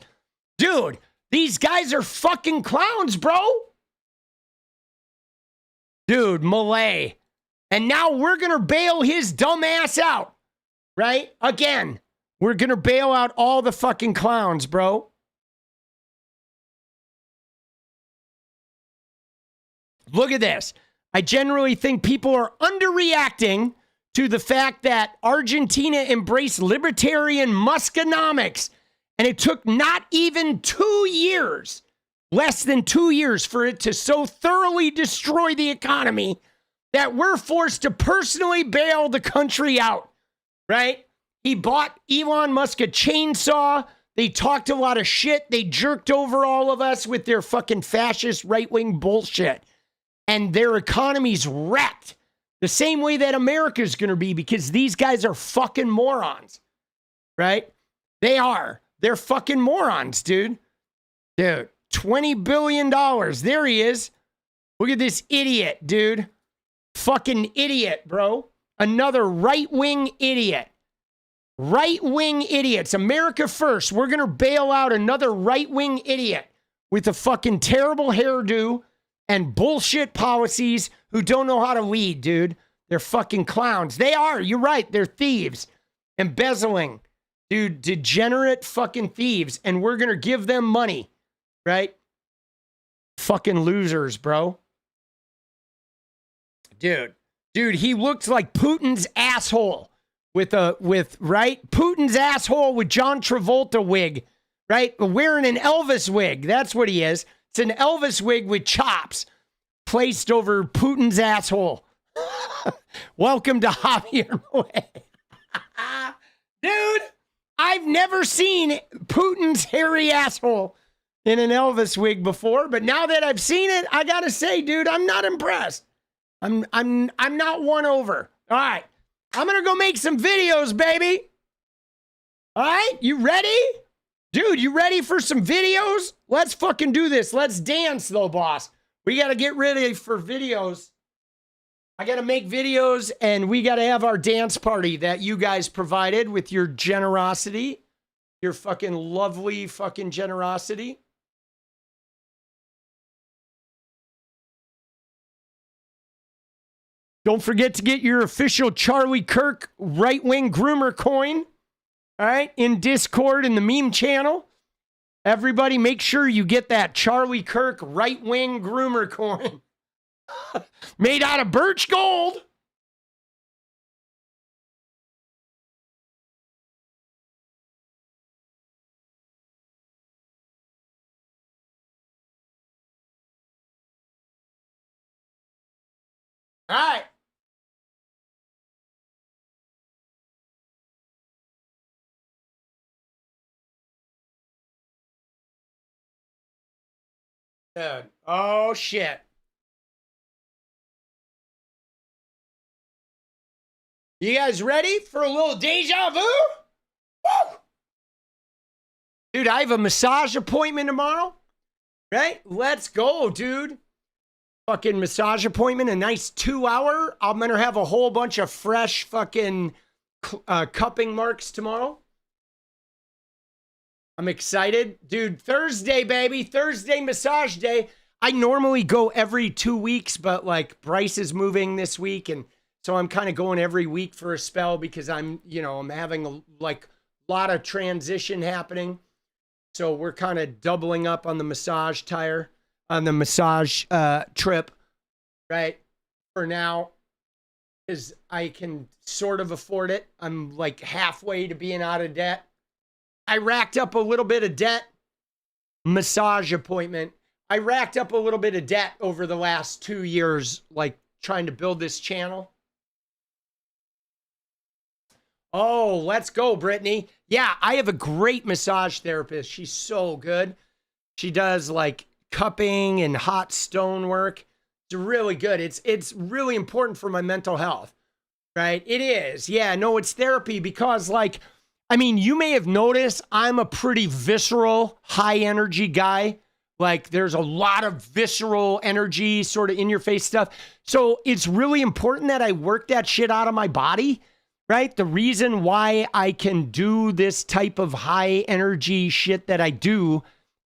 Dude, these guys are fucking clowns, bro. Dude, Malay. And now we're going to bail his dumb ass out. Right? Again, we're going to bail out all the fucking clowns, bro. Look at this. I generally think people are underreacting to the fact that Argentina embraced libertarian Muskonomics, and it took not even 2 years, less than 2 years, for it to so thoroughly destroy the economy that we're forced to personally bail the country out, right? He bought Elon Musk a chainsaw. They talked a lot of shit. They jerked over all of us with their fucking fascist right-wing bullshit. And their economy's wrecked the same way that America's going to be, because these guys are fucking morons, right? They are. They're fucking morons, dude. Dude, $20 billion. There he is. Look at this idiot, dude. Fucking idiot, bro. Another right-wing idiot. Right-wing idiots. America first. We're going to bail out another right-wing idiot with a fucking terrible hairdo and bullshit policies who don't know how to lead, dude. They're fucking clowns. They are. You're right. They're thieves. Embezzling. Dude, degenerate fucking thieves. And we're going to give them money, right? Fucking losers, bro. Dude, he looked like Putin's asshole with right? Putin's asshole with John Travolta wig, right? Wearing an Elvis wig. That's what he is. It's an Elvis wig with chops placed over Putin's asshole. Welcome to Javier Milei. Dude, I've never seen Putin's hairy asshole in an Elvis wig before, but now that I've seen it, I gotta say, dude, I'm not impressed. I'm not won over. All right, I'm gonna go make some videos, baby. All right, you ready? Dude, you ready for some videos? Let's fucking do this. Let's dance, though, boss. We got to get ready for videos. I got to make videos, and we got to have our dance party that you guys provided with your generosity, your fucking lovely fucking generosity. Don't forget to get your official Charlie Kirk right-wing groomer coin. All right, in Discord, in the meme channel. Everybody, make sure you get that Charlie Kirk right-wing groomer coin. Made out of birch gold. All right. Dude. Oh, shit. You guys ready for a little deja vu? Woo! Dude, I have a massage appointment tomorrow. Right? Let's go, dude. Fucking massage appointment, a nice 2-hour. I'm going to have a whole bunch of fresh fucking cupping marks tomorrow. I'm excited. Dude, Thursday, baby. Thursday massage day. I normally go every 2 weeks, but like Bryce is moving this week. And so I'm kind of going every week for a spell because I'm having a lot of transition happening. So we're kind of doubling up on the massage trip, right? For now, because I can sort of afford it. I'm like halfway to being out of debt. I racked up a little bit of debt. Massage appointment. I racked up a little bit of debt over the last 2 years, like trying to build this channel. Oh, let's go, Brittany. Yeah, I have a great massage therapist. She's so good. She does like cupping and hot stone work. It's really good. It's really important for my mental health, right? It is. Yeah, no, it's therapy because you may have noticed I'm a pretty visceral, high energy guy. Like there's a lot of visceral energy sort of in your face stuff. So it's really important that I work that shit out of my body, right? The reason why I can do this type of high energy shit that I do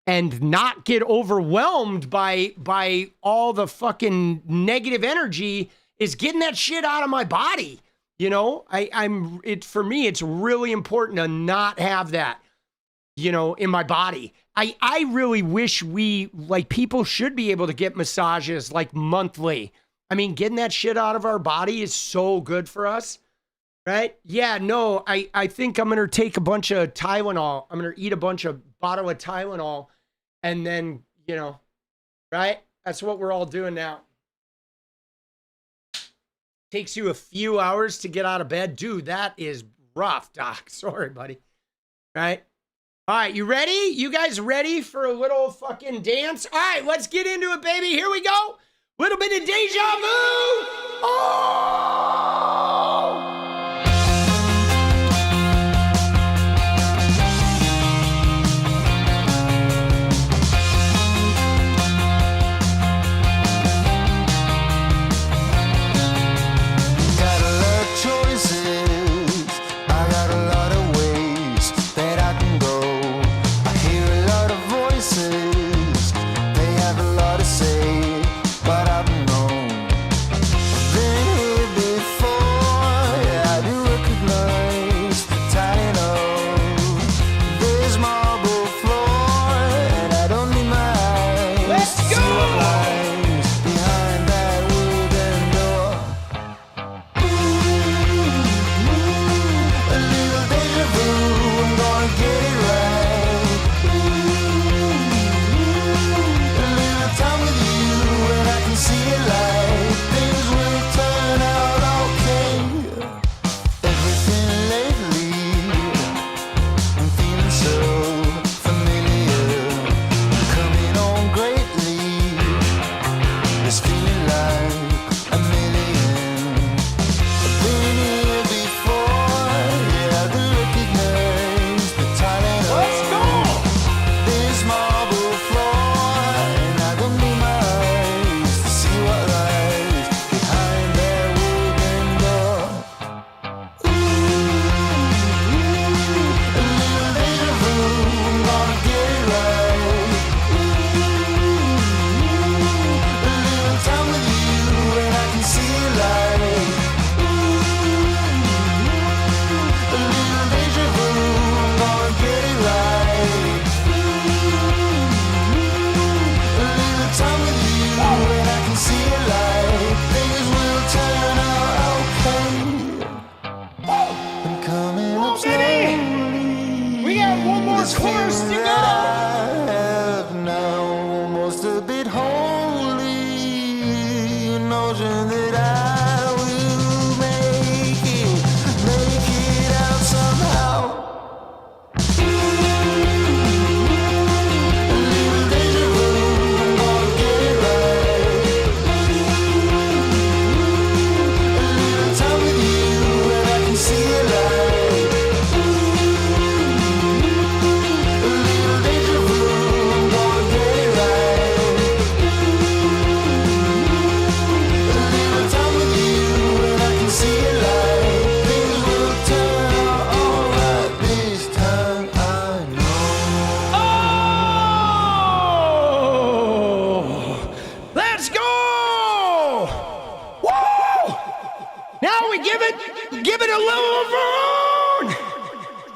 and not get overwhelmed by all the fucking negative energy is getting that shit out of my body. For me, it's really important to not have that, in my body. I really wish people should be able to get massages monthly. I mean, getting that shit out of our body is so good for us, right? Yeah, no, I think I'm going to take a bunch of Tylenol. I'm going to eat a bottle of Tylenol and then, right? That's what we're all doing now. Takes you a few hours to get out of bed. Dude, that is rough, Doc. Sorry, buddy. Right? All right, you ready? You guys ready for a little fucking dance? All right, let's get into it, baby. Here we go. Little bit of deja vu. Oh!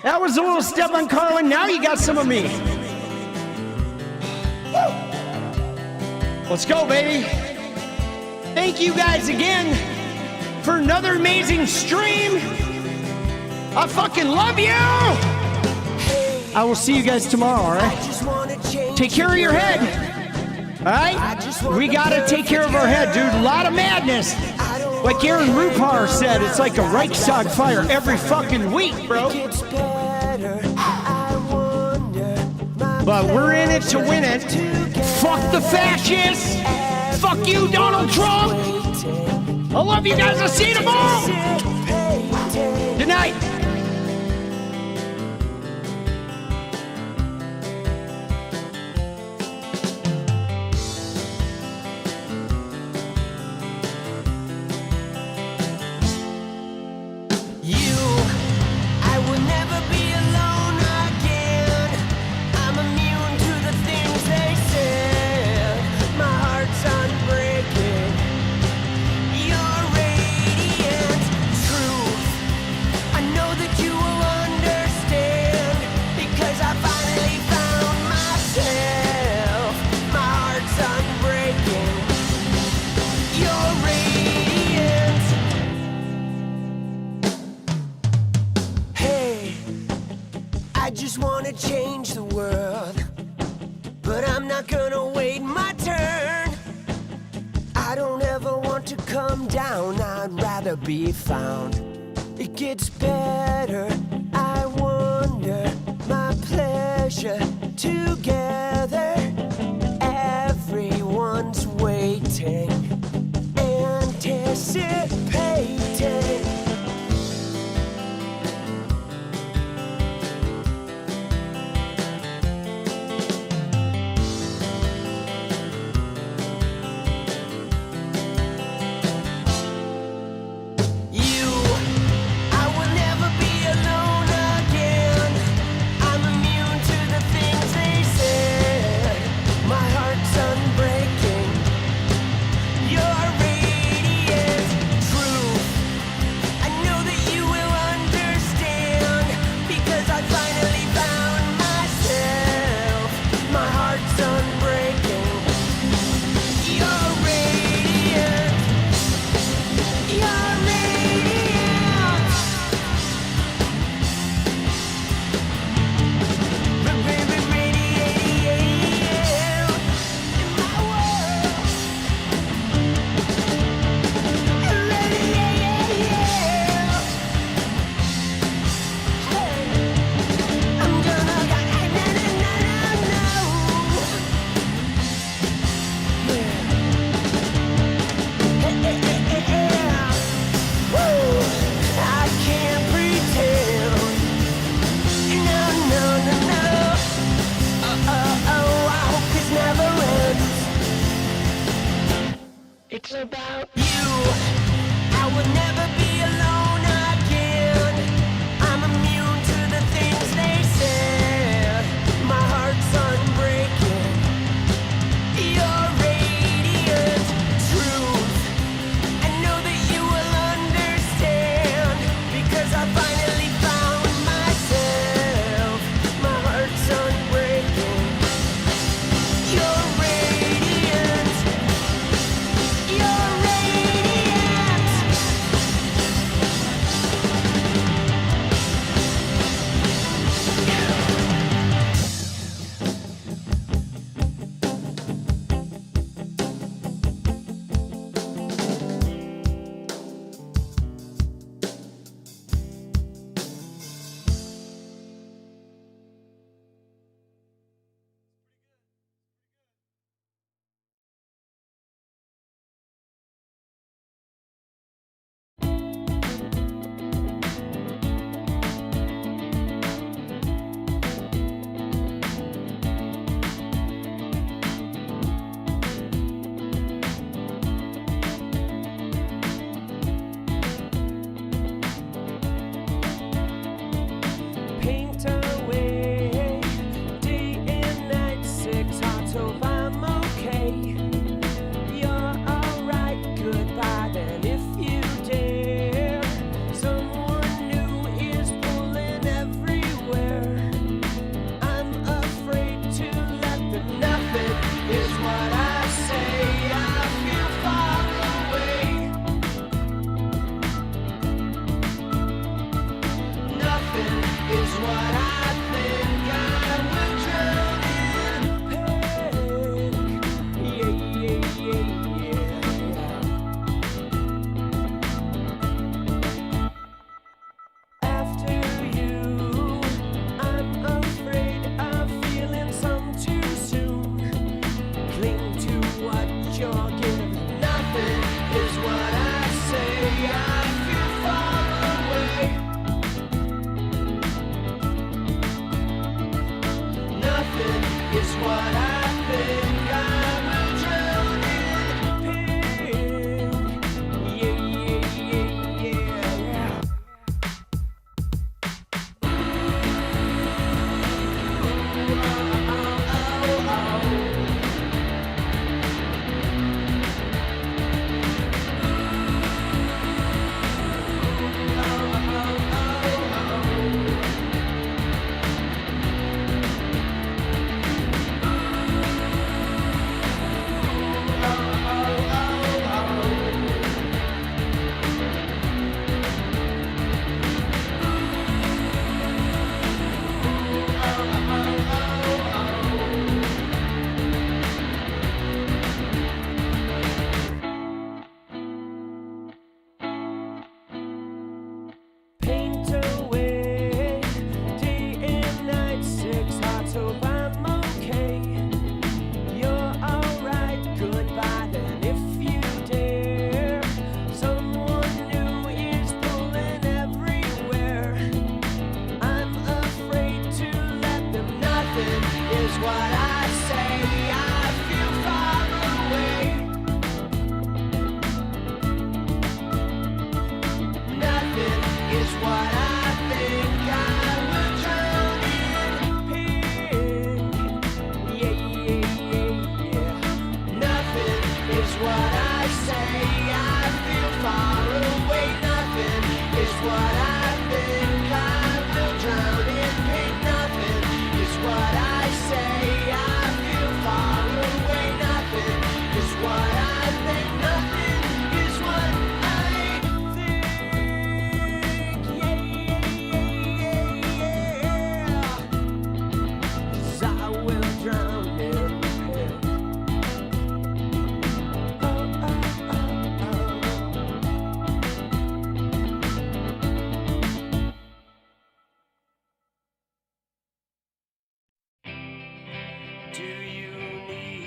That was a little step on Carlin. Now you got some of me. Woo. Let's go, baby. Thank you guys again for another amazing stream. I fucking love you. I will see you guys tomorrow, all right? Take care of your head. All right? We got to take care of our head, dude. A lot of madness. Like 𝗙𝗍𝗏𝗧 said, it's like a Reichstag fire every fucking week, bro. But we're in it to win it. Fuck the fascists. Fuck you, Donald Trump. I love you guys. I'll see you tomorrow. Good night. Change the world, but I'm not gonna wait my turn. I don't ever want to come down, I'd rather be found. It gets better, I wonder, my pleasure together. Everyone's waiting, anticipating. I will never be is what I